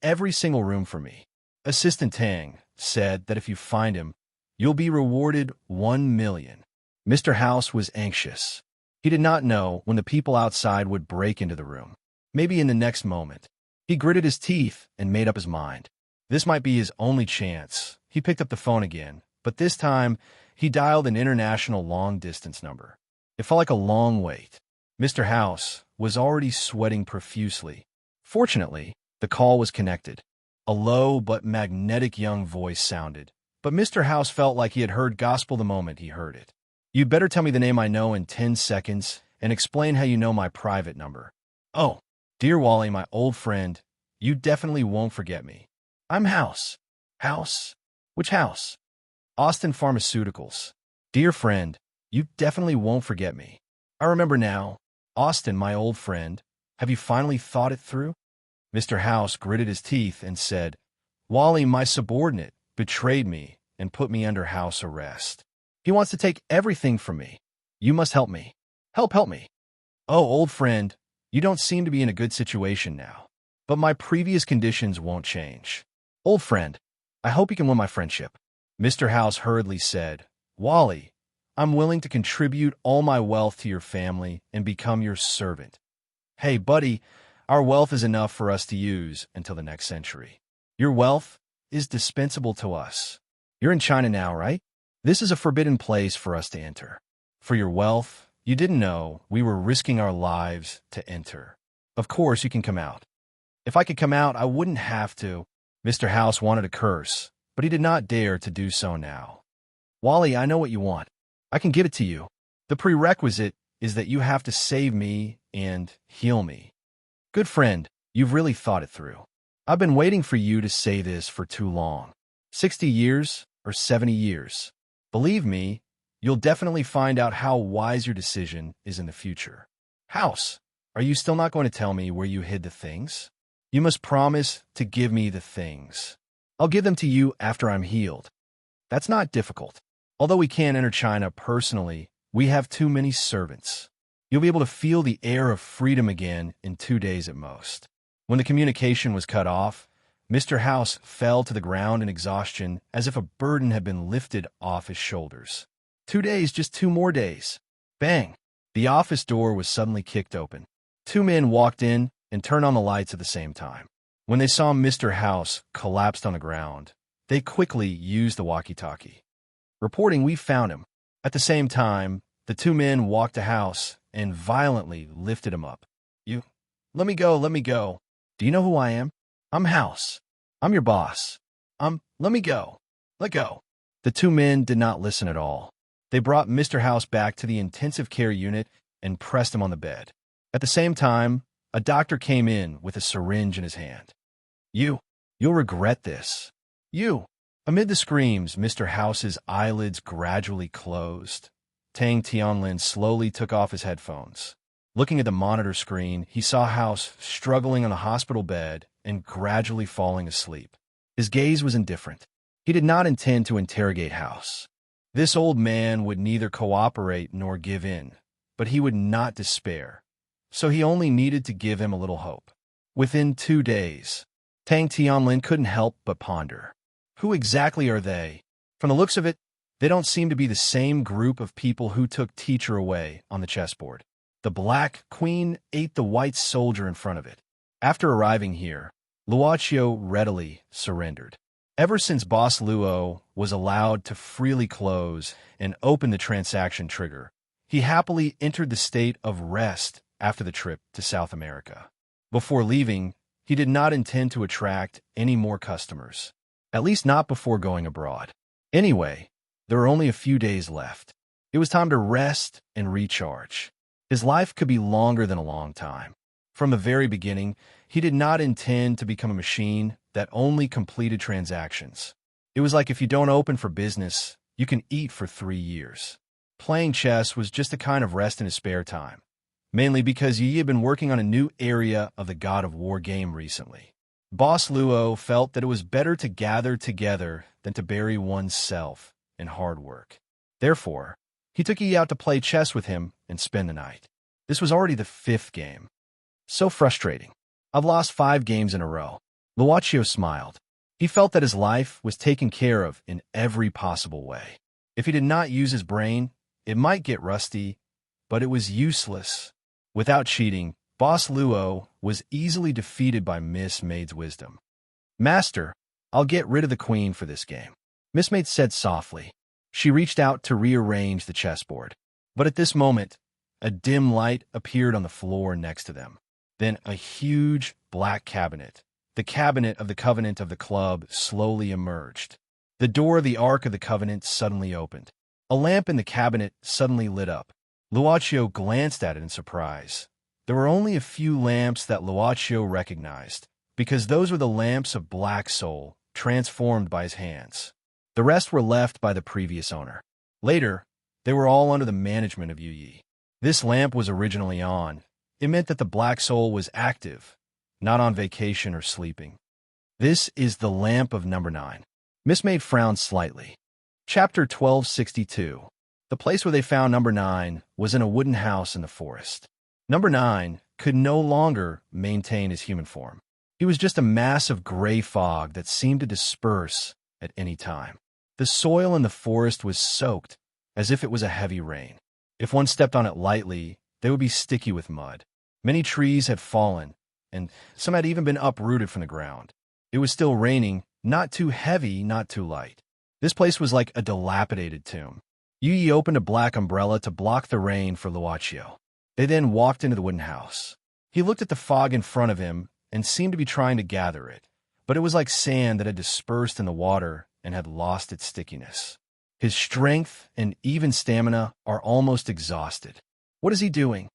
every single room for me. Assistant Tang said that if you find him, you'll be rewarded 1 million. Mr. House was anxious. He did not know when the people outside would break into the room. Maybe in the next moment. He gritted his teeth and made up his mind. This might be his only chance. He picked up the phone again, but this time he dialed an international long-distance number. It felt like a long wait. Mr. House was already sweating profusely. Fortunately, the call was connected. A low but magnetic young voice sounded, but Mr. House felt like he had heard gospel the moment he heard it. "You'd better tell me the name I know in 10 seconds and explain how you know my private number." "Oh, dear Wally, my old friend, you definitely won't forget me. I'm House." "House? Which house?" "Austin Pharmaceuticals." "Dear friend, you definitely won't forget me. I remember now. Austin, my old friend, have you finally thought it through?" Mr. House gritted his teeth and said, "Wally, my subordinate, betrayed me and put me under house arrest. He wants to take everything from me. You must help me. Help me." "Oh, old friend, you don't seem to be in a good situation now. But my previous conditions won't change. Old friend, I hope you can win my friendship." Mr. House hurriedly said, "Wally, I'm willing to contribute all my wealth to your family and become your servant." "Hey, buddy, our wealth is enough for us to use until the next century. Your wealth is dispensable to us. You're in China now, right? This is a forbidden place for us to enter. For your wealth, you didn't know we were risking our lives to enter. Of course, you can come out." "If I could come out, I wouldn't have to." Mr. House wanted to curse, but he did not dare to do so now. "Wally, I know what you want. I can give it to you. The prerequisite is that you have to save me and heal me." "Good friend, you've really thought it through. I've been waiting for you to say this for too long. 60 years or 70 years. Believe me, you'll definitely find out how wise your decision is in the future." "House, are you still not going to tell me where you hid the things?" "You must promise to give me the things. I'll give them to you after I'm healed." "That's not difficult. Although we can't enter China personally, we have too many servants. You'll be able to feel the air of freedom again in 2 days at most." When the communication was cut off, Mr. House fell to the ground in exhaustion as if a burden had been lifted off his shoulders. 2 days, just 2 more days. Bang! The office door was suddenly kicked open. 2 men walked in and turned on the lights at the same time. When they saw Mr. House collapsed on the ground, they quickly used the walkie-talkie, reporting, "We found him." At the same time, the 2 men walked to House and violently lifted him up. "You, let me go, let me go. Do you know who I am? I'm House. I'm your boss. Let me go. Let go." The 2 men did not listen at all. They brought Mr. House back to the intensive care unit and pressed him on the bed. At the same time, a doctor came in with a syringe in his hand. You'll regret this. You." Amid the screams, Mr. House's eyelids gradually closed. Tang Tianlin slowly took off his headphones. Looking at the monitor screen, he saw House struggling on the hospital bed and gradually falling asleep. His gaze was indifferent. He did not intend to interrogate House. This old man would neither cooperate nor give in, but he would not despair. So he only needed to give him a little hope. Within 2 days, Tang Tianlin couldn't help but ponder. Who exactly are they? From the looks of it, they don't seem to be the same group of people who took Teacher away on the chessboard. The Black Queen ate the white soldier in front of it. After arriving here, Luochio readily surrendered. Ever since Boss Luo was allowed to freely close and open the transaction trigger, he happily entered the state of rest after the trip to South America. Before leaving, he did not intend to attract any more customers, at least not before going abroad. Anyway, there were only a few days left. It was time to rest and recharge. His life could be longer than a long time. From the very beginning, he did not intend to become a machine that only completed transactions. It was like if you don't open for business, you can eat for 3 years. Playing chess was just a kind of rest in his spare time, mainly because Yi had been working on a new area of the God of War game recently. Boss Luo felt that it was better to gather together than to bury oneself in hard work. Therefore, he took Yi out to play chess with him and spend the night. This was already the 5th game. So frustrating. I've lost 5 games in a row. Luochio smiled. He felt that his life was taken care of in every possible way. If he did not use his brain, it might get rusty, but it was useless. Without cheating, Boss Luo was easily defeated by Miss Maid's wisdom. "Master, I'll get rid of the queen for this game," Miss Maid said softly. She reached out to rearrange the chessboard. But at this moment, A dim light appeared on the floor next to them. Then a huge black cabinet, the cabinet of the Covenant of the Club, slowly emerged. The door of the Ark of the Covenant suddenly opened. A lamp in the cabinet suddenly lit up. Luaccio glanced at it in surprise. There were only a few lamps that Luaccio recognized, because those were the lamps of Black Soul, transformed by his hands. The rest were left by the previous owner. Later, they were all under the management of Yu Yi. This lamp was originally on. It meant that the Black Soul was active, not on vacation or sleeping. This is the lamp of number 9. Miss Maid frowned slightly. Chapter 1262. The place where they found number 9 was in a wooden house in the forest. Number 9 could no longer maintain his human form. He was just a mass of gray fog that seemed to disperse at any time. The soil in the forest was soaked as if it was a heavy rain. If one stepped on it lightly, they would be sticky with mud. Many trees had fallen, and some had even been uprooted from the ground. It was still raining, not too heavy, not too light. This place was like a dilapidated tomb. Yu Yi opened a black umbrella to block the rain for Luaccio. They then walked into the wooden house. He looked at the fog in front of him and seemed to be trying to gather it, but it was like sand that had dispersed in the water and had lost its stickiness. His strength and even stamina are almost exhausted. What is he doing?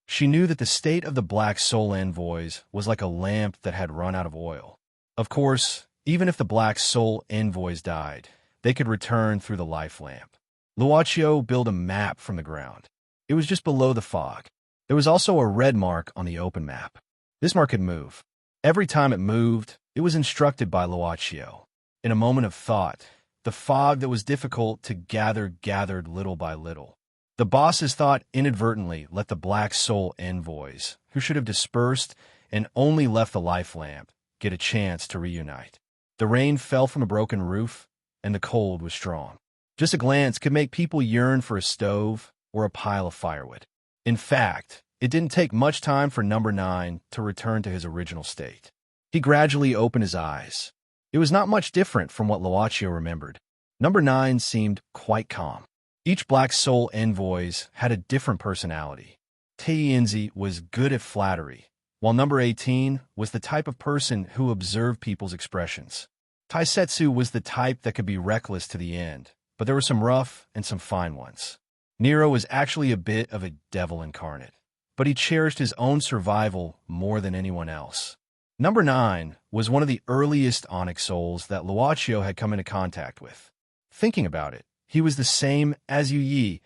She knew that the state of the Black Soul envoys was like a lamp that had run out of oil. Of course, even if the Black Soul envoys died, they could return through the life lamp. Luaccio built a map from the ground. It was just below the fog. There was also a red mark on the open map. This mark could move. Every time it moved, it was instructed by Luaccio. In a moment of thought, the fog that was difficult to gather gathered little by little. The bosses thought inadvertently let the Black Soul envoys, who should have dispersed and only left the life lamp, get a chance to reunite. The rain fell from a broken roof, and the cold was strong. Just a glance could make people yearn for a stove or a pile of firewood. In fact, it didn't take much time for number 9 to return to his original state. He gradually opened his eyes. It was not much different from what Luaccio remembered. Number 9 seemed quite calm. Each Black Soul envoys had a different personality. Teiinzi was good at flattery, while number 18 was the type of person who observed people's expressions. Taisetsu was the type that could be reckless to the end, but there were some rough and some fine ones. Nero was actually a bit of a devil incarnate, but he cherished his own survival more than anyone else. Number 9 was one of the earliest Onyx souls that Luaccio had come into contact with. Thinking about it, he was the same as Yu Yi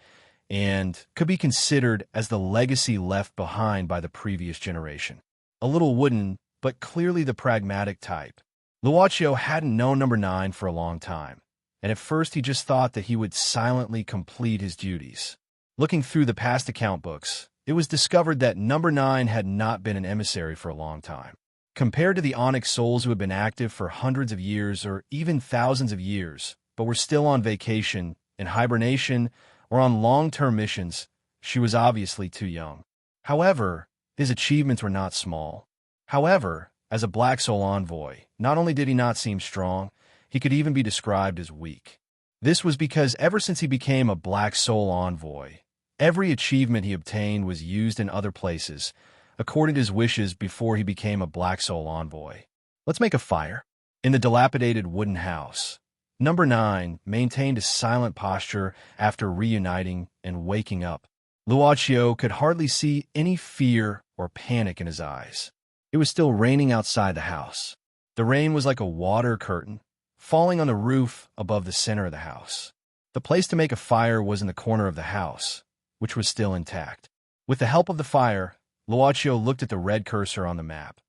and could be considered as the legacy left behind by the previous generation. A little wooden, but clearly the pragmatic type. Luaccio hadn't known number 9 for a long time, and at first he just thought that he would silently complete his duties. Looking through the past account books, it was discovered that number 9 had not been an emissary for a long time. Compared to the Onyx souls who had been active for hundreds of years or even thousands of years, but were still on vacation, in hibernation, or on long-term missions, she was obviously too young. However, his achievements were not small. However, as a Black Soul envoy, not only did he not seem strong, he could even be described as weak. This was because ever since he became a Black Soul envoy, every achievement he obtained was used in other places, according to his wishes before he became a Black Soul envoy. Let's make a fire. In the dilapidated wooden house, number 9 maintained a silent posture after reuniting and waking up. Luaccio could hardly see any fear or panic in his eyes. It was still raining outside the house. The rain was like a water curtain, falling on the roof above the center of the house. The place to make a fire was in the corner of the house, which was still intact. With the help of the fire, Luaccio looked at the red cursor on the map.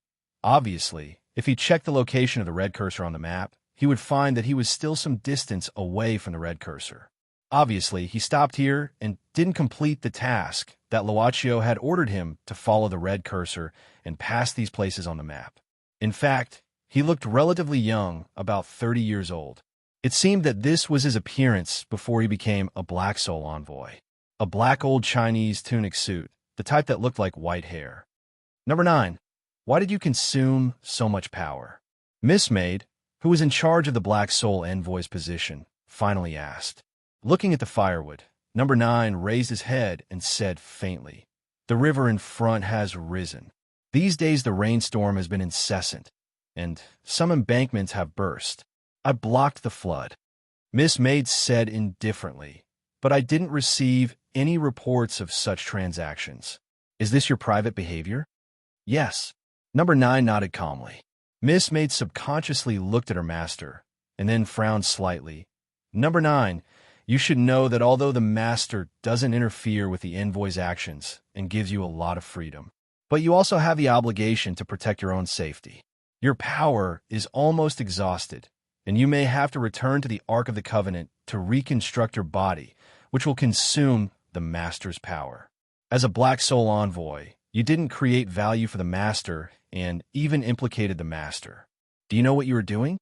Obviously, if he checked the location of the red cursor on the map, he would find that he was still some distance away from the red cursor. Obviously, he stopped here and didn't complete the task that Luaccio had ordered him to follow the red cursor and pass these places on the map. In fact, he looked relatively young, about 30 years old. It seemed that this was his appearance before he became a Black Soul envoy. A black old Chinese tunic suit, the type that looked like white hair. Number 9. Why did you consume so much power? Miss Maid, who was in charge of the Black Soul envoy's position, finally asked. Looking at the firewood, Number 9 raised his head and said faintly, "The river in front has risen. These days the rainstorm has been incessant, and some embankments have burst. I blocked the flood." Miss Maid said indifferently, "But I didn't receive any reports of such transactions. Is this your private behavior?" "Yes." Number 9 nodded calmly. Miss Maid subconsciously looked at her master, and then frowned slightly. "Number 9, you should know that although the master doesn't interfere with the envoy's actions and gives you a lot of freedom, but you also have the obligation to protect your own safety. Your power is almost exhausted, and you may have to return to the Ark of the Covenant to reconstruct your body, which will consume the master's power. As a Black Soul envoy, you didn't create value for the master and even implicated the master. Do you know what you were doing?"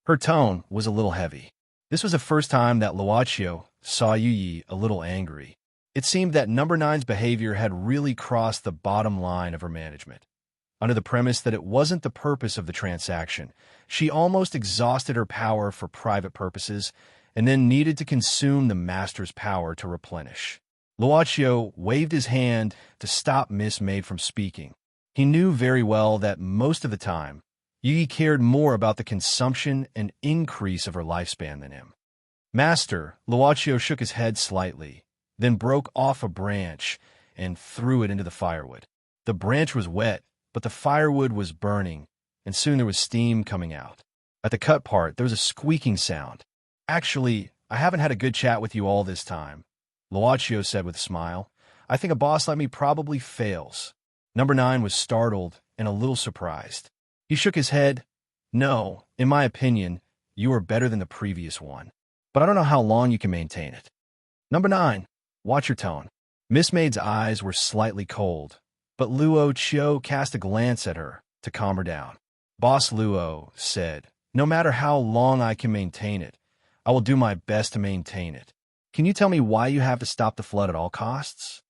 Her tone was a little heavy. This was the first time that Luochio saw Yi a little angry. It seemed that Number 9's behavior had really crossed the bottom line of her management. Under the premise that it wasn't the purpose of the transaction, she almost exhausted her power for private purposes and then needed to consume the master's power to replenish. Luochio waved his hand to stop Miss Maid from speaking. He knew very well that most of the time, Yi cared more about the consumption and increase of her lifespan than him. "Master," Luochio shook his head slightly, then broke off a branch and threw it into the firewood. The branch was wet, but the firewood was burning, and soon there was steam coming out. At the cut part, there was a squeaking sound. "Actually, I haven't had a good chat with you all this time," Luochio said with a smile. "I think a boss like me probably fails." Number 9 was startled and a little surprised. He shook his head. "No, in my opinion, you are better than the previous one. But I don't know how long you can maintain it." "Number 9, watch your tone." Miss Maid's eyes were slightly cold, but Luochio cast a glance at her to calm her down. Boss Luo said, "No matter how long I can maintain it, I will do my best to maintain it. Can you tell me why you have to stop the flood at all costs?"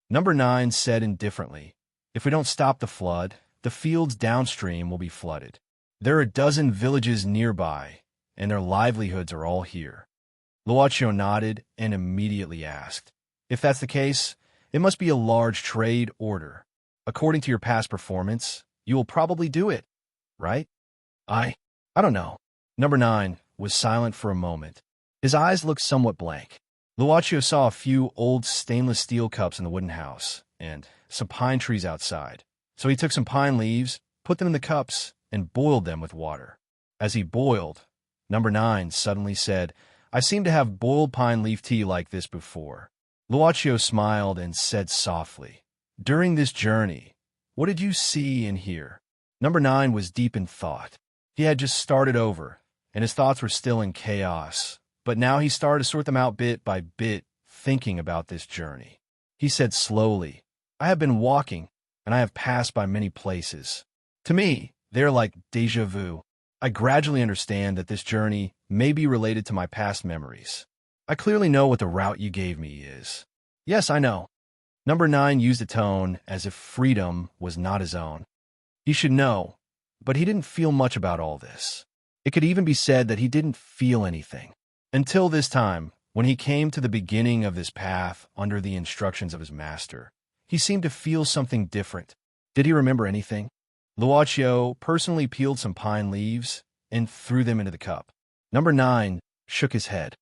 Number 9 said indifferently, "If we don't stop the flood, the fields downstream will be flooded. There are a dozen villages nearby, and their livelihoods are all here." Luochio nodded and immediately asked, "If that's the case, it must be a large trade order. According to your past performance, you will probably do it, right?" I don't know." Number 9 was silent for a moment. His eyes looked somewhat blank. Luochio saw a few old stainless steel cups in the wooden house and some pine trees outside. So he took some pine leaves, put them in the cups, and boiled them with water. As he boiled, Number 9 suddenly said, "I seem to have boiled pine leaf tea like this before." Luochio smiled and said softly, "During this journey, what did you see and hear?" Number 9 was deep in thought. He had just started over, and his thoughts were still in chaos, but now he started to sort them out bit by bit, thinking about this journey. He said slowly, "I have been walking, and I have passed by many places. To me, they are like déjà vu. I gradually understand that this journey may be related to my past memories. I clearly know what the route you gave me is." "Yes, I know." Number 9 used a tone as if freedom was not his own. He should know, but he didn't feel much about all this. It could even be said that he didn't feel anything. Until this time, when he came to the beginning of this path under the instructions of his master, he seemed to feel something different. Did he remember anything? Luochio personally peeled some pine leaves and threw them into the cup. Number 9 shook his head.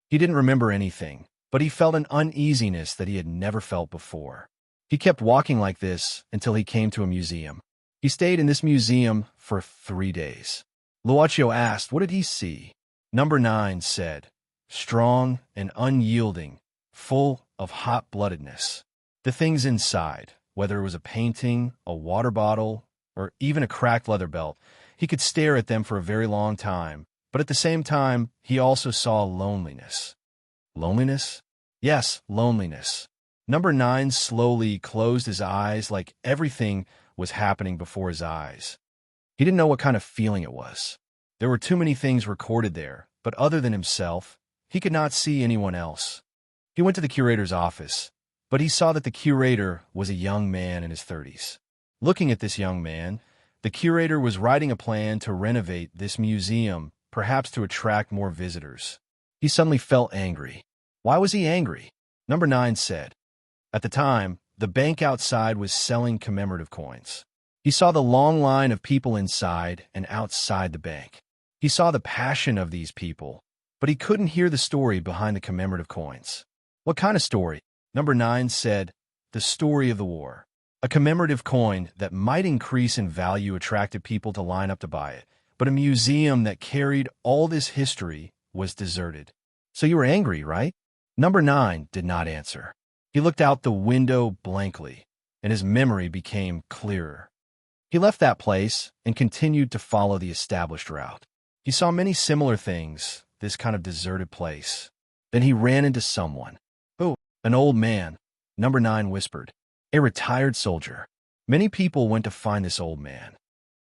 He didn't remember anything, but he felt an uneasiness that he had never felt before. He kept walking like this until he came to a museum. He stayed in this museum for 3 days. Luochio asked, what did he see? Number 9 said, strong and unyielding, full of hot-bloodedness. The things inside, whether it was a painting, a water bottle, or even a cracked leather belt, he could stare at them for a very long time, but at the same time, he also saw loneliness. Loneliness? Yes, loneliness. Number 9 slowly closed his eyes like everything was happening before his eyes. He didn't know what kind of feeling it was. There were too many things recorded there, but other than himself, he could not see anyone else. He went to the curator's office, but he saw that the curator was a young man in his 30s. Looking at this young man, the curator was writing a plan to renovate this museum, perhaps to attract more visitors. He suddenly felt angry. Why was he angry? Number 9 said. At the time, the bank outside was selling commemorative coins. He saw the long line of people inside and outside the bank. He saw the passion of these people, but he couldn't hear the story behind the commemorative coins. What kind of story? Number 9 said, the story of the war. A commemorative coin that might increase in value attracted people to line up to buy it, but a museum that carried all this history was deserted. So you were angry, right? Number 9 did not answer. He looked out the window blankly, and his memory became clearer. He left that place and continued to follow the established route. He saw many similar things, this kind of deserted place. Then he ran into someone. Oh, an old man, Number 9 whispered. A retired soldier. Many people went to find this old man.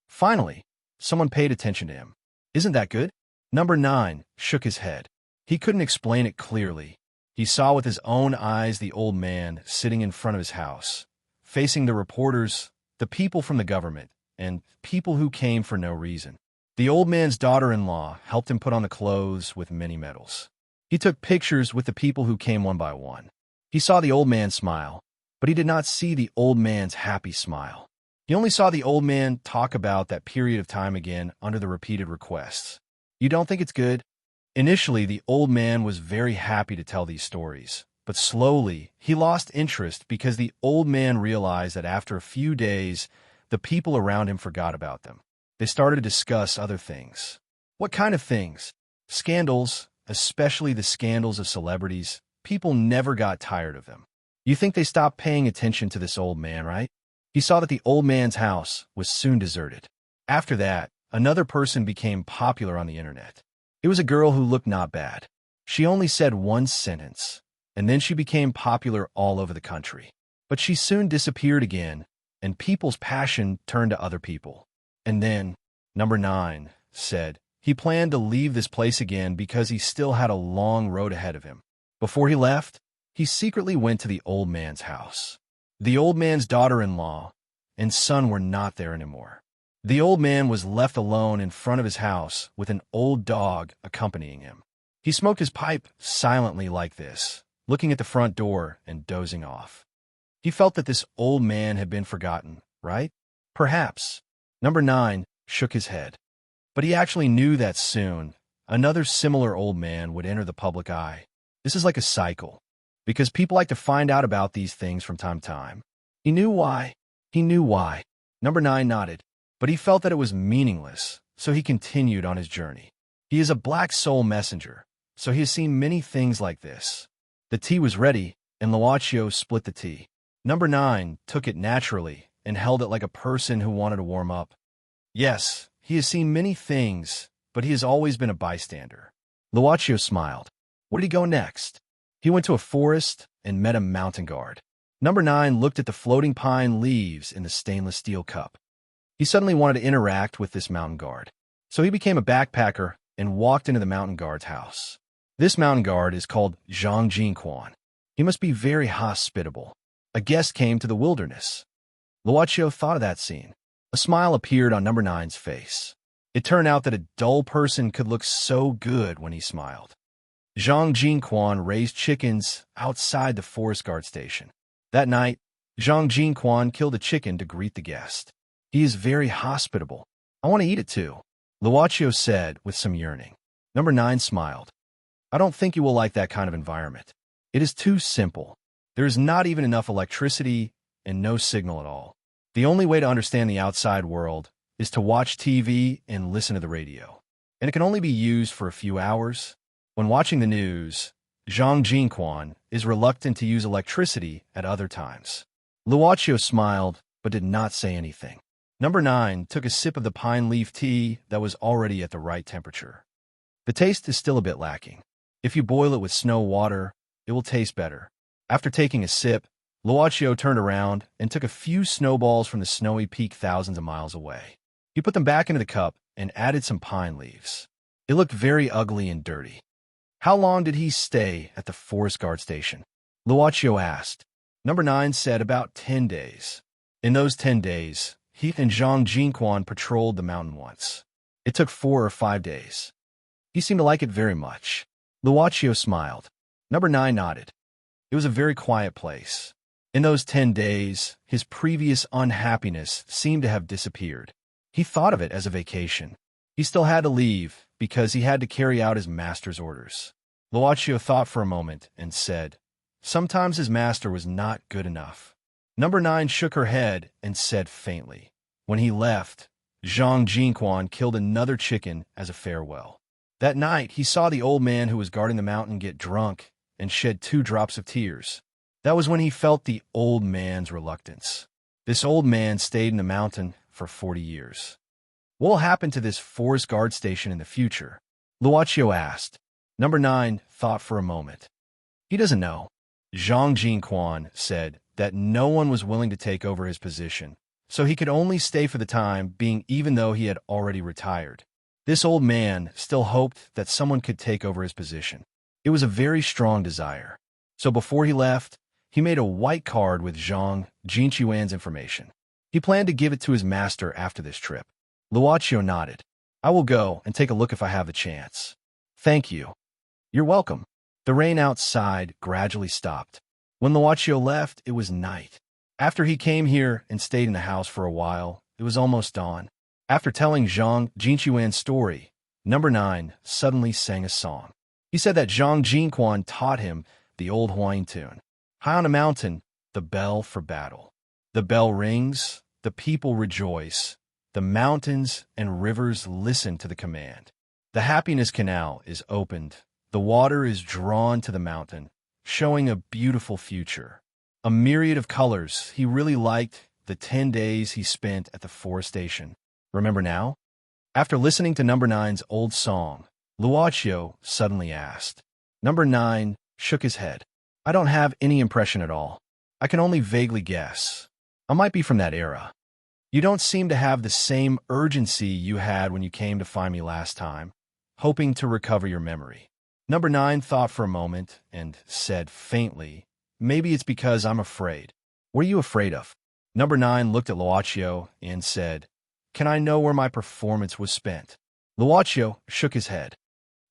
Finally, someone paid attention to him. Isn't that good? Number 9 shook his head. He couldn't explain it clearly. He saw with his own eyes the old man sitting in front of his house, facing the reporters, the people from the government, and people who came for no reason. The old man's daughter-in-law helped him put on the clothes with many medals. He took pictures with the people who came one by one. He saw the old man smile, but he did not see the old man's happy smile. He only saw the old man talk about that period of time again under the repeated requests. You don't think it's good? Initially, the old man was very happy to tell these stories, but slowly he lost interest because the old man realized that after a few days, the people around him forgot about them. They started to discuss other things. What kind of things? Scandals, especially the scandals of celebrities. People never got tired of them. You think they stopped paying attention to this old man, right? He saw that the old man's house was soon deserted. After that, another person became popular on the internet. It was a girl who looked not bad. She only said one sentence, and then she became popular all over the country. But she soon disappeared again, and people's passion turned to other people. And then, Number 9 said, he planned to leave this place again because he still had a long road ahead of him. Before he left, he secretly went to the old man's house. The old man's daughter-in-law and son were not there anymore. The old man was left alone in front of his house with an old dog accompanying him. He smoked his pipe silently like this, looking at the front door and dozing off. He felt that this old man had been forgotten, right? Perhaps. Number 9 shook his head. But he actually knew that soon another similar old man would enter the public eye. This is like a cycle, because people like to find out about these things from time to time. He knew why. He knew why. Number 9 nodded, but he felt that it was meaningless, so he continued on his journey. He is a black soul messenger, so he has seen many things like this. The tea was ready, and Luaccio split the tea. Number 9 took it naturally and held it like a person who wanted to warm up. Yes, he has seen many things, but he has always been a bystander. Luaccio smiled. Where did he go next? He went to a forest and met a mountain guard. Number 9 looked at the floating pine leaves in the stainless steel cup. He suddenly wanted to interact with this mountain guard. So he became a backpacker and walked into the mountain guard's house. This mountain guard is called Zhang Jinquan. He must be very hospitable. A guest came to the wilderness. Luaccio thought of that scene. A smile appeared on Number 9's face. It turned out that a dull person could look so good when he smiled. Zhang Jinquan raised chickens outside the forest guard station. That night, Zhang Jinquan killed a chicken to greet the guest. He is very hospitable. I want to eat it too, Luaccio said with some yearning. Number 9 smiled. I don't think you will like that kind of environment. It is too simple. There is not even enough electricity and no signal at all. The only way to understand the outside world is to watch TV and listen to the radio. And it can only be used for a few hours. When watching the news, Zhang Jinquan is reluctant to use electricity at other times. Luaccio smiled, but did not say anything. Number 9 took a sip of the pine leaf tea that was already at the right temperature. The taste is still a bit lacking. If you boil it with snow water, it will taste better. After taking a sip, Luaccio turned around and took a few snowballs from the snowy peak thousands of miles away. He put them back into the cup and added some pine leaves. It looked very ugly and dirty. How long did he stay at the forest guard station? Luaccio asked. Number 9 said about 10 days. In those 10 days, he and Zhang Jinquan patrolled the mountain once. It took 4 or 5 days. He seemed to like it very much. Luaccio smiled. Number 9 nodded. It was a very quiet place. In those 10 days, his previous unhappiness seemed to have disappeared. He thought of it as a vacation. He still had to leave because he had to carry out his master's orders. Luocio thought for a moment and said, sometimes his master was not good enough. Number 9 shook her head and said faintly, when he left, Zhang Jinquan killed another chicken as a farewell. That night, he saw the old man who was guarding the mountain get drunk and shed 2 drops of tears. That was when he felt the old man's reluctance. This old man stayed in the mountain for 40 years. What will happen to this forest guard station in the future? Luocio asked. Number 9 thought for a moment. He doesn't know. Zhang Jinquan said that no one was willing to take over his position, so he could only stay for the time being even though he had already retired. This old man still hoped that someone could take over his position. It was a very strong desire. So before he left, he made a white card with Zhang Jinquan's information. He planned to give it to his master after this trip. Luocio nodded. I will go and take a look if I have the chance. Thank you. You're welcome. The rain outside gradually stopped. When Luocio left, it was night. After he came here and stayed in the house for a while, it was almost dawn. After telling Zhang Jinquan's story, Number 9 suddenly sang a song. He said that Zhang Jinquan taught him the old Hawaiian tune. High on a mountain, the bell for battle. The bell rings, the people rejoice. The mountains and rivers listen to the command. The happiness canal is opened. The water is drawn to the mountain, showing a beautiful future. A myriad of colors. He really liked the 10 days he spent at the forest station. Remember now? After listening to Number 9's old song, Luocio suddenly asked. Number 9 shook his head. I don't have any impression at all. I can only vaguely guess. I might be from that era. You don't seem to have the same urgency you had when you came to find me last time, hoping to recover your memory. Number 9 thought for a moment and said faintly, maybe it's because I'm afraid. What are you afraid of? Number 9 looked at Luocio and said, can I know where my performance was spent? Luocio shook his head.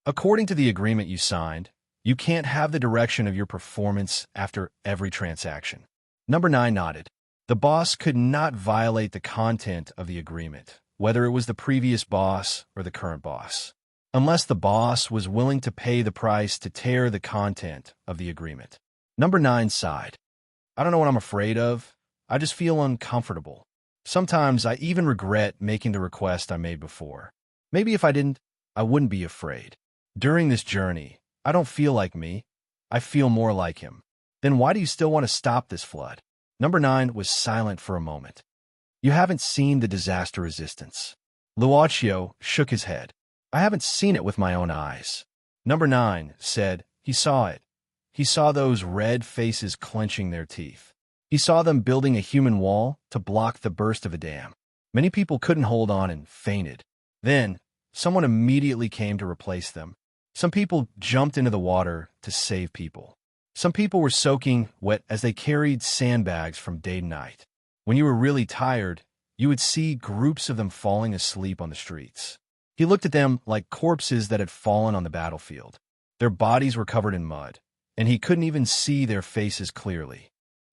According to the agreement you signed, you can't have the direction of your performance after every transaction. Number 9 nodded. The boss could not violate the content of the agreement, whether it was the previous boss or the current boss, unless the boss was willing to pay the price to tear the content of the agreement. Number 9 sighed. I don't know what I'm afraid of. I just feel uncomfortable. Sometimes I even regret making the request I made before. Maybe if I didn't, I wouldn't be afraid. During this journey, I don't feel like me. I feel more like him. Then why do you still want to stop this flood? Number 9 was silent for a moment. You haven't seen the disaster resistance. Luocio shook his head. I haven't seen it with my own eyes. Number 9 said he saw it. He saw those red faces clenching their teeth. He saw them building a human wall to block the burst of a dam. Many people couldn't hold on and fainted. Then, someone immediately came to replace them. Some people jumped into the water to save people. Some people were soaking wet as they carried sandbags from day to night. When you were really tired, you would see groups of them falling asleep on the streets. He looked at them like corpses that had fallen on the battlefield. Their bodies were covered in mud, and he couldn't even see their faces clearly.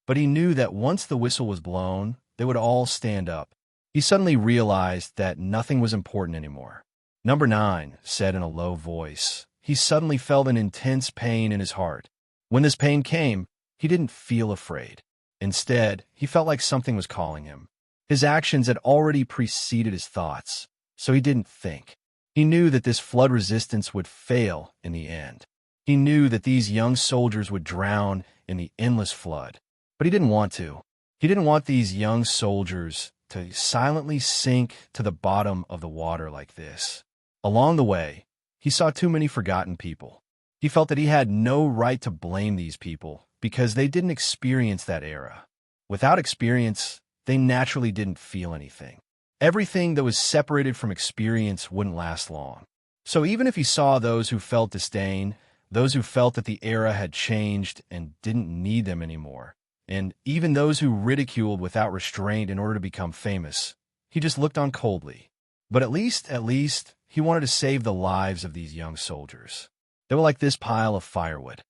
But he knew that once the whistle was blown, they would all stand up. He suddenly realized that nothing was important anymore. Number 9 said in a low voice. He suddenly felt an intense pain in his heart. When this pain came, he didn't feel afraid. Instead, he felt like something was calling him. His actions had already preceded his thoughts, so he didn't think. He knew that this flood resistance would fail in the end. He knew that these young soldiers would drown in the endless flood. But he didn't want to. He didn't want these young soldiers to silently sink to the bottom of the water like this. Along the way, he saw too many forgotten people. He felt that he had no right to blame these people because they didn't experience that era. Without experience, they naturally didn't feel anything. Everything that was separated from experience wouldn't last long. So even if he saw those who felt disdain, those who felt that the era had changed and didn't need them anymore, and even those who ridiculed without restraint in order to become famous, he just looked on coldly. But at least, he wanted to save the lives of these young soldiers. They were like this pile of firewood.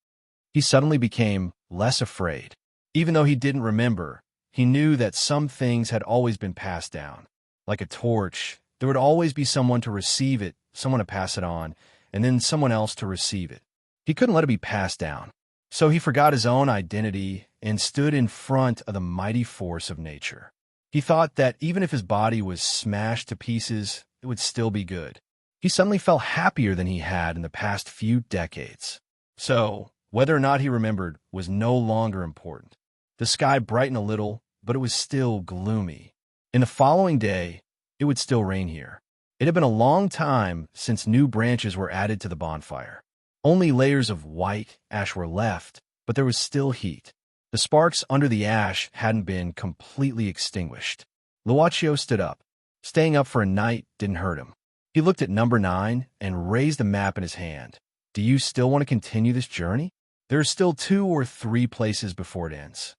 He suddenly became less afraid. Even though he didn't remember, he knew that some things had always been passed down. Like a torch, there would always be someone to receive it, someone to pass it on, and then someone else to receive it. He couldn't let it be passed down. So he forgot his own identity and stood in front of the mighty force of nature. He thought that even if his body was smashed to pieces, it would still be good. He suddenly felt happier than he had in the past few decades. So, whether or not he remembered was no longer important. The sky brightened a little, but it was still gloomy. In the following day, it would still rain here. It had been a long time since new branches were added to the bonfire. Only layers of white ash were left, but there was still heat. The sparks under the ash hadn't been completely extinguished. Luaccio stood up. Staying up for a night didn't hurt him. He looked at number 9 and raised a map in his hand. Do you still want to continue this journey? There are still 2 or 3 places before it ends.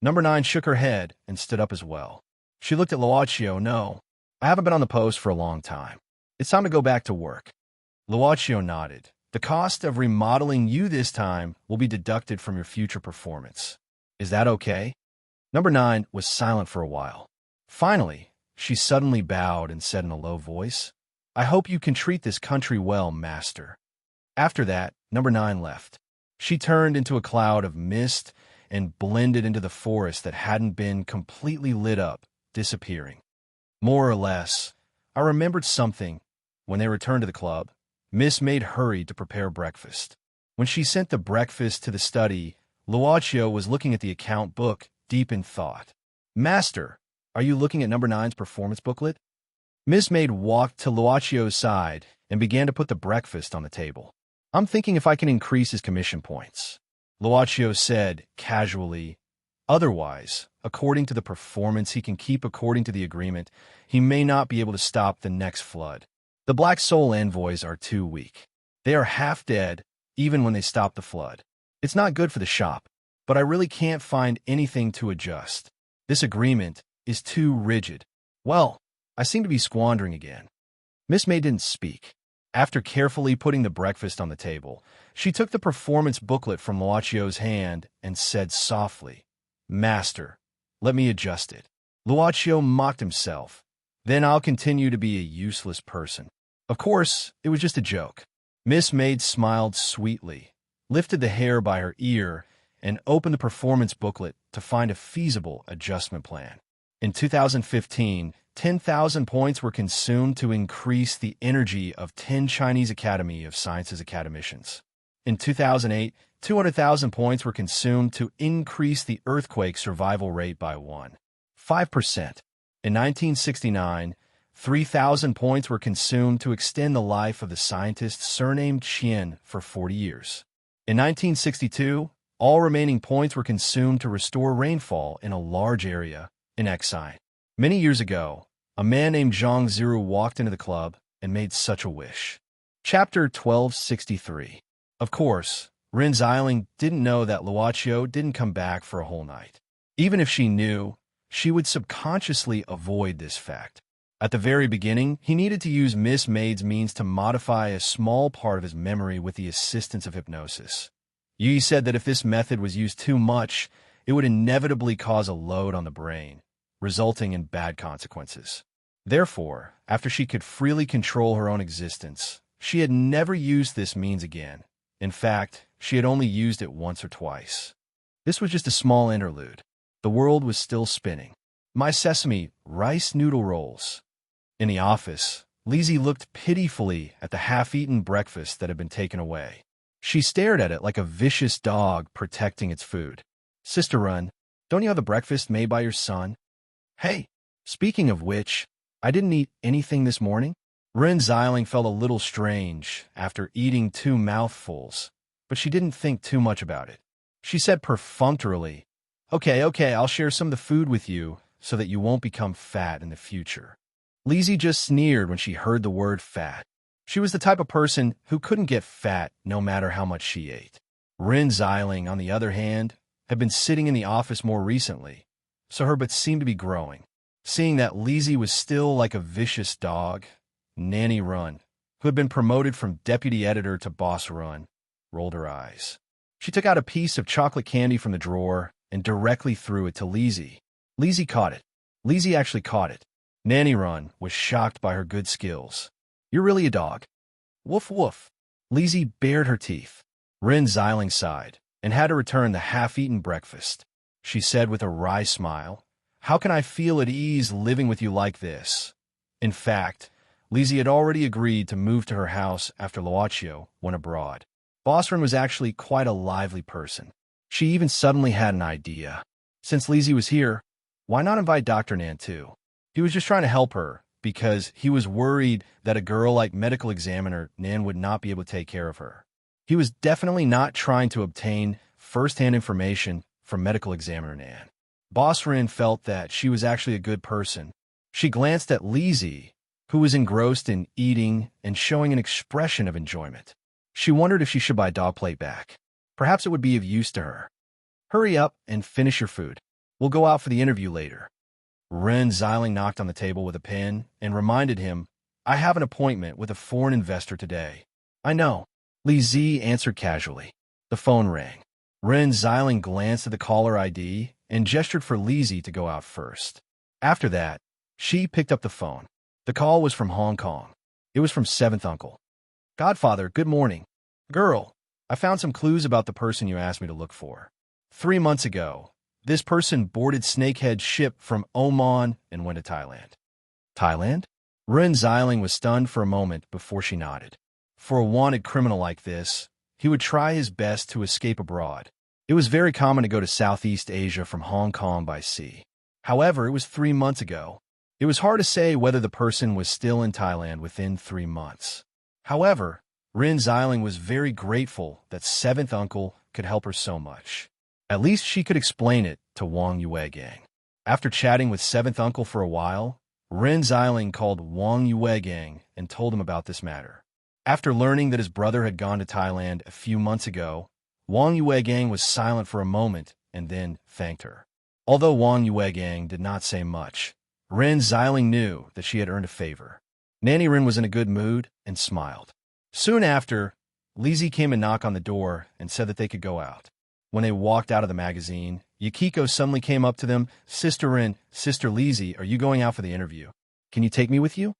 Number 9 shook her head and stood up as well. She looked at Luaccio. No, I haven't been on the post for a long time. It's time to go back to work. Luaccio nodded. The cost of remodeling you this time will be deducted from your future performance. Is that okay? Number 9 was silent for a while. Finally, she suddenly bowed and said in a low voice, I hope you can treat this country well, master. After that, number 9 left. She turned into a cloud of mist and blended into the forest that hadn't been completely lit up, disappearing. More or less, I remembered something. When they returned to the club, Miss Maid hurried to prepare breakfast. When she sent the breakfast to the study, Luaccio was looking at the account book, deep in thought. Master, are you looking at number 9's performance booklet? Miss Maid walked to Luaccio's side and began to put the breakfast on the table. I'm thinking if I can increase his commission points. Luaccio said, casually. Otherwise, according to the performance he can keep according to the agreement, he may not be able to stop the next flood. The Black Soul envoys are too weak. They are half dead, even when they stop the flood. It's not good for the shop, but I really can't find anything to adjust. This agreement is too rigid. Well, I seem to be squandering again. Miss May didn't speak. After carefully putting the breakfast on the table, she took the performance booklet from Luaccio's hand and said softly, Master, let me adjust it. Luaccio mocked himself. Then I'll continue to be a useless person. Of course, it was just a joke. Miss Maid smiled sweetly, lifted the hair by her ear, and opened the performance booklet to find a feasible adjustment plan. In 2015, 10,000 points were consumed to increase the energy of 10 Chinese Academy of Sciences academicians. In 2008, 200,000 points were consumed to increase the earthquake survival rate by 5%. In 1969, 3,000 points were consumed to extend the life of the scientist surnamed Qian for 40 years. In 1962, all remaining points were consumed to restore rainfall in a large area in Exine. Many years ago, a man named Zhang Ziru walked into the club and made such a wish. Chapter 1263. Of course, Rin Xiling didn't know that Luaccio didn't come back for a whole night. Even if she knew, she would subconsciously avoid this fact. At the very beginning, he needed to use Miss Maid's means to modify a small part of his memory with the assistance of hypnosis. Yi said that if this method was used too much, it would inevitably cause a load on the brain, resulting in bad consequences. Therefore, after she could freely control her own existence, she had never used this means again. In fact, she had only used it once or twice. This was just a small interlude. The world was still spinning. My sesame, rice noodle rolls. In the office, Lizzie looked pitifully at the half-eaten breakfast that had been taken away. She stared at it like a vicious dog protecting its food. Sister Run, don't you have a breakfast made by your son? Hey, speaking of which, I didn't eat anything this morning. Rin Xiling felt a little strange after eating 2 mouthfuls, but she didn't think too much about it. She said perfunctorily, Okay, I'll share some of the food with you so that you won't become fat in the future. Lizzie just sneered when she heard the word fat. She was the type of person who couldn't get fat no matter how much she ate. Rin Xiling, on the other hand, had been sitting in the office more recently, so her butts seemed to be growing. Seeing that Lizzie was still like a vicious dog, Nanny Run, who had been promoted from deputy editor to boss Run, rolled her eyes. She took out a piece of chocolate candy from the drawer and directly threw it to Lizzie. Lizzie caught it. Lizzie actually caught it. Nanny Run was shocked by her good skills. "You're really a dog." "Woof woof." Lizzie bared her teeth. Rin Xiling sighed and had to return the half-eaten breakfast. She said with a wry smile, "How can I feel at ease living with you like this?" In fact, Lizzie had already agreed to move to her house after Luochio went abroad. Boss Rin was actually quite a lively person. She even suddenly had an idea. Since Lizzie was here, why not invite Dr. Nan too? He was just trying to help her because he was worried that a girl like medical examiner Nan would not be able to take care of her. He was definitely not trying to obtain first-hand information from medical examiner Nan. Boss Rin felt that she was actually a good person. She glanced at Lizzie, who was engrossed in eating and showing an expression of enjoyment. She wondered if she should buy dog plate back. Perhaps it would be of use to her. "Hurry up and finish your food. We'll go out for the interview later." Ren Xiling knocked on the table with a pen and reminded him, "I have an appointment with a foreign investor today." "I know," Li Zi answered casually. The phone rang. Ren Xiling glanced at the caller ID and gestured for Lizzie to go out first. After that, she picked up the phone. The call was from Hong Kong. It was from Seventh Uncle. "Godfather, good morning. Girl, I found some clues about the person you asked me to look for. 3 months ago, this person boarded Snakehead's ship from Oman and went to Thailand." "Thailand?" Ren Xiling was stunned for a moment before she nodded. For a wanted criminal like this, he would try his best to escape abroad. It was very common to go to Southeast Asia from Hong Kong by sea. However, it was 3 months ago. It was hard to say whether the person was still in Thailand within 3 months. However, Rin Xiling was very grateful that Seventh Uncle could help her so much. At least she could explain it to Wang Yuegang. After chatting with Seventh Uncle for a while, Rin Xiling called Wang Yuegang and told him about this matter. After learning that his brother had gone to Thailand a few months ago, Wang Yuegang was silent for a moment and then thanked her. Although Wang Yuegang did not say much, Rin Xiling knew that she had earned a favor. Nanny Rin was in a good mood and smiled. Soon after, Lizzie came and knocked on the door and said that they could go out. When they walked out of the magazine, Yukiko suddenly came up to them. "Sister Rin, Sister Lizzie, are you going out for the interview? Can you take me with you?"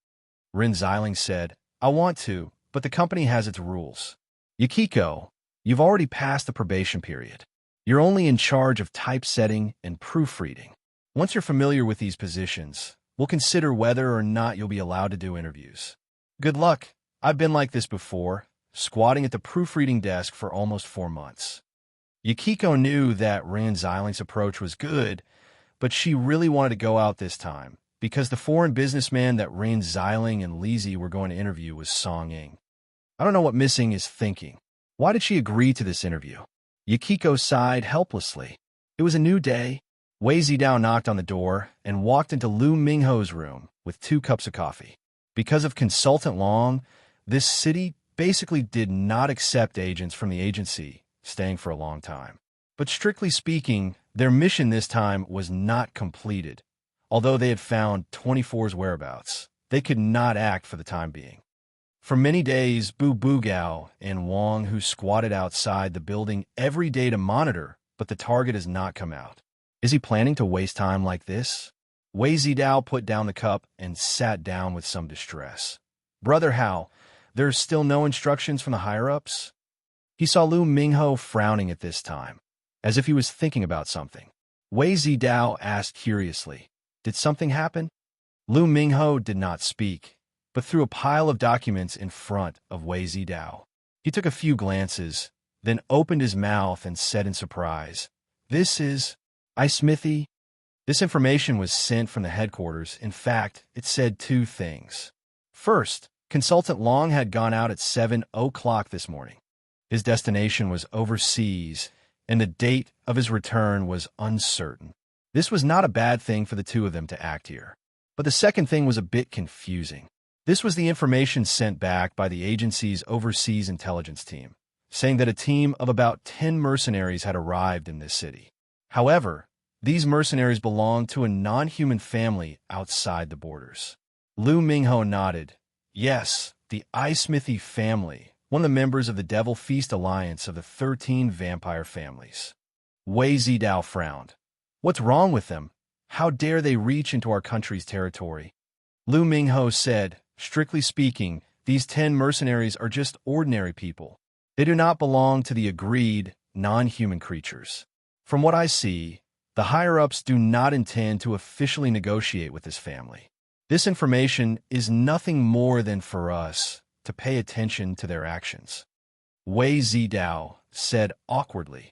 Rin Xiling said, "I want to, but the company has its rules." "Yukiko, you've already passed the probation period. You're only in charge of typesetting and proofreading. Once you're familiar with these positions, we'll consider whether or not you'll be allowed to do interviews." "Good luck. I've been like this before, squatting at the proofreading desk for almost 4 months. Yukiko knew that Rin Xiling's approach was good, but she really wanted to go out this time because the foreign businessman that Rin Xiling and Lizzie were going to interview was Song Ying. I don't know what Missing is thinking. Why did she agree to this interview? Yukiko sighed helplessly. It was a new day. Wei Zidao knocked on the door and walked into Lu Mingho's room with 2 cups of coffee. Because of Consultant Long, this city basically did not accept agents from the agency staying for a long time. But strictly speaking, their mission this time was not completed. Although they had found 24's whereabouts, they could not act for the time being. For many days, Bu Bugao and Wang, who squatted outside the building every day to monitor, but the target has not come out. Is he planning to waste time like this? Wei Zidao put down the cup and sat down with some distress. "Brother Hao, there's still no instructions from the higher-ups?" He saw Lu Mingho frowning at this time, as if he was thinking about something. Wei Zidao asked curiously, "Did something happen?" Lu Mingho did not speak, but threw a pile of documents in front of Wei Zidao. He took a few glances, then opened his mouth and said in surprise, "This is iSmithy." This information was sent from the headquarters. In fact, it said 2 things. First, Consultant Long had gone out at 7 o'clock this morning. His destination was overseas, and the date of his return was uncertain. This was not a bad thing for the 2 of them to act here. But the second thing was a bit confusing. This was the information sent back by the agency's overseas intelligence team, saying that a team of about 10 mercenaries had arrived in this city. However, these mercenaries belonged to a non-human family outside the borders. Lu Mingho nodded. Yes, the iSmithy family one of the members of the Devil Feast Alliance of the 13 vampire families. Wei Zidao frowned. What's wrong with them? How dare they reach into our country's territory? Lu Mingho said, strictly speaking, these 10 mercenaries are just ordinary people. They do not belong to the agreed, non-human creatures. From what I see, the higher-ups do not intend to officially negotiate with this family. This information is nothing more than for us to pay attention to their actions. Wei Zidao said awkwardly.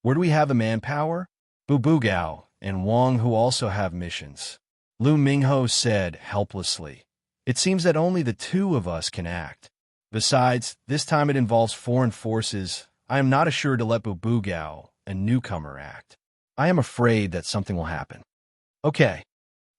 Where do we have the manpower? Bu Gao and Wang, who also have missions. Lu Mingho said helplessly. It seems that only the two of us can act. Besides, this time it involves foreign forces. I am not assured to let Bu Gao, a newcomer, act. I am afraid that something will happen. Okay.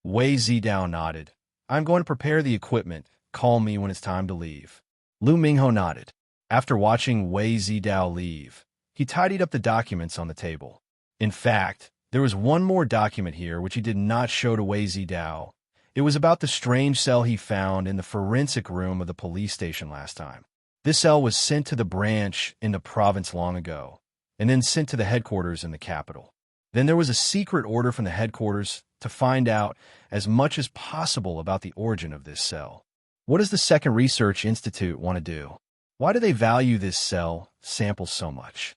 Wei Zidao nodded. I'm going to prepare the equipment. Call me when it's time to leave. Lu Mingho nodded. After watching Wei Zidao leave, he tidied up the documents on the table. In fact, there was one more document here which he did not show to Wei Zidao. It was about the strange cell he found in the forensic room of the police station last time. This cell was sent to the branch in the province long ago, and then sent to the headquarters in the capital. Then there was a secret order from the headquarters to find out as much as possible about the origin of this cell. What does the Second Research Institute want to do? Why do they value this cell sample so much?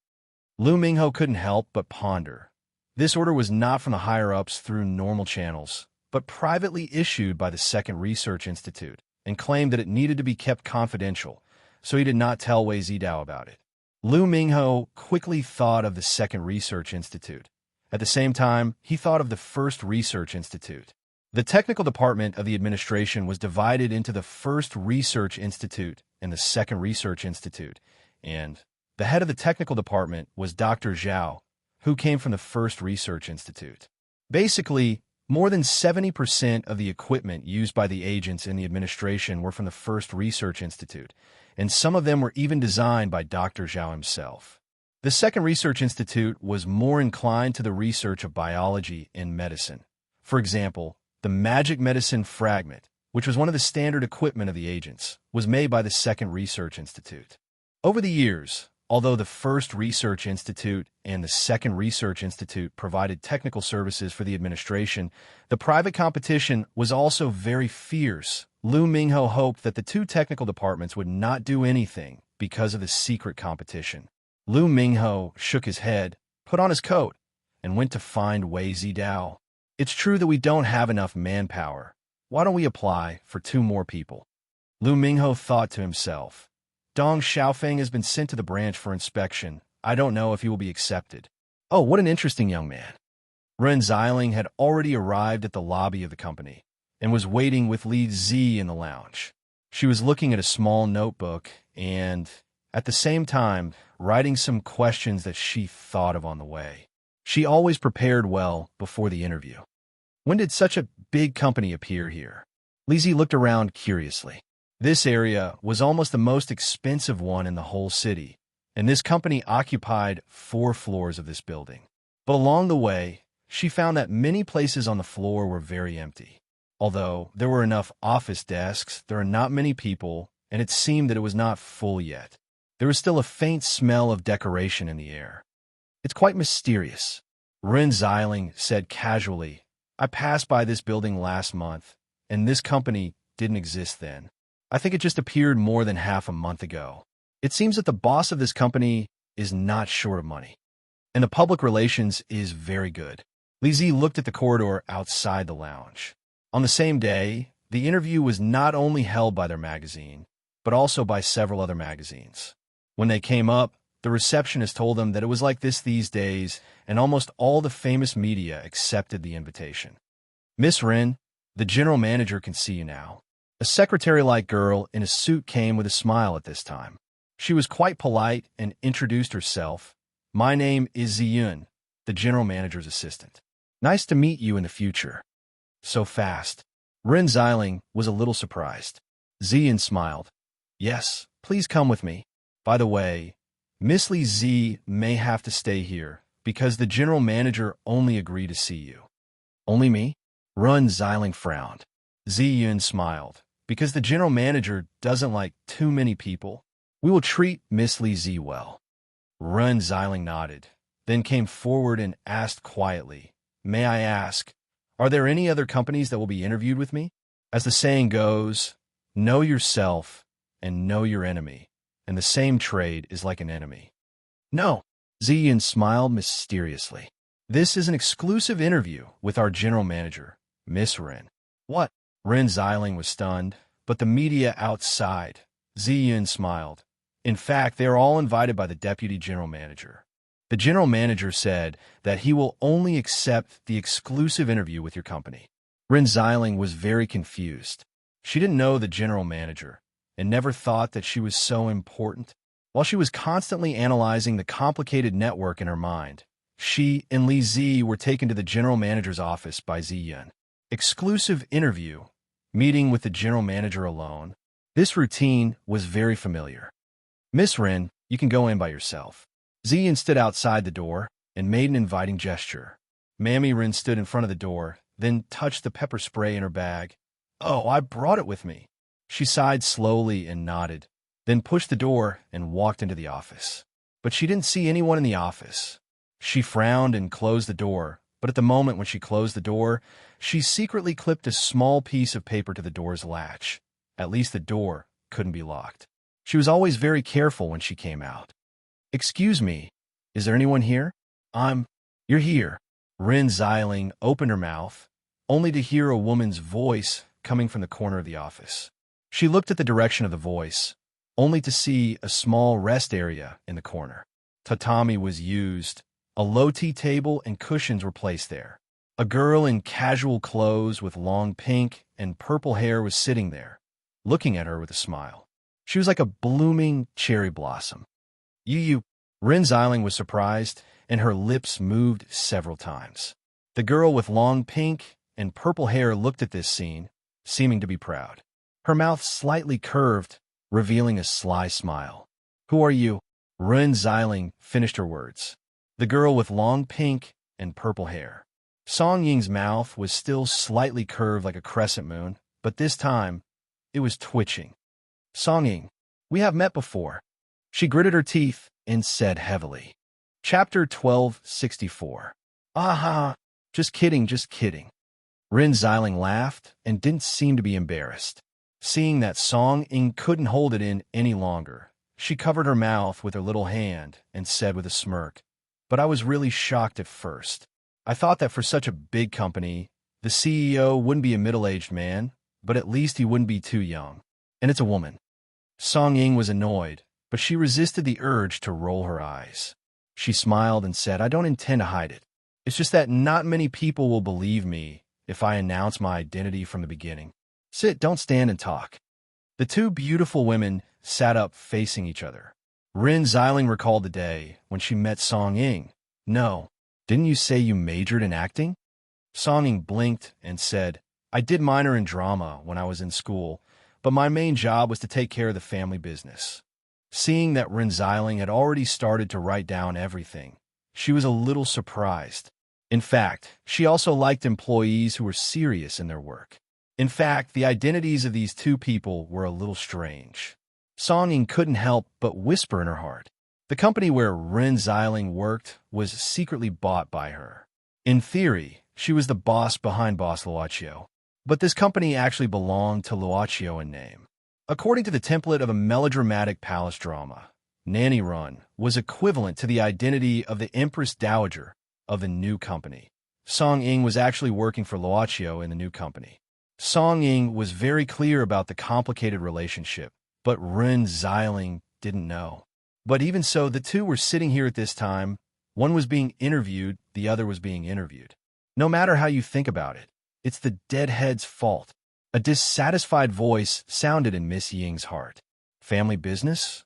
Lu Mingho couldn't help but ponder. This order was not from the higher-ups through normal channels, but privately issued by the Second Research Institute, and claimed that it needed to be kept confidential, so he did not tell Wei Zidao about it. Lu Mingho quickly thought of the Second Research Institute. At the same time, he thought of the First Research Institute. The technical department of the administration was divided into the First Research Institute and the Second Research Institute, and the head of the technical department was Dr. Zhao, who came from the First Research Institute. Basically, more than 70% of the equipment used by the agents in the administration were from the First Research Institute, and some of them were even designed by Dr. Zhao himself. The Second Research Institute was more inclined to the research of biology and medicine. For example, the magic medicine fragment, which was one of the standard equipment of the agents, was made by the Second Research Institute. Over the years, although the First Research Institute and the Second Research Institute provided technical services for the administration, the private competition was also very fierce. Lu Mingho hoped that the two technical departments would not do anything because of the secret competition. Lu Mingho shook his head, put on his coat, and went to find Wei Zidao. It's true that we don't have enough manpower. Why don't we apply for 2 more people? Lu Mingho thought to himself. Dong Xiaofeng has been sent to the branch for inspection. I don't know if he will be accepted. Oh, what an interesting young man. Ren Xiling had already arrived at the lobby of the company and was waiting with Li Zi in the lounge. She was looking at a small notebook and, at the same time, writing some questions that she thought of on the way. She always prepared well before the interview. When did such a big company appear here? Li Zi looked around curiously. This area was almost the most expensive one in the whole city, and this company occupied 4 floors of this building. But along the way, she found that many places on the floor were very empty. Although there were enough office desks, there are not many people, and it seemed that it was not full yet. There was still a faint smell of decoration in the air. It's quite mysterious. Ren Xiling said casually, I passed by this building last month, and this company didn't exist then. I think it just appeared more than half a month ago. It seems that the boss of this company is not short of money, and the public relations is very good. Li Zi looked at the corridor outside the lounge. On the same day, the interview was not only held by their magazine, but also by several other magazines. When they came up, the receptionist told them that it was like this these days, and almost all the famous media accepted the invitation. Miss Ren, the general manager can see you now. A secretary-like girl in a suit came with a smile at this time. She was quite polite and introduced herself. My name is Ziyun, the general manager's assistant. Nice to meet you in the future. So fast. Ren Xiling was a little surprised. Ziyun smiled. Yes, please come with me. By the way, Miss Li Zi may have to stay here because the general manager only agreed to see you. Only me? Ren Xiling frowned. Ziyun smiled. Because the general manager doesn't like too many people. We will treat Miss Lee Z well. Ren Xiling nodded, then came forward and asked quietly, "May I ask, are there any other companies that will be interviewed with me?" As the saying goes, know yourself and know your enemy, and the same trade is like an enemy. No, Ziyin smiled mysteriously. This is an exclusive interview with our general manager, Miss Ren. What? Ren Xiling was stunned, but the media outside. Ziyin smiled. In fact, they are all invited by the deputy general manager. The general manager said that he will only accept the exclusive interview with your company. Ren Xiling was very confused. She didn't know the general manager and never thought that she was so important. While she was constantly analyzing the complicated network in her mind, she and Li Zi were taken to the general manager's office by Ziyin. Exclusive interview, meeting with the general manager alone. This routine was very familiar. Miss Ren, you can go in by yourself. Ziyin stood outside the door and made an inviting gesture. Mammy Ren stood in front of the door, then touched the pepper spray in her bag. "Oh, I brought it with me." She sighed slowly and nodded, then pushed the door and walked into the office. But she didn't see anyone in the office. She frowned and closed the door, but at the moment when she closed the door, she secretly clipped a small piece of paper to the door's latch. At least the door couldn't be locked. She was always very careful when she came out. "Excuse me, is there anyone here?" You're here." Ren Xiling opened her mouth, only to hear a woman's voice coming from the corner of the office. She looked at the direction of the voice, only to see a small rest area in the corner. Tatami was used. A low tea table and cushions were placed there. A girl in casual clothes with long pink and purple hair was sitting there, looking at her with a smile. She was like a blooming cherry blossom. You. Ren Xiling was surprised, and her lips moved several times. The girl with long pink and purple hair looked at this scene, seeming to be proud. Her mouth slightly curved, revealing a sly smile. "Who are you?" Ren Xiling finished her words. The girl with long pink and purple hair. Song Ying's mouth was still slightly curved like a crescent moon, but this time, it was twitching. "Song Ying, we have met before." She gritted her teeth and said heavily. Chapter 1264. "Aha! Just kidding, just kidding." Ren Xiling laughed and didn't seem to be embarrassed. Seeing that Song Ying couldn't hold it in any longer, she covered her mouth with her little hand and said with a smirk, "But I was really shocked at first. I thought that for such a big company, the CEO wouldn't be a middle-aged man, but at least he wouldn't be too young. And it's a woman." Song Ying was annoyed, but she resisted the urge to roll her eyes. She smiled and said, "I don't intend to hide it. It's just that not many people will believe me if I announce my identity from the beginning. Sit, don't stand and talk." The two beautiful women sat up facing each other. Ren Xiling recalled the day when she met Song Ying. "No, didn't you say you majored in acting?" Song Ying blinked and said, "I did minor in drama when I was in school, but my main job was to take care of the family business." Seeing that Ren Xiling had already started to write down everything, she was a little surprised. In fact, she also liked employees who were serious in their work. In fact, the identities of these two people were a little strange. Song Ying couldn't help but whisper in her heart. The company where Ren Xiling worked was secretly bought by her. In theory, she was the boss behind Boss Luochio, but this company actually belonged to Luochio in name. According to the template of a melodramatic palace drama, Nanny Run was equivalent to the identity of the Empress Dowager of the new company. Song Ying was actually working for Luochio in the new company. Song Ying was very clear about the complicated relationship, but Ren Xiling didn't know. But even so, the two were sitting here at this time. One was being interviewed, the other was being interviewed. No matter how you think about it, it's the deadhead's fault. A dissatisfied voice sounded in Miss Ying's heart. Family business?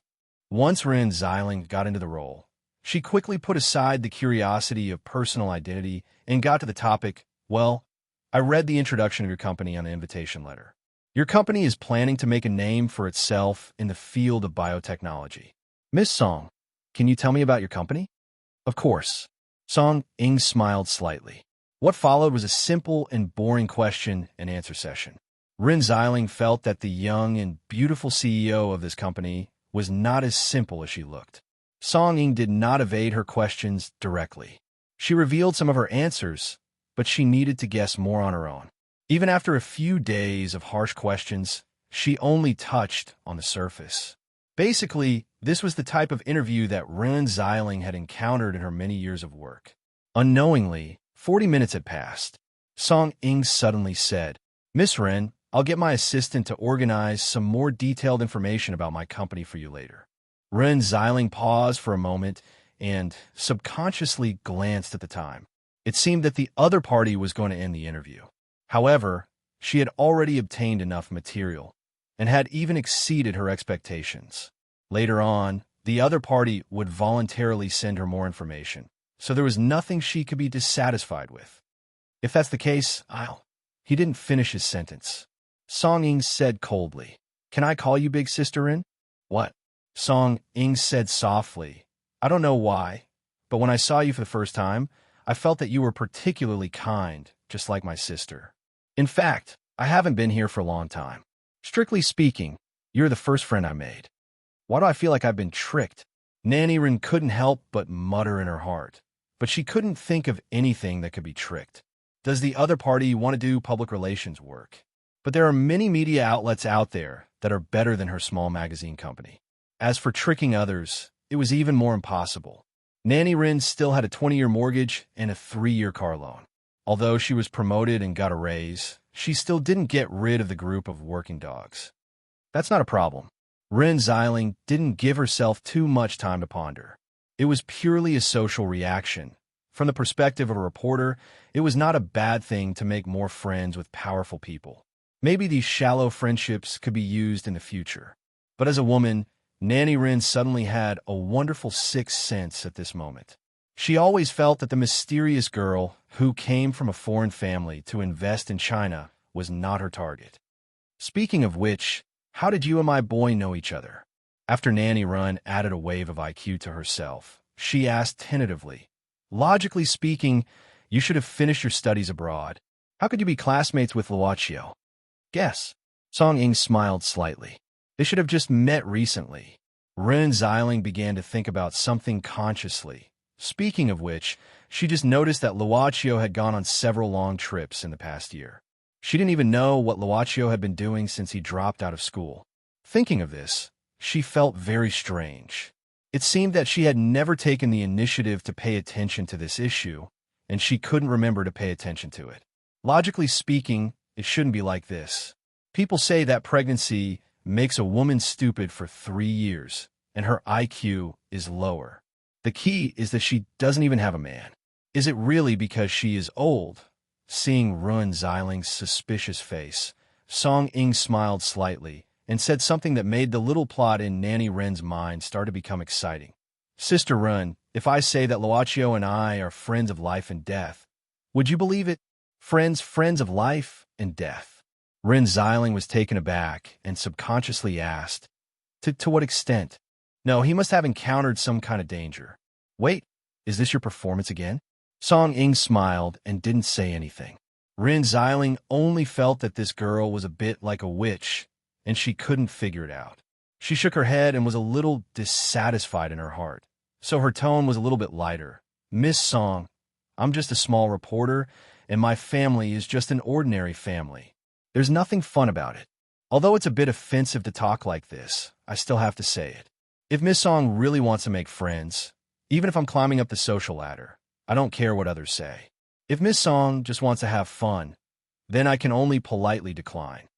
Once Ren Xiling got into the role, she quickly put aside the curiosity of personal identity and got to the topic. "Well, I read the introduction of your company on the invitation letter. Your company is planning to make a name for itself in the field of biotechnology. Miss Song, can you tell me about your company?" "Of course." Song Ying smiled slightly. What followed was a simple and boring question and answer session. Ren Xiling felt that the young and beautiful CEO of this company was not as simple as she looked. Song Ying did not evade her questions directly. She revealed some of her answers, but she needed to guess more on her own. Even after a few days of harsh questions, she only touched on the surface. Basically, this was the type of interview that Ren Xiling had encountered in her many years of work. Unknowingly, 40 minutes had passed. Song Ying suddenly said, "Miss Ren, I'll get my assistant to organize some more detailed information about my company for you later." Ren Xiling paused for a moment and subconsciously glanced at the time. It seemed that the other party was going to end the interview. However, she had already obtained enough material and had even exceeded her expectations. Later on, the other party would voluntarily send her more information, so there was nothing she could be dissatisfied with. If that's the case, I'll... He didn't finish his sentence. Song Ying said coldly, "Can I call you Big Sister Rin?" "What?" Song Ying said softly. "I don't know why, but when I saw you for the first time, I felt that you were particularly kind, just like my sister. In fact, I haven't been here for a long time. Strictly speaking, you're the first friend I made. Why do I feel like I've been tricked?" Nanny Rin couldn't help but mutter in her heart, but she couldn't think of anything that could be tricked. Does the other party want to do public relations work? But there are many media outlets out there that are better than her small magazine company. As for tricking others, it was even more impossible. Nanny Rin still had a 20-year mortgage and a 3-year car loan. Although she was promoted and got a raise, she still didn't get rid of the group of working dogs. That's not a problem. Ren Xiling didn't give herself too much time to ponder. It was purely a social reaction. From the perspective of a reporter, it was not a bad thing to make more friends with powerful people. Maybe these shallow friendships could be used in the future. But as a woman, Nanny Rin suddenly had a wonderful sixth sense at this moment. She always felt that the mysterious girl who came from a foreign family to invest in China was not her target. Speaking of which, how did you and my boy know each other? After Nanny Rin added a wave of IQ to herself, she asked tentatively, "Logically speaking, you should have finished your studies abroad. How could you be classmates with Luochio?" "Guess." Song Ying smiled slightly. "They should have just met recently." Ren Xiling began to think about something consciously. Speaking of which, she just noticed that Luochio had gone on several long trips in the past year. She didn't even know what Luochio had been doing since he dropped out of school. Thinking of this, she felt very strange. It seemed that she had never taken the initiative to pay attention to this issue, and she couldn't remember to pay attention to it. Logically speaking, it shouldn't be like this. People say that pregnancy makes a woman stupid for 3 years, and her IQ is lower. The key is that she doesn't even have a man. Is it really because she is old? Seeing Ren Xiling's suspicious face, Song Ying smiled slightly and said something that made the little plot in Nanny Ren's mind start to become exciting. "Sister Ren, if I say that Luochio and I are friends of life and death, would you believe it? Friends of life and death." Ren Xiling was taken aback and subconsciously asked, To what extent? No, he must have encountered some kind of danger. "Wait, is this your performance again?" Song Ying smiled and didn't say anything. Ren Xiling only felt that this girl was a bit like a witch, and she couldn't figure it out. She shook her head and was a little dissatisfied in her heart, so her tone was a little bit lighter. "Miss Song, I'm just a small reporter, and my family is just an ordinary family. There's nothing fun about it. Although it's a bit offensive to talk like this, I still have to say it. If Miss Song really wants to make friends, even if I'm climbing up the social ladder, I don't care what others say. If Miss Song just wants to have fun, then I can only politely decline.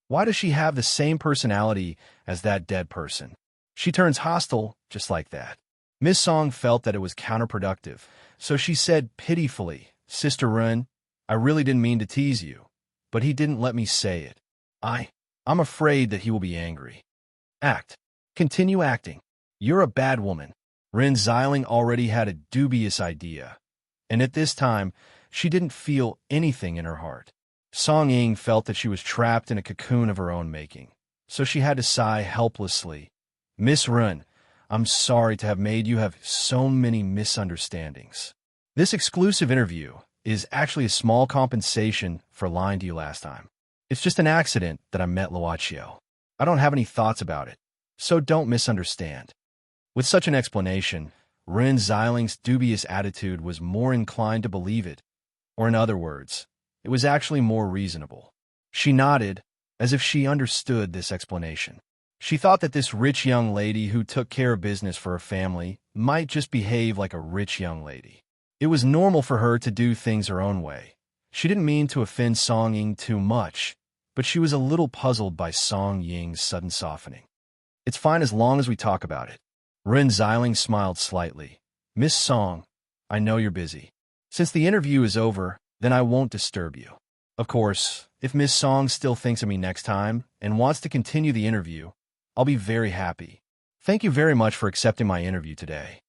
Why does she have the same personality as that dead person? She turns hostile just like that." Miss Song felt that it was counterproductive, so she said pitifully, "Sister Ren, I really didn't mean to tease you, but he didn't let me say it. I'm afraid that he will be angry." "Act. Continue acting. You're a bad woman." Ren Xiling already had a dubious idea, and at this time, she didn't feel anything in her heart. Song Ying felt that she was trapped in a cocoon of her own making, so she had to sigh helplessly. "Miss Ren, I'm sorry to have made you have so many misunderstandings. This exclusive interview is actually a small compensation for lying to you last time. It's just an accident that I met Luochio. I don't have any thoughts about it." so don't misunderstand. With such an explanation, Rin Xiling's dubious attitude was more inclined to believe it, or in other words, it was actually more reasonable. She nodded, as if she understood this explanation. She thought that this rich young lady who took care of business for her family might just behave like a rich young lady. It was normal for her to do things her own way. She didn't mean to offend Song Ying too much, but she was a little puzzled by Song Ying's sudden softening. It's fine as long as we talk about it. Rin Xiling smiled slightly. Miss Song, I know you're busy. Since the interview is over, then I won't disturb you. Of course, if Miss Song still thinks of me next time and wants to continue the interview, I'll be very happy. Thank you very much for accepting my interview today.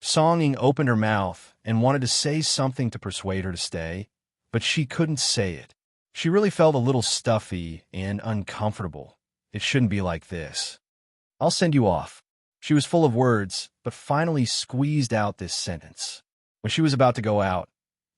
Song Ying opened her mouth and wanted to say something to persuade her to stay, but she couldn't say it. She really felt a little stuffy and uncomfortable. It shouldn't be like this. I'll send you off. She was full of words, but finally squeezed out this sentence. When she was about to go out,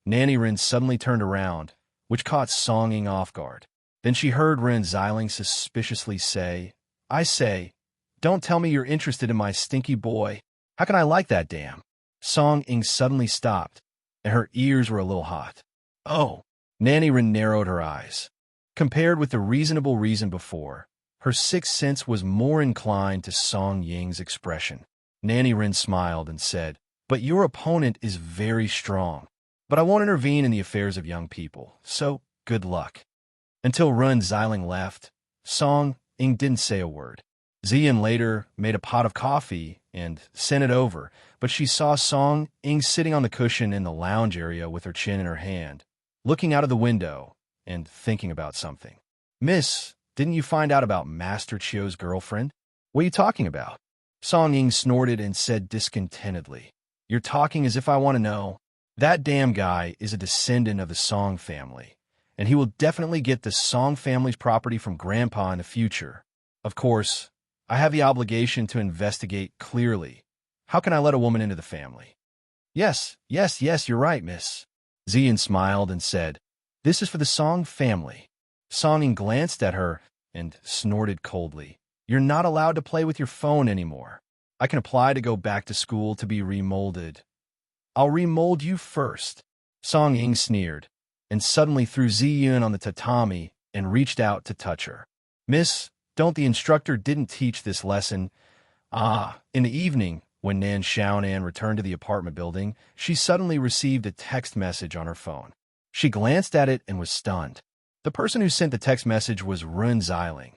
Nanny Rin suddenly turned around, which caught Song Ying off guard. Then she heard Rin Xiling suspiciously say, I say, don't tell me you're interested in my stinky boy. How can I like that, damn? Song Ying suddenly stopped, and her ears were a little hot. Oh, Nanny Rin narrowed her eyes. Compared with the reasonable reason before, her sixth sense was more inclined to Song Ying's expression. Nanny Rin smiled and said, but your opponent is very strong. But I won't intervene in the affairs of young people, so good luck. Until Rin Xiling left, Song Ying didn't say a word. Zian later made a pot of coffee and sent it over, but she saw Song Ying sitting on the cushion in the lounge area with her chin in her hand, looking out of the window and thinking about something. Miss, didn't you find out about Master Chio's girlfriend? What are you talking about? Song Ying snorted and said discontentedly, You're talking as if I want to know. That damn guy is a descendant of the Song family, and he will definitely get the Song family's property from Grandpa in the future. Of course, I have the obligation to investigate clearly. How can I let a woman into the family? Yes, you're right, miss. Zian smiled and said, This is for the Song family. Song Ying glanced at her and snorted coldly. You're not allowed to play with your phone anymore. I can apply to go back to school to be remolded. I'll remold you first. Song Ying sneered, and suddenly threw Ziyun on the tatami and reached out to touch her. Miss, don't the instructor didn't teach this lesson. In the evening, when Nan Xiaonan returned to the apartment building, she suddenly received a text message on her phone. She glanced at it and was stunned. The person who sent the text message was Rin Xiling,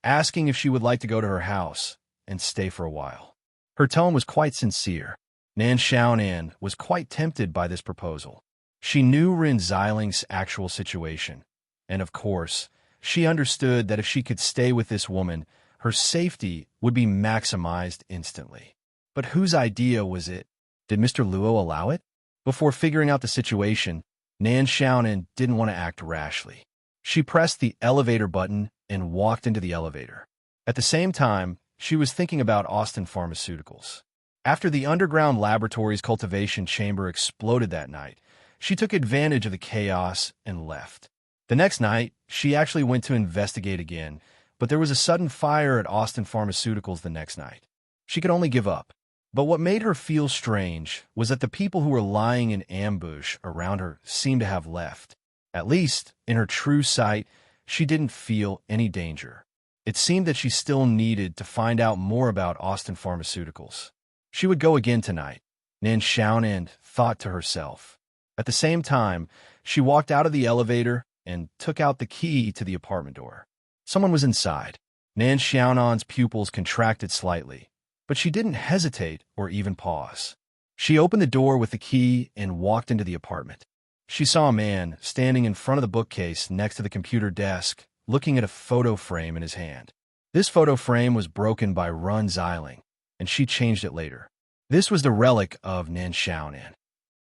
asking if she would like to go to her house and stay for a while. Her tone was quite sincere. Nan Xiaonan was quite tempted by this proposal. She knew Rin Xiling's actual situation, and of course, she understood that if she could stay with this woman, her safety would be maximized instantly. But whose idea was it? Did Mr. Luo allow it? Before figuring out the situation, Nan Xiaonan didn't want to act rashly. She pressed the elevator button and walked into the elevator. At the same time, she was thinking about Austin Pharmaceuticals. After the underground laboratory's cultivation chamber exploded that night, she took advantage of the chaos and left. The next night, she actually went to investigate again, but there was a sudden fire at Austin Pharmaceuticals the next night. She could only give up. But what made her feel strange was that the people who were lying in ambush around her seemed to have left. At least, in her true sight, she didn't feel any danger. It seemed that she still needed to find out more about Austin Pharmaceuticals. She would go again tonight, Nan Xiaonan thought to herself. At the same time, she walked out of the elevator and took out the key to the apartment door. Someone was inside. Nan Xiaonan's pupils contracted slightly, but she didn't hesitate or even pause. She opened the door with the key and walked into the apartment. She saw a man standing in front of the bookcase next to the computer desk, looking at a photo frame in his hand. This photo frame was broken by Rin Xiling, and she changed it later. This was the relic of Nan Xiaonan.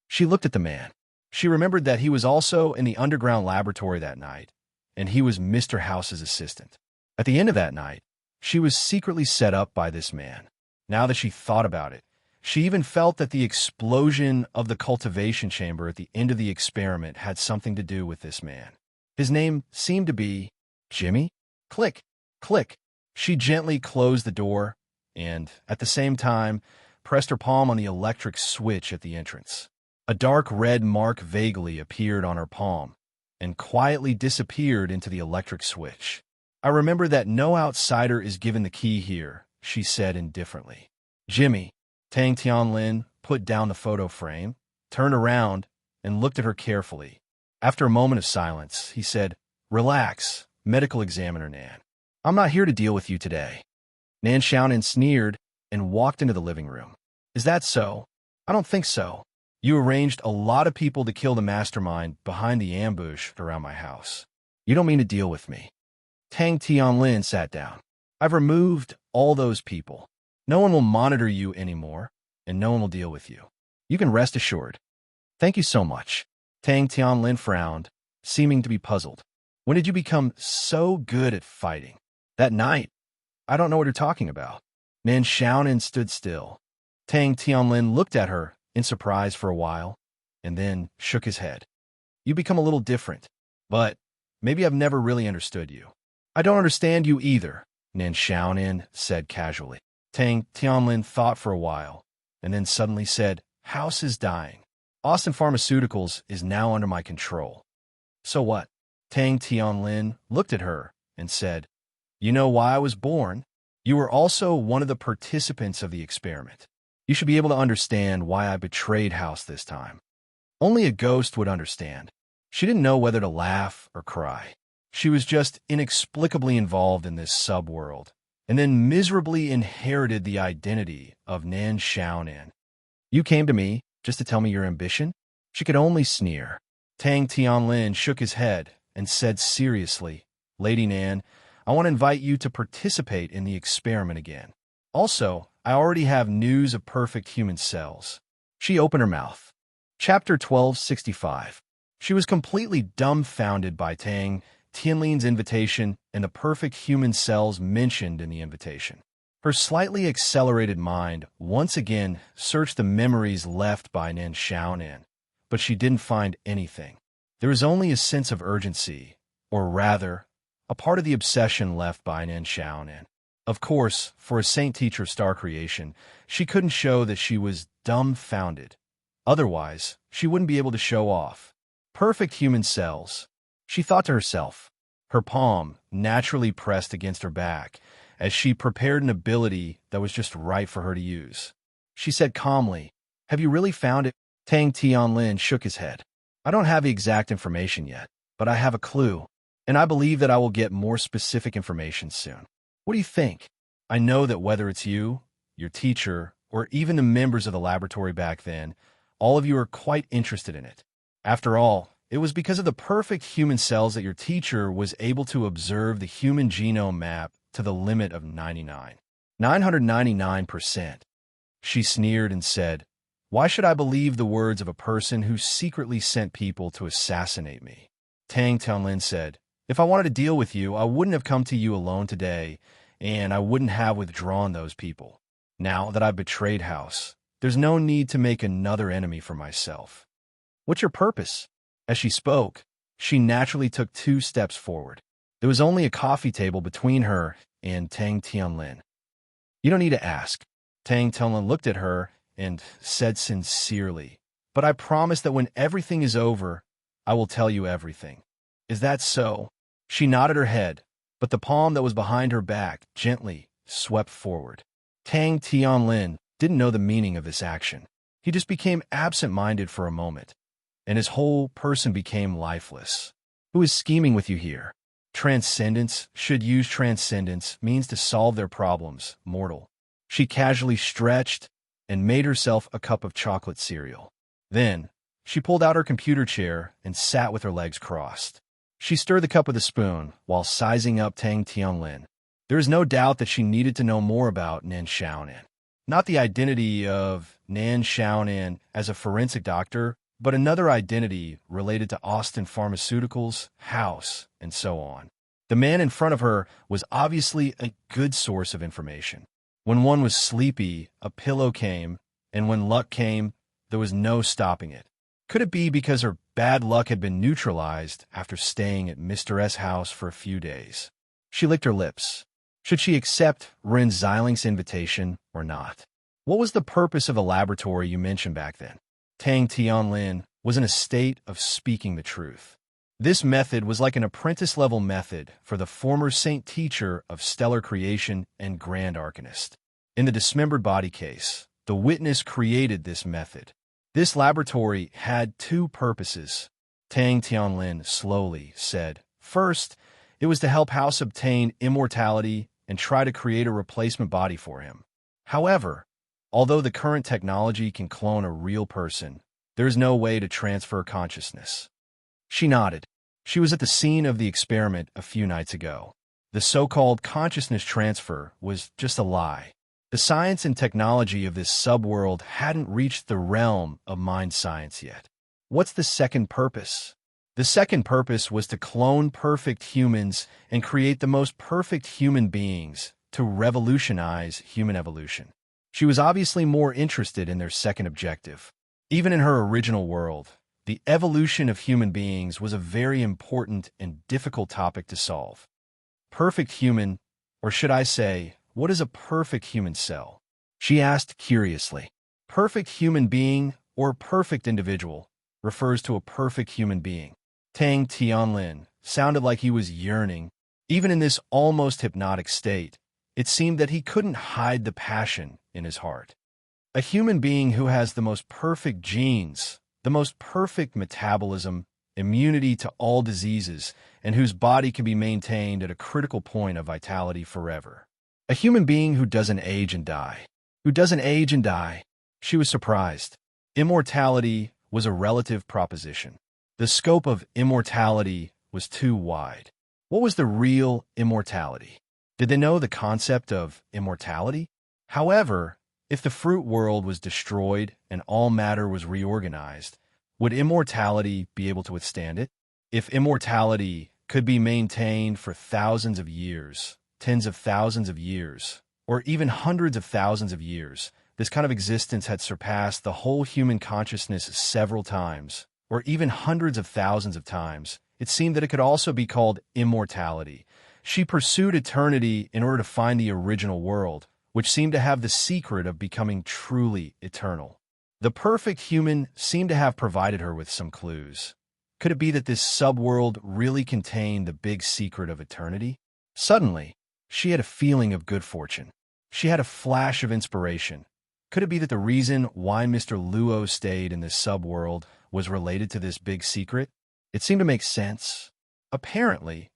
She looked at the man. She remembered that he was also in the underground laboratory that night, and he was Mr. House's assistant. At the end of that night, she was secretly set up by this man. Now that she thought about it, she even felt that the explosion of the cultivation chamber at the end of the experiment had something to do with this man. His name seemed to be Jimmy? Click, click. She gently closed the door and, at the same time, pressed her palm on the electric switch at the entrance. A dark red mark vaguely appeared on her palm and quietly disappeared into the electric switch. "I remember that no outsider is given the key here," she said indifferently. Jimmy, Tang Tianlin, put down the photo frame, turned around, and looked at her carefully. After a moment of silence, he said, "Relax, medical examiner Nan. I'm not here to deal with you today." Nan Xiaonan sneered and walked into the living room. "Is that so? I don't think so. You arranged a lot of people to kill the mastermind behind the ambush around my house. You don't mean to deal with me." Tang Tianlin sat down. "I've removed all those people. No one will monitor you anymore, and no one will deal with you. You can rest assured." "Thank you so much." Tang Tianlin frowned, seeming to be puzzled. "When did you become so good at fighting?" "That night. I don't know what you're talking about." Nan Xiaonan stood still. Tang Tianlin looked at her in surprise for a while, and then shook his head. "You become a little different, but maybe I've never really understood you." "I don't understand you either," Nan Xiaonan said casually. Tang Tianlin thought for a while, and then suddenly said, "House is dying. Austin Pharmaceuticals is now under my control." "So what?" Tang Tianlin looked at her and said, "You know why I was born? You were also one of the participants of the experiment. You should be able to understand why I betrayed House this time." Only a ghost would understand. She didn't know whether to laugh or cry. She was just inexplicably involved in this sub-world, and then miserably inherited the identity of Nan Xiaonan. "You came to me just to tell me your ambition?" She could only sneer. Tang Tianlin shook his head and said seriously, "Lady Nan, I want to invite you to participate in the experiment again. Also, I already have news of perfect human cells." She opened her mouth. Chapter 1265. She was completely dumbfounded by Tang Tianlin's invitation and the perfect human cells mentioned in the invitation. Her slightly accelerated mind once again searched the memories left by Nan Xiaonan, but she didn't find anything. There was only a sense of urgency, or rather, a part of the obsession left by Nan Xiaonan. Of course, for a saint teacher of star creation, she couldn't show that she was dumbfounded. Otherwise, she wouldn't be able to show off. Perfect human cells. She thought to herself, her palm naturally pressed against her back, as she prepared an ability that was just right for her to use. She said calmly, "Have you really found it?" Tang Tianlin shook his head. "I don't have the exact information yet, but I have a clue, and I believe that I will get more specific information soon. What do you think? I know that whether it's you, your teacher, or even the members of the laboratory back then, all of you are quite interested in it. After all, it was because of the perfect human cells that your teacher was able to observe the human genome map to the limit of 999%. She sneered and said, "Why should I believe the words of a person who secretly sent people to assassinate me?" Tang Tianlin said, "If I wanted to deal with you, I wouldn't have come to you alone today, and I wouldn't have withdrawn those people. Now that I've betrayed House, there's no need to make another enemy for myself. What's your purpose?" As she spoke, she naturally took 2 steps forward. There was only a coffee table between her and Tang Tianlin. "You don't need to ask." Tang Tianlin looked at her and said sincerely, "But I promise that when everything is over, I will tell you everything." "Is that so?" She nodded her head, but the palm that was behind her back gently swept forward. Tang Tianlin didn't know the meaning of this action. He just became absent-minded for a moment, and his whole person became lifeless. "Who is scheming with you here? Transcendence should use transcendence means to solve their problems, mortal." She casually stretched and made herself a cup of chocolate cereal. Then, she pulled out her computer chair and sat with her legs crossed. She stirred the cup with a spoon while sizing up Tang Tianlin. There is no doubt that she needed to know more about Nan Xiaonan. Not the identity of Nan Xiaonan as a forensic doctor, but another identity related to Austin Pharmaceuticals, House, and so on. The man in front of her was obviously a good source of information. When one was sleepy, a pillow came, and when luck came, there was no stopping it. Could it be because her bad luck had been neutralized after staying at Mr. S. house for a few days? She licked her lips. Should she accept Ren Xilin's invitation or not? What was the purpose of the laboratory you mentioned back then? Tang Tianlin was in a state of speaking the truth. This method was like an apprentice-level method for the former saint teacher of stellar creation and grand arcanist. In the dismembered body case, the witness created this method. This laboratory had two purposes. Tang Tianlin slowly said, first, it was to help House obtain immortality and try to create a replacement body for him. However, although the current technology can clone a real person, there is no way to transfer consciousness. She nodded. She was at the scene of the experiment a few nights ago. The so-called consciousness transfer was just a lie. The science and technology of this subworld hadn't reached the realm of mind science yet. What's the second purpose? The second purpose was to clone perfect humans and create the most perfect human beings to revolutionize human evolution. She was obviously more interested in their second objective. Even in her original world, the evolution of human beings was a very important and difficult topic to solve. Perfect human, or should I say, what is a perfect human cell? She asked curiously. Perfect human being or perfect individual refers to a perfect human being. Tang Tianlin sounded like he was yearning. Even in this almost hypnotic state, it seemed that he couldn't hide the passion in his heart. A human being who has the most perfect genes, the most perfect metabolism, immunity to all diseases, and whose body can be maintained at a critical point of vitality forever. A human being who doesn't age and die. Who doesn't age and die. She was surprised. Immortality was a relative proposition. The scope of immortality was too wide. What was the real immortality? Did they know the concept of immortality? However, if the fruit world was destroyed and all matter was reorganized, would immortality be able to withstand it? If immortality could be maintained for thousands of years, tens of thousands of years, or even hundreds of thousands of years, this kind of existence had surpassed the whole human consciousness several times, or even hundreds of thousands of times. It seemed that it could also be called immortality. She pursued eternity in order to find the original world, which seemed to have the secret of becoming truly eternal. The perfect human seemed to have provided her with some clues. Could it be that this subworld really contained the big secret of eternity? Suddenly, she had a feeling of good fortune. She had a flash of inspiration. Could it be that the reason why Mr. Luo stayed in this subworld was related to this big secret? It seemed to make sense. Apparently,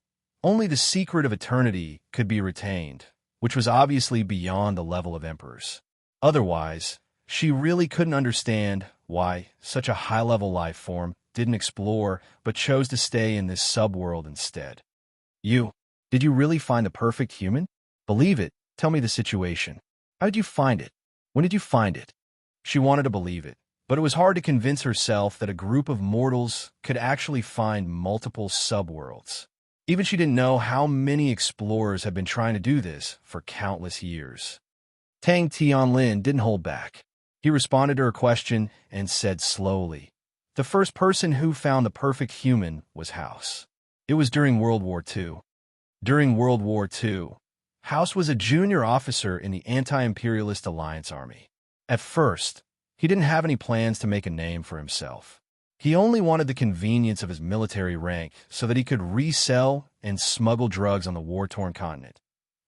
only the secret of eternity could be retained, which was obviously beyond the level of emperors. Otherwise, she really couldn't understand why such a high-level life form didn't explore but chose to stay in this subworld instead. Did you really find the perfect human? Believe it. Tell me the situation. How did you find it? When did you find it? She wanted to believe it, but it was hard to convince herself that a group of mortals could actually find multiple subworlds. Even she didn't know how many explorers had been trying to do this for countless years. Tang Tianlin didn't hold back. He responded to her question and said slowly, the first person who found the perfect human was House. It was during World War II. During World War II, House was a junior officer in the anti-imperialist Alliance Army. At first, he didn't have any plans to make a name for himself. He only wanted the convenience of his military rank so that he could resell and smuggle drugs on the war-torn continent.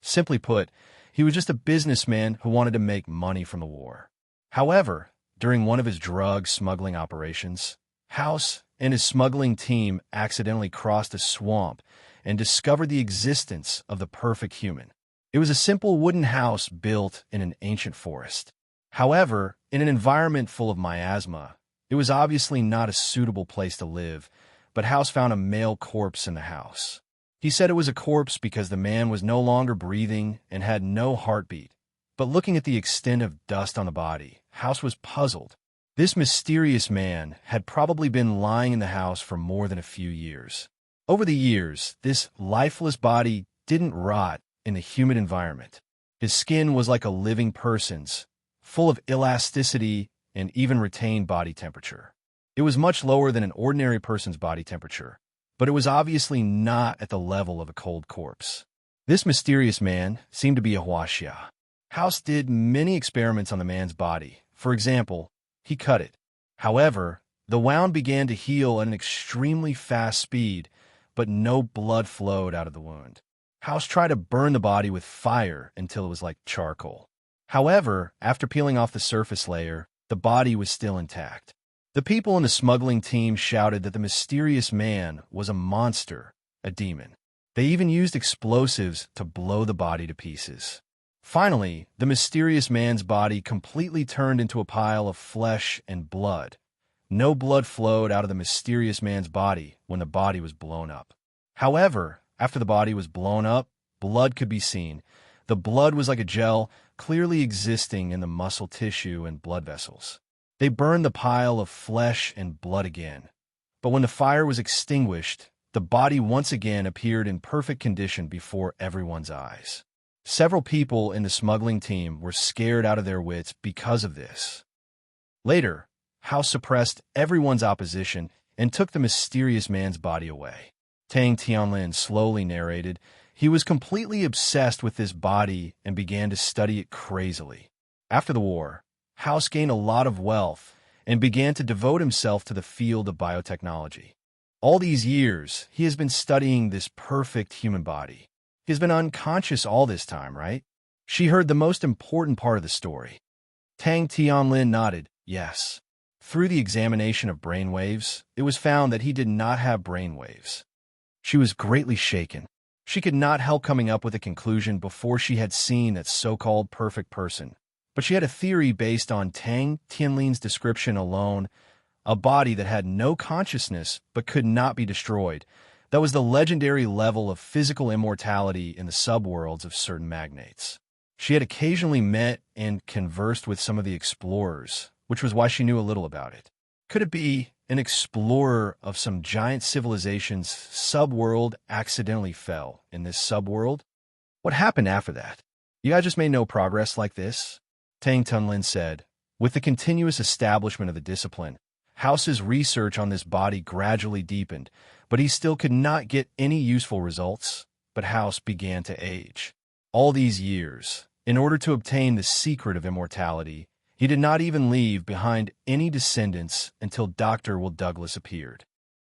Simply put, he was just a businessman who wanted to make money from the war. However, during one of his drug smuggling operations, House and his smuggling team accidentally crossed a swamp and discovered the existence of the perfect human. It was a simple wooden house built in an ancient forest. However, in an environment full of miasma, it was obviously not a suitable place to live, but House found a male corpse in the house. He said it was a corpse because the man was no longer breathing and had no heartbeat. But looking at the extent of dust on the body, House was puzzled. This mysterious man had probably been lying in the house for more than a few years. Over the years, this lifeless body didn't rot in the humid environment. His skin was like a living person's, full of elasticity and even retained body temperature. It was much lower than an ordinary person's body temperature, but it was obviously not at the level of a cold corpse. This mysterious man seemed to be a Huaxia. House did many experiments on the man's body. For example, he cut it. However, the wound began to heal at an extremely fast speed, but no blood flowed out of the wound. House tried to burn the body with fire until it was like charcoal. However, after peeling off the surface layer, the body was still intact. The people in the smuggling team shouted that the mysterious man was a monster, a demon. They even used explosives to blow the body to pieces. Finally, the mysterious man's body completely turned into a pile of flesh and blood. No blood flowed out of the mysterious man's body when the body was blown up. However, after the body was blown up, blood could be seen. The blood was like a gel, clearly existing in the muscle tissue and blood vessels. They burned the pile of flesh and blood again. But when the fire was extinguished, the body once again appeared in perfect condition before everyone's eyes. Several people in the smuggling team were scared out of their wits because of this. Later, House suppressed everyone's opposition and took the mysterious man's body away. Tang Tianlin slowly narrated, he was completely obsessed with this body and began to study it crazily. After the war, House gained a lot of wealth and began to devote himself to the field of biotechnology. All these years, he has been studying this perfect human body. He has been unconscious all this time, right? She heard the most important part of the story. Tang Tianlin nodded, yes. Through the examination of brainwaves, it was found that he did not have brainwaves. She was greatly shaken. She could not help coming up with a conclusion before she had seen that so-called perfect person. But she had a theory based on Tang Tianlin's description alone, a body that had no consciousness but could not be destroyed. That was the legendary level of physical immortality in the subworlds of certain magnates. She had occasionally met and conversed with some of the explorers, which was why she knew a little about it. Could it be an explorer of some giant civilization's subworld accidentally fell in this subworld? What happened after that? You guys just made no progress like this? Tang Tianlin said. With the continuous establishment of the discipline, House's research on this body gradually deepened, but he still could not get any useful results. But House began to age. All these years, in order to obtain the secret of immortality, he did not even leave behind any descendants until Dr. Will Douglas appeared.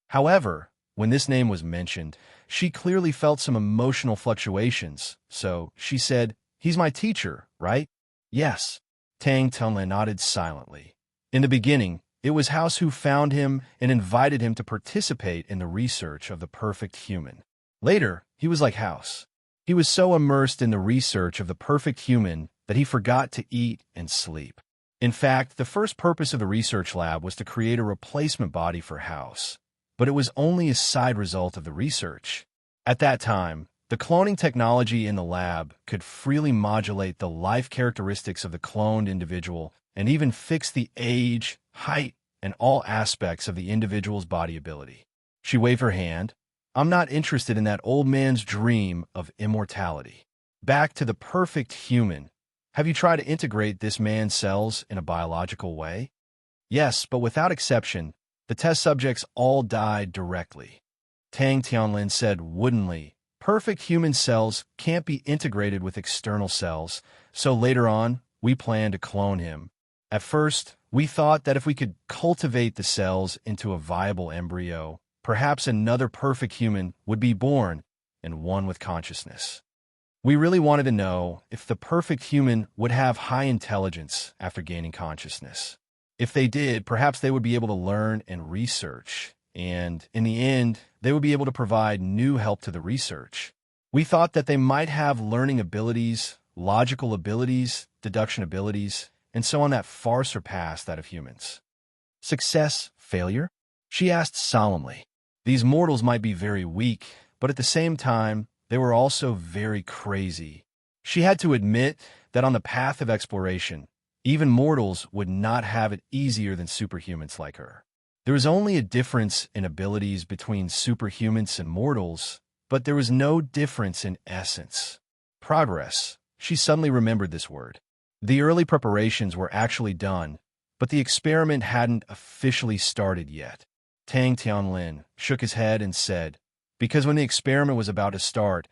However, when this name was mentioned, she clearly felt some emotional fluctuations, so she said, "He's my teacher, right?" "Yes." Tang Tianlin nodded silently. In the beginning, it was House who found him and invited him to participate in the research of the perfect human. Later, he was like House. He was so immersed in the research of the perfect human that he forgot to eat and sleep. In fact, the first purpose of the research lab was to create a replacement body for House, but it was only a side result of the research. At that time, the cloning technology in the lab could freely modulate the life characteristics of the cloned individual and even fix the age, height, and all aspects of the individual's body ability. She waved her hand. I'm not interested in that old man's dream of immortality. Back to the perfect human. Have you tried to integrate this man's cells in a biological way? Yes, but without exception, the test subjects all died directly. Tang Tianlin said woodenly, perfect human cells can't be integrated with external cells, so later on, we plan to clone him. At first, we thought that if we could cultivate the cells into a viable embryo, perhaps another perfect human would be born, and one with consciousness. We really wanted to know if the perfect human would have high intelligence after gaining consciousness. If they did, perhaps they would be able to learn and research, and in the end, they would be able to provide new help to the research. We thought that they might have learning abilities, logical abilities, deduction abilities, and so on that far surpass that of humans. Success, failure? She asked solemnly. These mortals might be very weak, but at the same time, they were also very crazy. She had to admit that on the path of exploration, even mortals would not have it easier than superhumans like her. There was only a difference in abilities between superhumans and mortals, but there was no difference in essence. Progress. She suddenly remembered this word. The early preparations were actually done, but the experiment hadn't officially started yet. Tang Tianlin shook his head and said, because when the experiment was about to start,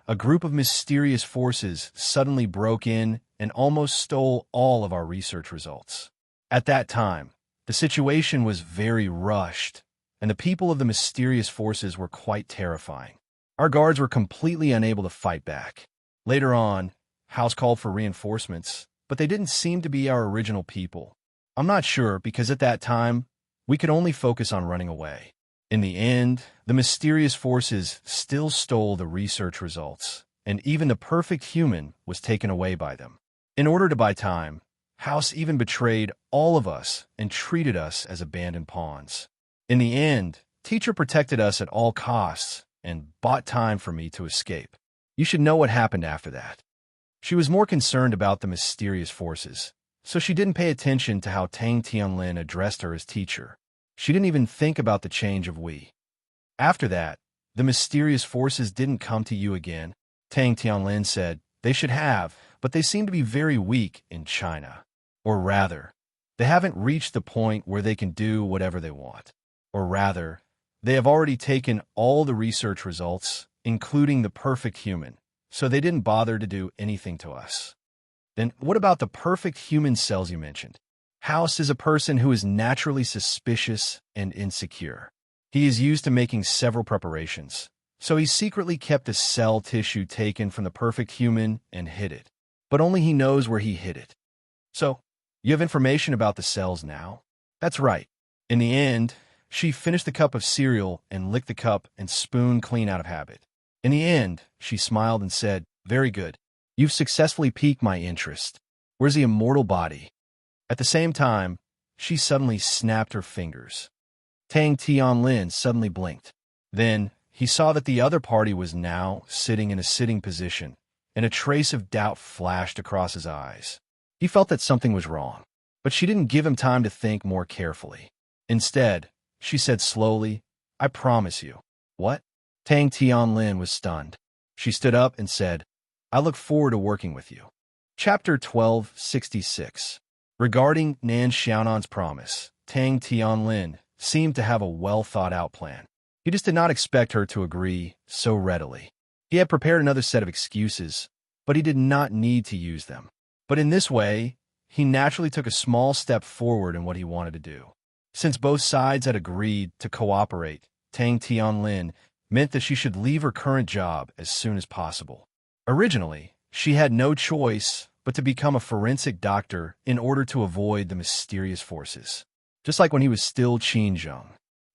a group of mysterious forces suddenly broke in and almost stole all of our research results. At that time, the situation was very rushed, and the people of the mysterious forces were quite terrifying. Our guards were completely unable to fight back. Later on, House called for reinforcements, but they didn't seem to be our original people. I'm not sure because at that time, we could only focus on running away. In the end, the mysterious forces still stole the research results, and even the perfect human was taken away by them. In order to buy time, House even betrayed all of us and treated us as abandoned pawns. In the end, Teacher protected us at all costs and bought time for me to escape. You should know what happened after that. She was more concerned about the mysterious forces, so she didn't pay attention to how Tang Tianlin addressed her as teacher. She didn't even think about the change of we. After that, the mysterious forces didn't come to you again. Tang Tianlin said, they should have, but they seem to be very weak in China. Or rather, they haven't reached the point where they can do whatever they want. Or rather, they have already taken all the research results, including the perfect human, so they didn't bother to do anything to us. Then what about the perfect human cells you mentioned? House is a person who is naturally suspicious and insecure. He is used to making several preparations, so he secretly kept the cell tissue taken from the perfect human and hid it. But only he knows where he hid it. So, you have information about the cells now? That's right. In the end, she finished the cup of cereal and licked the cup and spoon clean out of habit. In the end, she smiled and said, very good. You've successfully piqued my interest. Where's the immortal body? At the same time, she suddenly snapped her fingers. Tang Tianlin suddenly blinked. Then, he saw that the other party was now sitting in a sitting position, and a trace of doubt flashed across his eyes. He felt that something was wrong, but she didn't give him time to think more carefully. Instead, she said slowly, I promise you. What? Tang Tianlin was stunned. She stood up and said, I look forward to working with you. Chapter 1266. Regarding Nan Xiaonan's promise, Tang Tianlin seemed to have a well-thought-out plan. He just did not expect her to agree so readily. He had prepared another set of excuses, but he did not need to use them. But in this way, he naturally took a small step forward in what he wanted to do. Since both sides had agreed to cooperate, Tang Tianlin meant that she should leave her current job as soon as possible. Originally, she had no choice but to become a forensic doctor in order to avoid the mysterious forces. Just like when he was still Qin Zheng,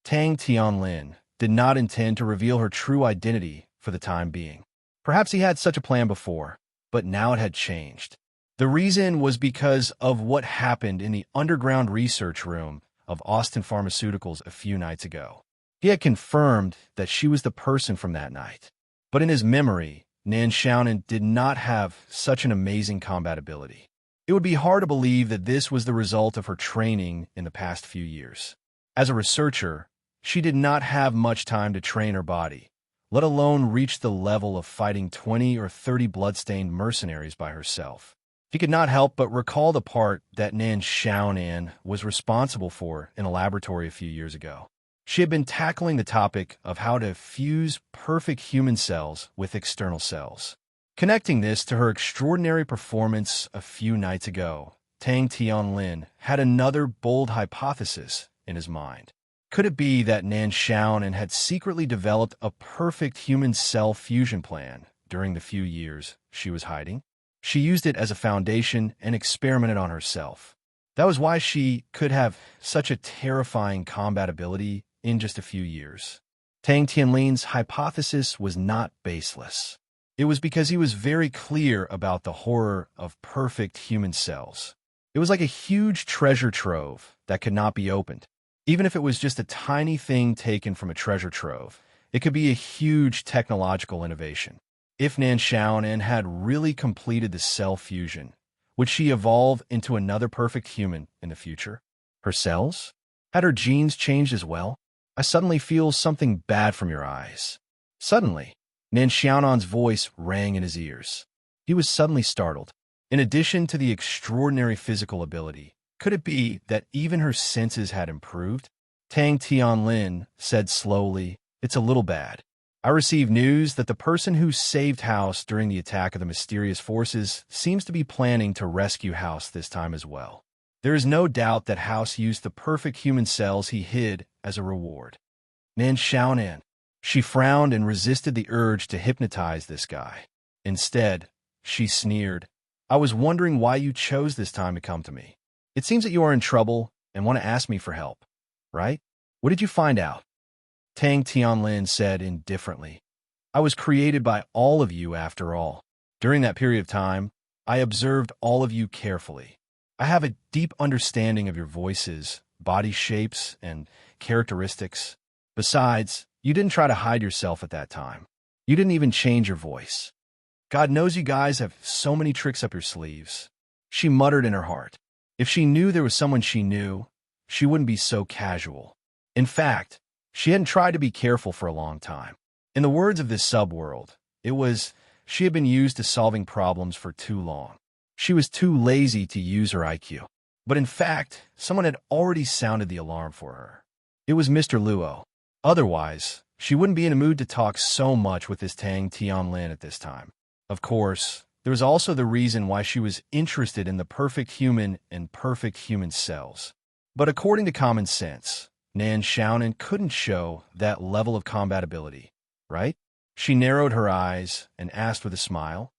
Tang Tianlin did not intend to reveal her true identity for the time being. Perhaps he had such a plan before, but now it had changed. The reason was because of what happened in the underground research room of Austin Pharmaceuticals a few nights ago. He had confirmed that she was the person from that night. But in his memory, Nan Xiaonan did not have such an amazing combat ability. It would be hard to believe that this was the result of her training in the past few years. As a researcher, she did not have much time to train her body, let alone reach the level of fighting 20 or 30 bloodstained mercenaries by herself. He could not help but recall the part that Nan Xiaonan was responsible for in a laboratory a few years ago. She had been tackling the topic of how to fuse perfect human cells with external cells. Connecting this to her extraordinary performance a few nights ago, Tang Tianlin had another bold hypothesis in his mind. Could it be that Nan Xiaonan had secretly developed a perfect human cell fusion plan during the few years she was hiding? She used it as a foundation and experimented on herself. That was why she could have such a terrifying combat ability in just a few years. Tang Tianlin's hypothesis was not baseless. It was because he was very clear about the horror of perfect human cells. It was like a huge treasure trove that could not be opened. Even if it was just a tiny thing taken from a treasure trove, it could be a huge technological innovation. If Nan Xiaonan had really completed the cell fusion, would she evolve into another perfect human in the future? Her cells? Had her genes changed as well? I suddenly feel something bad from your eyes. Suddenly, Nan Xiaonan's voice rang in his ears. He was suddenly startled. In addition to the extraordinary physical ability, could it be that even her senses had improved? Tang Tianlin said slowly, it's a little bad. I received news that the person who saved House during the attack of the mysterious forces seems to be planning to rescue House this time as well. There is no doubt that House used the perfect human cells he hid as a reward. Nan Xiaonan. She frowned and resisted the urge to hypnotize this guy. Instead, she sneered. I was wondering why you chose this time to come to me. It seems that you are in trouble and want to ask me for help, right? What did you find out? Tang Tianlin said indifferently. I was created by all of you after all. During that period of time, I observed all of you carefully. I have a deep understanding of your voices, body shapes, and characteristics. Besides, you didn't try to hide yourself at that time. You didn't even change your voice. God knows you guys have so many tricks up your sleeves. She muttered in her heart. If she knew there was someone she knew, she wouldn't be so casual. In fact, she hadn't tried to be careful for a long time. In the words of this subworld, it was, she had been used to solving problems for too long. She was too lazy to use her IQ. But in fact, someone had already sounded the alarm for her. It was Mr. Luo. Otherwise, she wouldn't be in a mood to talk so much with this Tang Tianlin at this time. Of course, there was also the reason why she was interested in the perfect human and perfect human cells. But according to common sense, Nan Xiaonan couldn't show that level of compatibility, right? She narrowed her eyes and asked with a smile,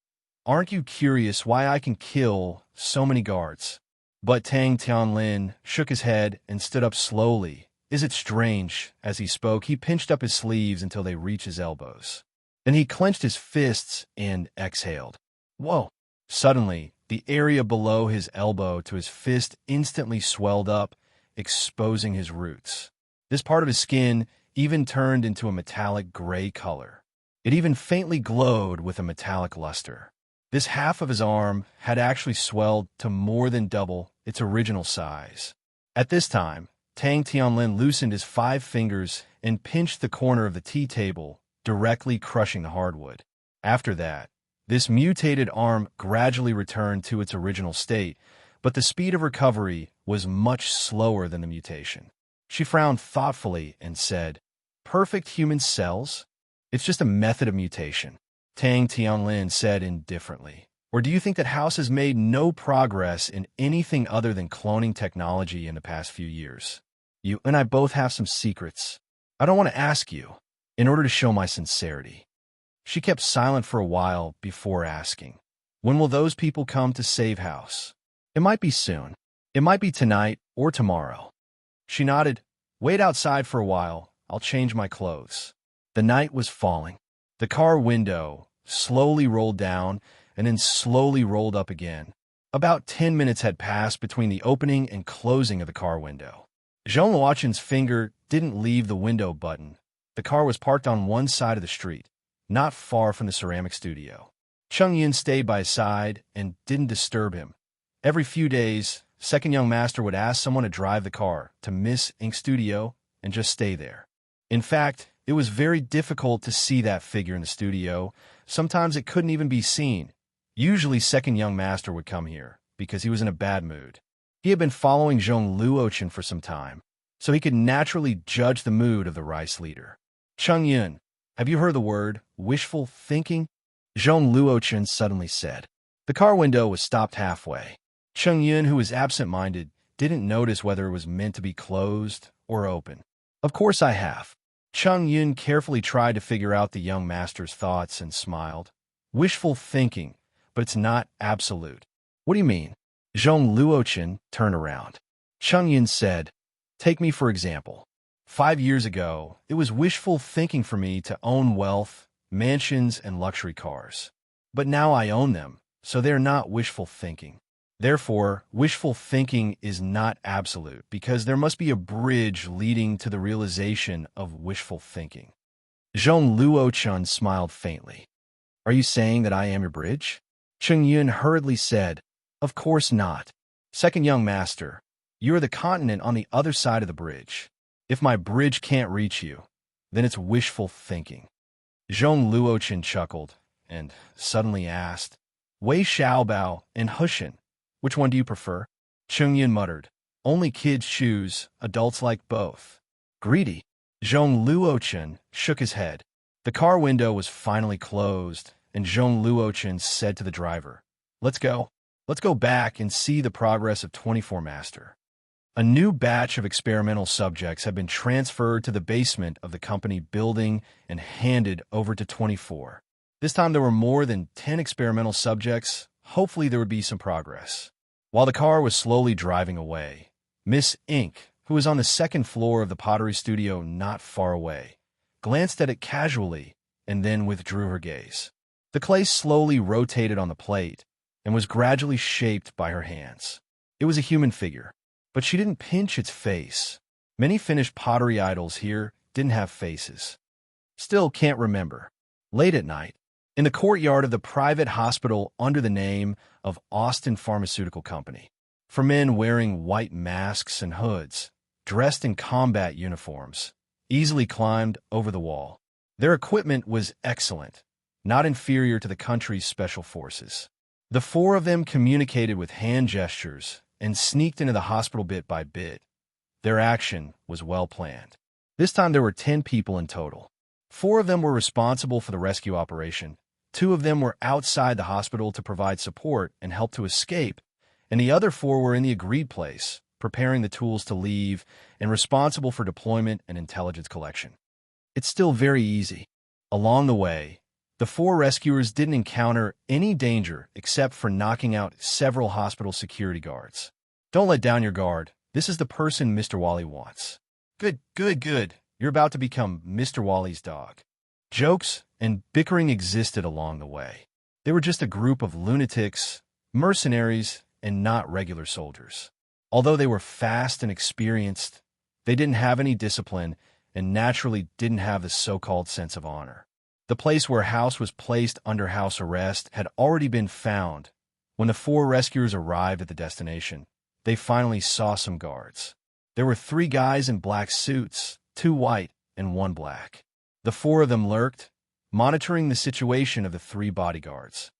Aren't you curious why I can kill so many guards? But Tang Tianlin shook his head and stood up slowly. Is it strange? As he spoke, he pinched up his sleeves until they reached his elbows. Then he clenched his fists and exhaled. Whoa! Suddenly, the area below his elbow to his fist instantly swelled up, exposing his roots. This part of his skin even turned into a metallic gray color. It even faintly glowed with a metallic luster. This half of his arm had actually swelled to more than double its original size. At this time, Tang Tianlin loosened his 5 fingers and pinched the corner of the tea table, directly crushing the hardwood. After that, this mutated arm gradually returned to its original state, but the speed of recovery was much slower than the mutation. She frowned thoughtfully and said, Perfect human cells? It's just a method of mutation. Tang Tianlin said indifferently. Or do you think that House has made no progress in anything other than cloning technology in the past few years? You and I both have some secrets. I don't want to ask you, in order to show my sincerity. She kept silent for a while before asking, When will those people come to save House? It might be soon. It might be tonight or tomorrow. She nodded. Wait outside for a while. I'll change my clothes. The night was falling. The car window slowly rolled down and then slowly rolled up again. About 10 minutes had passed between the opening and closing of the car window. Zhong Luochen's finger didn't leave the window button. The car was parked on one side of the street, not far from the ceramic studio. Cheng Yun stayed by his side and didn't disturb him. Every few days, second young master would ask someone to drive the car to Miss Ink Studio and just stay there. In fact, it was very difficult to see that figure in the studio. Sometimes it couldn't even be seen. Usually second young master would come here because he was in a bad mood. He had been following Zhong Luochen for some time, so he could naturally judge the mood of the rice leader. Cheng Yun, have you heard the word wishful thinking? Zhong Luochen suddenly said. The car window was stopped halfway. Cheng Yun, who was absent-minded, didn't notice whether it was meant to be closed or open. Of course I have. Cheng Yun carefully tried to figure out the young master's thoughts and smiled. Wishful thinking, but it's not absolute. What do you mean? Zhong Luochen turned around. Cheng Yun said, Take me for example. 5 years ago, it was wishful thinking for me to own wealth, mansions, and luxury cars. But now I own them, so they're not wishful thinking. Therefore, wishful thinking is not absolute because there must be a bridge leading to the realization of wishful thinking. Zhong Luochen smiled faintly. Are you saying that I am your bridge? Cheng Yun hurriedly said, Of course not. Second young master, you are the continent on the other side of the bridge. If my bridge can't reach you, then it's wishful thinking. Zhong Luochen chuckled and suddenly asked, Wei Xiaobao and Hushin, which one do you prefer? Cheng Yun muttered, Only kids choose, adults like both. Greedy. Zhong Luochen shook his head. The car window was finally closed, and Zhong Luochen said to the driver, "Let's go. Let's go back and see the progress of 24 Master." A new batch of experimental subjects had been transferred to the basement of the company building and handed over to 24. This time there were more than 10 experimental subjects. Hopefully there would be some progress. While the car was slowly driving away, Miss Ink, who was on the second floor of the pottery studio not far away, glanced at it casually and then withdrew her gaze. The clay slowly rotated on the plate and was gradually shaped by her hands. It was a human figure, but she didn't pinch its face. Many finished pottery idols here didn't have faces. Still can't remember. Late at night, in the courtyard of the private hospital under the name of Austin Pharmaceutical Company, for men wearing white masks and hoods, dressed in combat uniforms, easily climbed over the wall. Their equipment was excellent, not inferior to the country's special forces. The four of them communicated with hand gestures and sneaked into the hospital bit by bit. Their action was well planned. This time there were 10 people in total. 4 of them were responsible for the rescue operation. 2 of them were outside the hospital to provide support and help to escape, and the other 4 were in the agreed place, preparing the tools to leave and responsible for deployment and intelligence collection. It's still very easy. Along the way, the 4 rescuers didn't encounter any danger except for knocking out several hospital security guards. Don't let down your guard. This is the person Mr. Wally wants. Good. You're about to become Mr. Wally's dog. Jokes and bickering existed along the way. They were just a group of lunatics, mercenaries, and not regular soldiers. Although they were fast and experienced, they didn't have any discipline and naturally didn't have the so-called sense of honor. The place where House was placed under house arrest had already been found. When the 4 rescuers arrived at the destination, they finally saw some guards. There were 3 guys in black suits, 2 white and 1 black. The 4 of them lurked, monitoring the situation of the 3 bodyguards.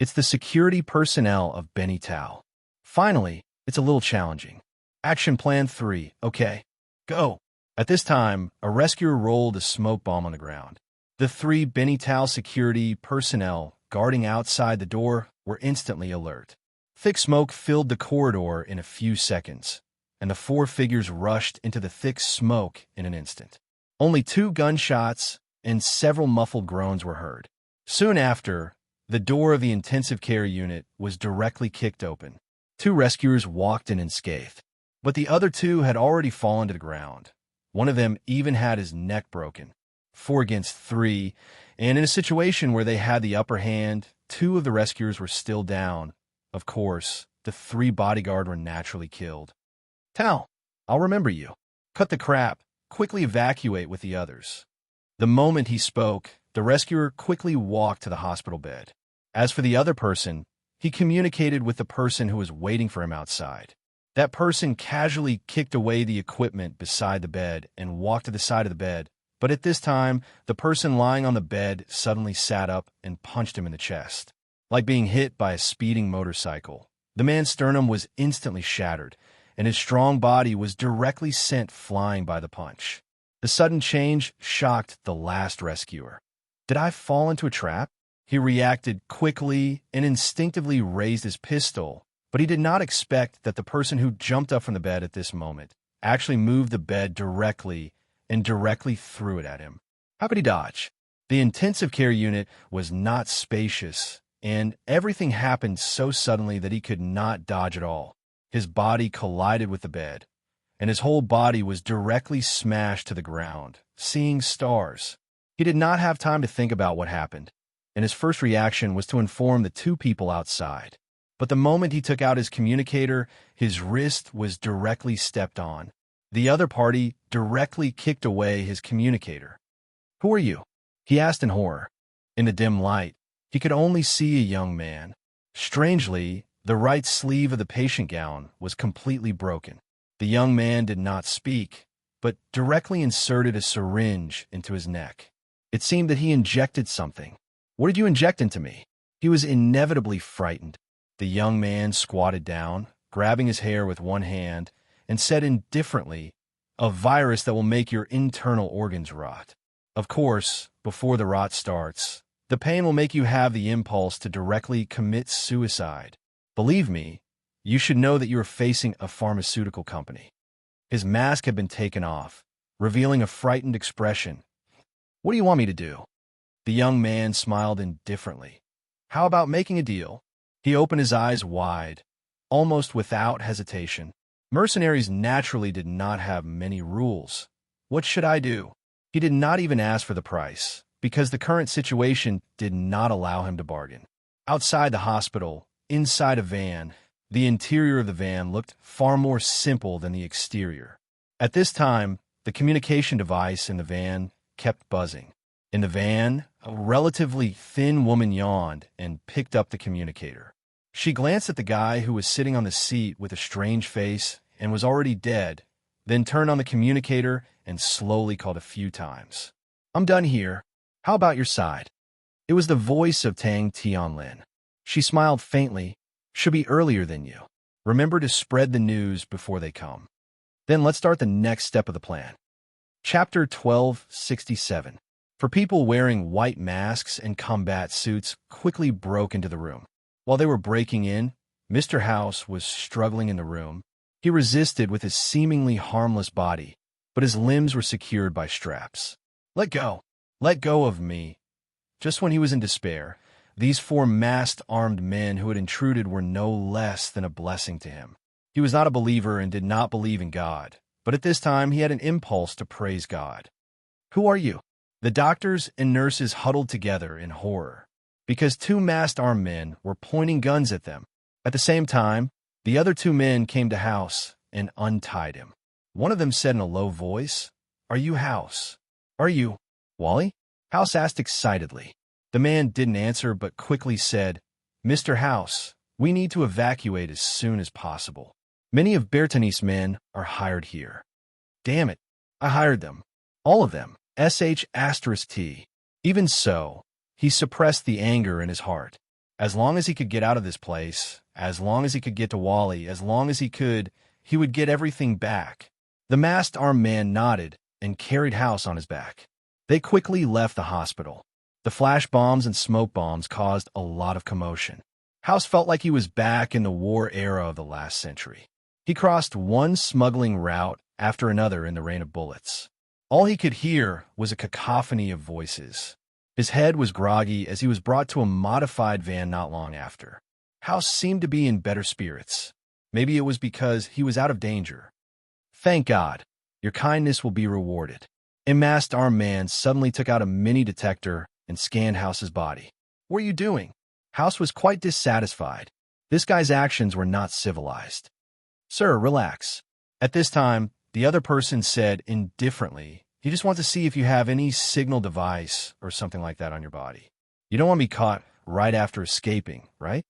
It's the security personnel of Benny Tao. Finally, it's a little challenging. Action Plan 3, okay, go. At this time, a rescuer rolled a smoke bomb on the ground. The 3 Benny Tao security personnel guarding outside the door were instantly alert. Thick smoke filled the corridor in a few seconds, and the 4 figures rushed into the thick smoke in an instant. Only 2 gunshots and several muffled groans were heard. Soon after, the door of the intensive care unit was directly kicked open. 2 rescuers walked in unscathed, but the other 2 had already fallen to the ground. One of them even had his neck broken. 4 against 3, and in a situation where they had the upper hand, 2 of the rescuers were still down. Of course, the 3 bodyguards were naturally killed. Tao, I'll remember you. Cut the crap. Quickly evacuate with the others. The moment he spoke, the rescuer quickly walked to the hospital bed. As for the other person, he communicated with the person who was waiting for him outside. That person casually kicked away the equipment beside the bed and walked to the side of the bed, but at this time, the person lying on the bed suddenly sat up and punched him in the chest. Like being hit by a speeding motorcycle, the man's sternum was instantly shattered, and his strong body was directly sent flying by the punch. The sudden change shocked the last rescuer. Did I fall into a trap? He reacted quickly and instinctively raised his pistol, but he did not expect that the person who jumped up from the bed at this moment actually moved the bed directly threw it at him. How could he dodge? The intensive care unit was not spacious, and everything happened so suddenly that he could not dodge at all. His body collided with the bed, and his whole body was directly smashed to the ground, seeing stars. He did not have time to think about what happened, and his first reaction was to inform the 2 people outside. But the moment he took out his communicator, his wrist was directly stepped on. The other party directly kicked away his communicator. "Who are you?" he asked in horror. In the dim light, he could only see a young man. Strangely, the right sleeve of the patient gown was completely broken. The young man did not speak, but directly inserted a syringe into his neck. It seemed that he injected something. "What did you inject into me?" He was inevitably frightened. The young man squatted down, grabbing his hair with one hand, and said indifferently, "A virus that will make your internal organs rot." Of course, before the rot starts, the pain will make you have the impulse to directly commit suicide. Believe me, you should know that you are facing a pharmaceutical company. His mask had been taken off, revealing a frightened expression. What do you want me to do? The young man smiled indifferently. How about making a deal? He opened his eyes wide, almost without hesitation. Mercenaries naturally did not have many rules. What should I do? He did not even ask for the price, because the current situation did not allow him to bargain. Outside the hospital, inside a van, the interior of the van looked far more simple than the exterior. At this time, the communication device in the van kept buzzing. In the van, a relatively thin woman yawned and picked up the communicator. She glanced at the guy who was sitting on the seat with a strange face and was already dead, then turned on the communicator and slowly called a few times. I'm done here. How about your side? It was the voice of Tang Tianlin. She smiled faintly. Should be earlier than you. Remember to spread the news before they come. Then let's start the next step of the plan. Chapter 1267. For people wearing white masks and combat suits quickly broke into the room. While they were breaking in, Mr. House was struggling in the room. He resisted with his seemingly harmless body, but his limbs were secured by straps. Let go. Let go of me. Just when he was in despair, these four masked armed men who had intruded were no less than a blessing to him. He was not a believer and did not believe in God, but at this time he had an impulse to praise God. Who are you? The doctors and nurses huddled together in horror, because two masked armed men were pointing guns at them. At the same time, the other two men came to House and untied him. One of them said in a low voice, Are you House? Are you Wally? House asked excitedly. The man didn't answer but quickly said, Mr. House, we need to evacuate as soon as possible. Many of Bertani's men are hired here. Damn it, I hired them. All of them. *T. Even so, he suppressed the anger in his heart. As long as he could get out of this place, as long as he could get to Wally, as long as he would get everything back. The masked armed man nodded and carried House on his back. They quickly left the hospital. The flash bombs and smoke bombs caused a lot of commotion. House felt like he was back in the war era of the last century. He crossed one smuggling route after another in the rain of bullets. All he could hear was a cacophony of voices. His head was groggy as he was brought to a modified van not long after. House seemed to be in better spirits. Maybe it was because he was out of danger. Thank God. Your kindness will be rewarded. A masked armed man suddenly took out a mini detector and scanned House's body. What are you doing? House was quite dissatisfied. This guy's actions were not civilized. Sir, relax. At this time, the other person said indifferently, he just wants to see if you have any signal device or something like that on your body. You don't want to be caught right after escaping, right?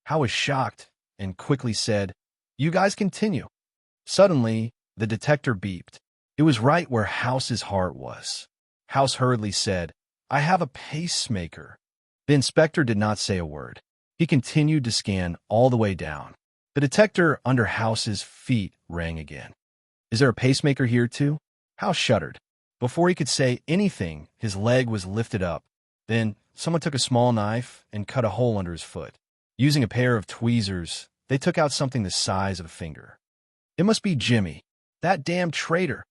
Howe was shocked and quickly said, You guys continue. Suddenly, the detector beeped. It was right where House's heart was. House hurriedly said, I have a pacemaker. The inspector did not say a word. He continued to scan all the way down. The detector under House's feet rang again. Is there a pacemaker here too? House shuddered. Before he could say anything, his leg was lifted up. Then someone took a small knife and cut a hole under his foot. Using a pair of tweezers, they took out something the size of a finger. It must be Jimmy, that damn traitor.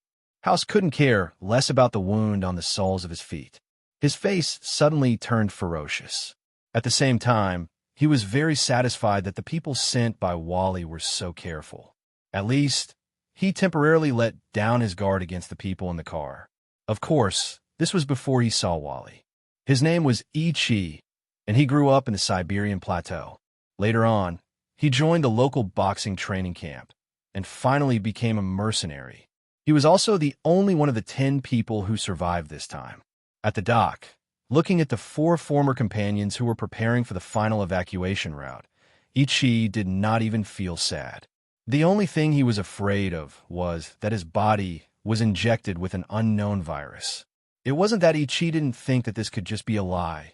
House couldn't care less about the wound on the soles of his feet. His face suddenly turned ferocious. At the same time, he was very satisfied that the people sent by Wally were so careful. At least, he temporarily let down his guard against the people in the car. Of course, this was before he saw Wally. His name was Chi, and he grew up in the Siberian plateau. Later on, he joined the local boxing training camp and finally became a mercenary. He was also the only one of the 10 people who survived this time. At the dock, looking at the 4 former companions who were preparing for the final evacuation route, Ichi did not even feel sad. The only thing he was afraid of was that his body was injected with an unknown virus. It wasn't that Ichi didn't think that this could just be a lie.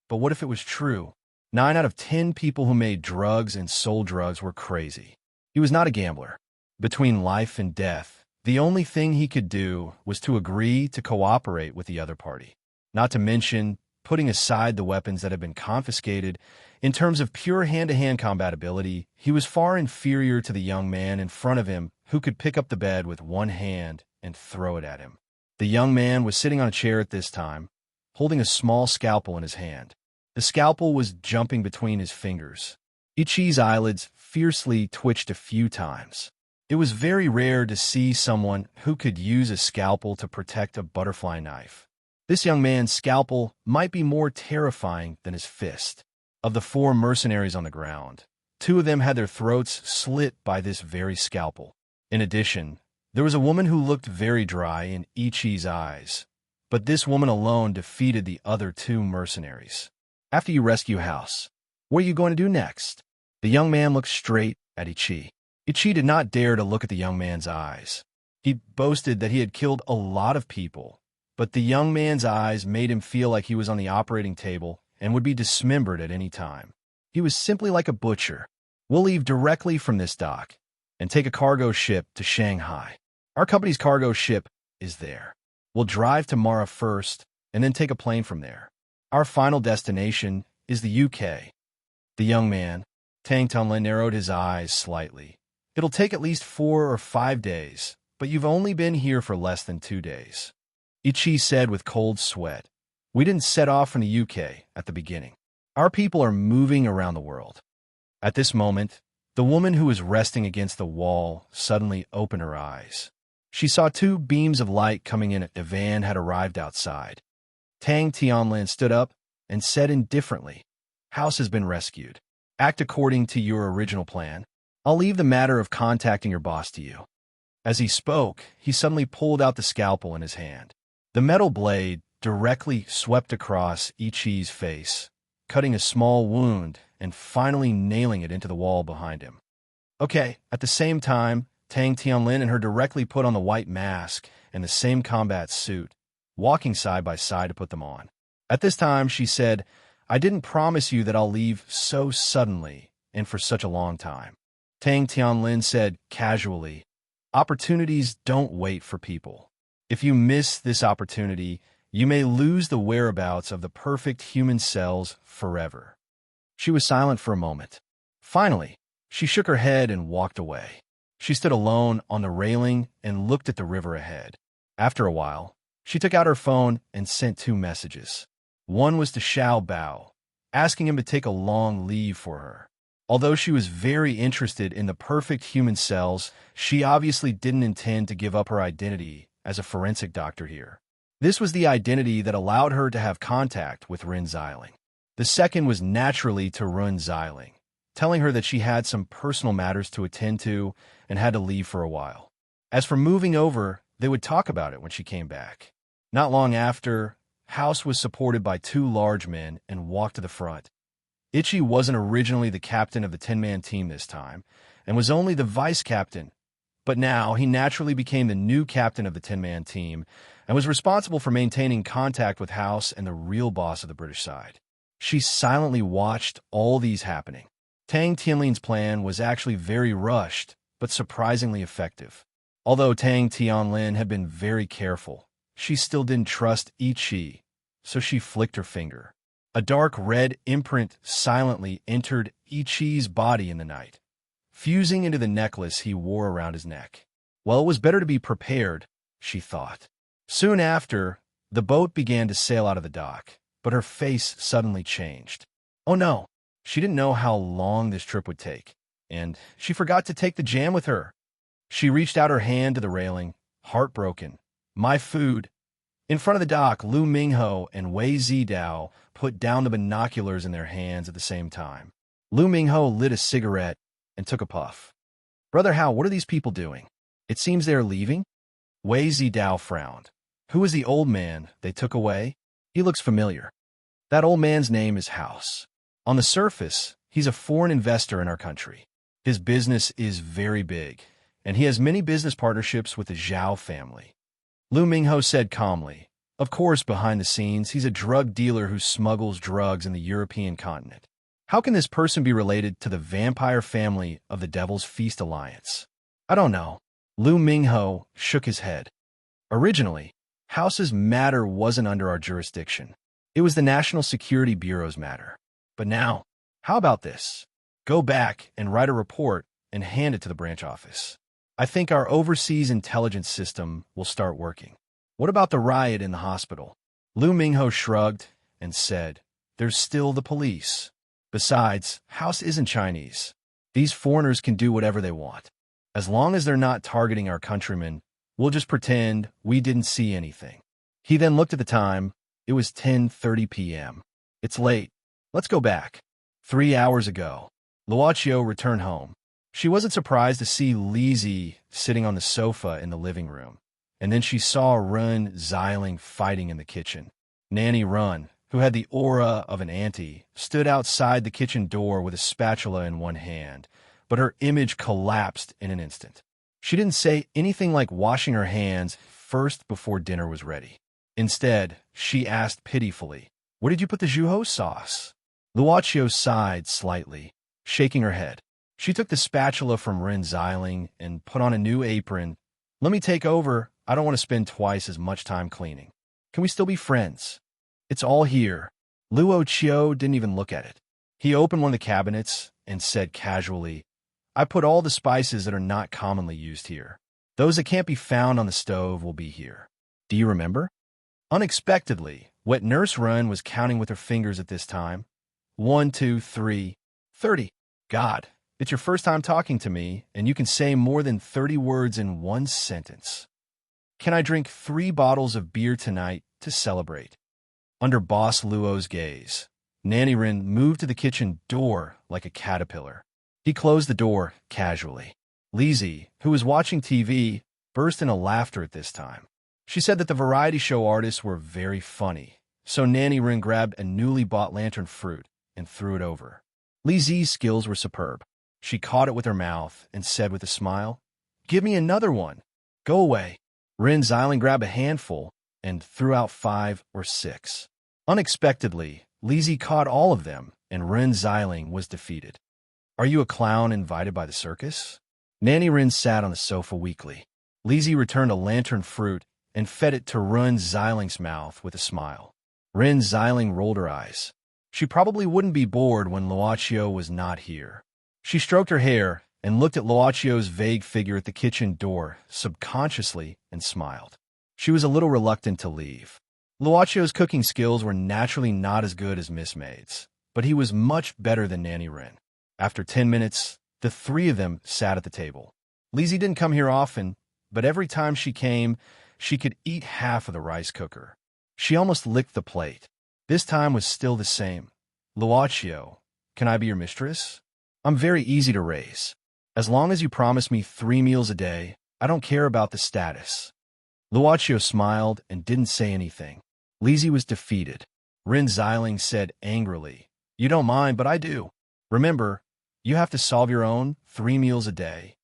But what if it was true? 9 out of 10 people who made drugs and sold drugs were crazy. He was not a gambler. Between life and death, The only thing he could do was to agree to cooperate with the other party. Not to mention, putting aside the weapons that had been confiscated, in terms of pure hand-to-hand combatability, he was far inferior to the young man in front of him who could pick up the bed with one hand and throw it at him. The young man was sitting on a chair at this time, holding a small scalpel in his hand. The scalpel was jumping between his fingers. Ichi's eyelids fiercely twitched a few times. It was very rare to see someone who could use a scalpel to protect a butterfly knife. This young man's scalpel might be more terrifying than his fist. Of the 4 mercenaries on the ground, 2 of them had their throats slit by this very scalpel. In addition, there was a woman who looked very dry in Ichi's eyes, but this woman alone defeated the other 2 mercenaries. After you rescue House, what are you going to do next? The young man looked straight at Ichi. Ichi did not dare to look at the young man's eyes. He boasted that he had killed a lot of people, but the young man's eyes made him feel like he was on the operating table and would be dismembered at any time. He was simply like a butcher. We'll leave directly from this dock and take a cargo ship to Shanghai. Our company's cargo ship is there. We'll drive to Mara first and then take a plane from there. Our final destination is the UK. The young man, Tang Tunlin, narrowed his eyes slightly. It'll take at least 4 or 5 days, but you've only been here for less than 2 days. Ichi said with cold sweat. We didn't set off from the UK at the beginning. Our people are moving around the world. At this moment, the woman who was resting against the wall suddenly opened her eyes. She saw 2 beams of light coming in. A van had arrived outside. Tang Tianlin stood up and said indifferently, House has been rescued. Act according to your original plan. I'll leave the matter of contacting your boss to you. As he spoke, he suddenly pulled out the scalpel in his hand. The metal blade directly swept across Ichi's face, cutting a small wound and finally nailing it into the wall behind him. Okay, at the same time, Tang Tianlin and her directly put on the white mask and the same combat suit, walking side by side to put them on. At this time, she said, I didn't promise you that I'll leave so suddenly and for such a long time. Tang Tianlin said casually, opportunities don't wait for people. If you miss this opportunity, you may lose the whereabouts of the perfect human cells forever. She was silent for a moment. Finally, she shook her head and walked away. She stood alone on the railing and looked at the river ahead. After a while, she took out her phone and sent 2 messages. One was to Xiao Bao, asking him to take a long leave for her. Although she was very interested in the perfect human cells, she obviously didn't intend to give up her identity as a forensic doctor here. This was the identity that allowed her to have contact with Rin Xiling. The second was naturally to Rin Xiling, telling her that she had some personal matters to attend to and had to leave for a while. As for moving over, they would talk about it when she came back. Not long after, House was supported by 2 large men and walked to the front. Ichi wasn't originally the captain of the 10-man team this time, and was only the vice-captain, but now he naturally became the new captain of the 10-man team and was responsible for maintaining contact with House and the real boss of the British side. She silently watched all these happening. Tang Tianlin's plan was actually very rushed, but surprisingly effective. Although Tang Tianlin had been very careful, she still didn't trust Ichi, so she flicked her finger. A dark red imprint silently entered Ichi's body in the night, fusing into the necklace he wore around his neck. Well, it was better to be prepared, she thought. Soon after, the boat began to sail out of the dock, but her face suddenly changed. Oh no, she didn't know how long this trip would take, and she forgot to take the jam with her. She reached out her hand to the railing, heartbroken. My food. In front of the dock, Lu Mingho and Wei Zidao put down the binoculars in their hands at the same time. Lu Mingho lit a cigarette and took a puff. Brother Hao, what are these people doing? It seems they are leaving? Wei Zidao frowned. Who is the old man they took away? He looks familiar. That old man's name is House. On the surface, he's a foreign investor in our country. His business is very big, and he has many business partnerships with the Zhao family. Lu Mingho said calmly, of course, behind the scenes, he's a drug dealer who smuggles drugs in the European continent. How can this person be related to the vampire family of the Devil's Feast Alliance? I don't know. Lu Mingho shook his head. Originally, House's matter wasn't under our jurisdiction. It was the National Security Bureau's matter. But now, how about this? Go back and write a report and hand it to the branch office. I think our overseas intelligence system will start working. What about the riot in the hospital? Lu Mingho shrugged and said, there's still the police. Besides, House isn't Chinese. These foreigners can do whatever they want. As long as they're not targeting our countrymen, we'll just pretend we didn't see anything. He then looked at the time. It was 10:30 p.m. It's late. Let's go back. 3 hours ago, Luochio returned home. She wasn't surprised to see Lizzie sitting on the sofa in the living room. And then she saw Run Xiling fighting in the kitchen. Nanny Run, who had the aura of an auntie, stood outside the kitchen door with a spatula in one hand, but her image collapsed in an instant. She didn't say anything like washing her hands first before dinner was ready. Instead, she asked pitifully, where did you put the Juho sauce? Luochio sighed slightly, shaking her head. She took the spatula from Ren Xiling and put on a new apron. Let me take over. I don't want to spend twice as much time cleaning. Can we still be friends? It's all here. Luochio didn't even look at it. He opened one of the cabinets and said casually, I put all the spices that are not commonly used here. Those that can't be found on the stove will be here. Do you remember? Unexpectedly, Wet Nurse Run was counting with her fingers at this time. 1, 2, 3, 30. God, it's your first time talking to me, and you can say more than 30 words in one sentence. Can I drink 3 bottles of beer tonight to celebrate? Under Boss Luo's gaze, Nanny Rin moved to the kitchen door like a caterpillar. He closed the door casually. Lizzie, who was watching TV, burst into laughter at this time. She said that the variety show artists were very funny, so Nanny Rin grabbed a newly bought lantern fruit and threw it over. Lizzie's skills were superb. She caught it with her mouth and said with a smile, Give me another one. Go away. Ren Xiling grabbed a handful and threw out 5 or 6. Unexpectedly, Lizzie caught all of them, and Ren Xiling was defeated. Are you a clown invited by the circus? Nanny Rin sat on the sofa weakly. Lizzie returned a lantern fruit and fed it to Ren Xiling's mouth with a smile. Ren Xiling rolled her eyes. She probably wouldn't be bored when Luochio was not here. She stroked her hair and looked at Luochio's vague figure at the kitchen door subconsciously and smiled. She was a little reluctant to leave. Luochio's cooking skills were naturally not as good as Miss Maid's, but he was much better than Nanny Rin. After 10 minutes, the 3 of them sat at the table. Lizzie didn't come here often, but every time she came, she could eat half of the rice cooker. She almost licked the plate. This time was still the same. Luochio, can I be your mistress? I'm very easy to raise. As long as you promise me 3 meals a day, I don't care about the status. Luochio smiled and didn't say anything. Lizzie was defeated. Ren Xiling said angrily, You don't mind, but I do. Remember, you have to solve your own 3 meals a day.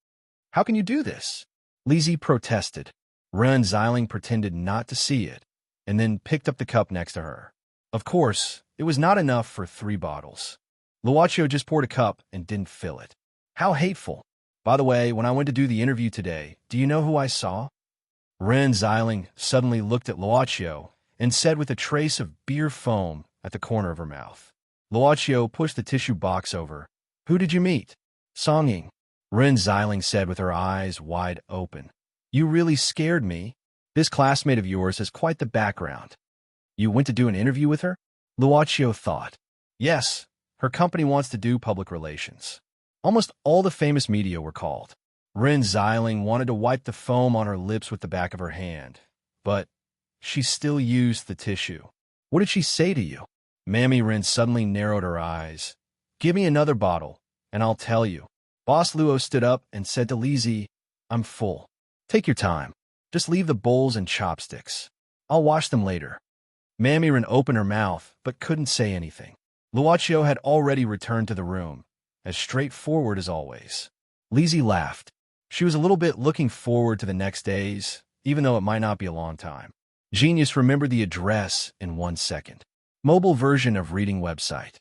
How can you do this? Lizzie protested. Ren Xiling pretended not to see it, and then picked up the cup next to her. Of course, it was not enough for 3 bottles. Luochio just poured a cup and didn't fill it. How hateful. By the way, when I went to do the interview today, do you know who I saw? Ren Xiling suddenly looked at Luochio and said with a trace of beer foam at the corner of her mouth. Luochio pushed the tissue box over. Who did you meet? Song Ying. Ren Xiling said with her eyes wide open. You really scared me. This classmate of yours has quite the background. You went to do an interview with her? Luochio thought. Yes, her company wants to do public relations. Almost all the famous media were called. Ren Xiling wanted to wipe the foam on her lips with the back of her hand, but she still used the tissue. What did she say to you? Mammy Ren suddenly narrowed her eyes. Give me another bottle, and I'll tell you. Boss Luo stood up and said to Lizzie, I'm full. Take your time. Just leave the bowls and chopsticks. I'll wash them later. Mammy Ren opened her mouth, but couldn't say anything. Luochio had already returned to the room, as straightforward as always. Lizzie laughed. She was a little bit looking forward to the next days, even though it might not be a long time. Genius remembered the address in 1 second. Mobile version of reading website.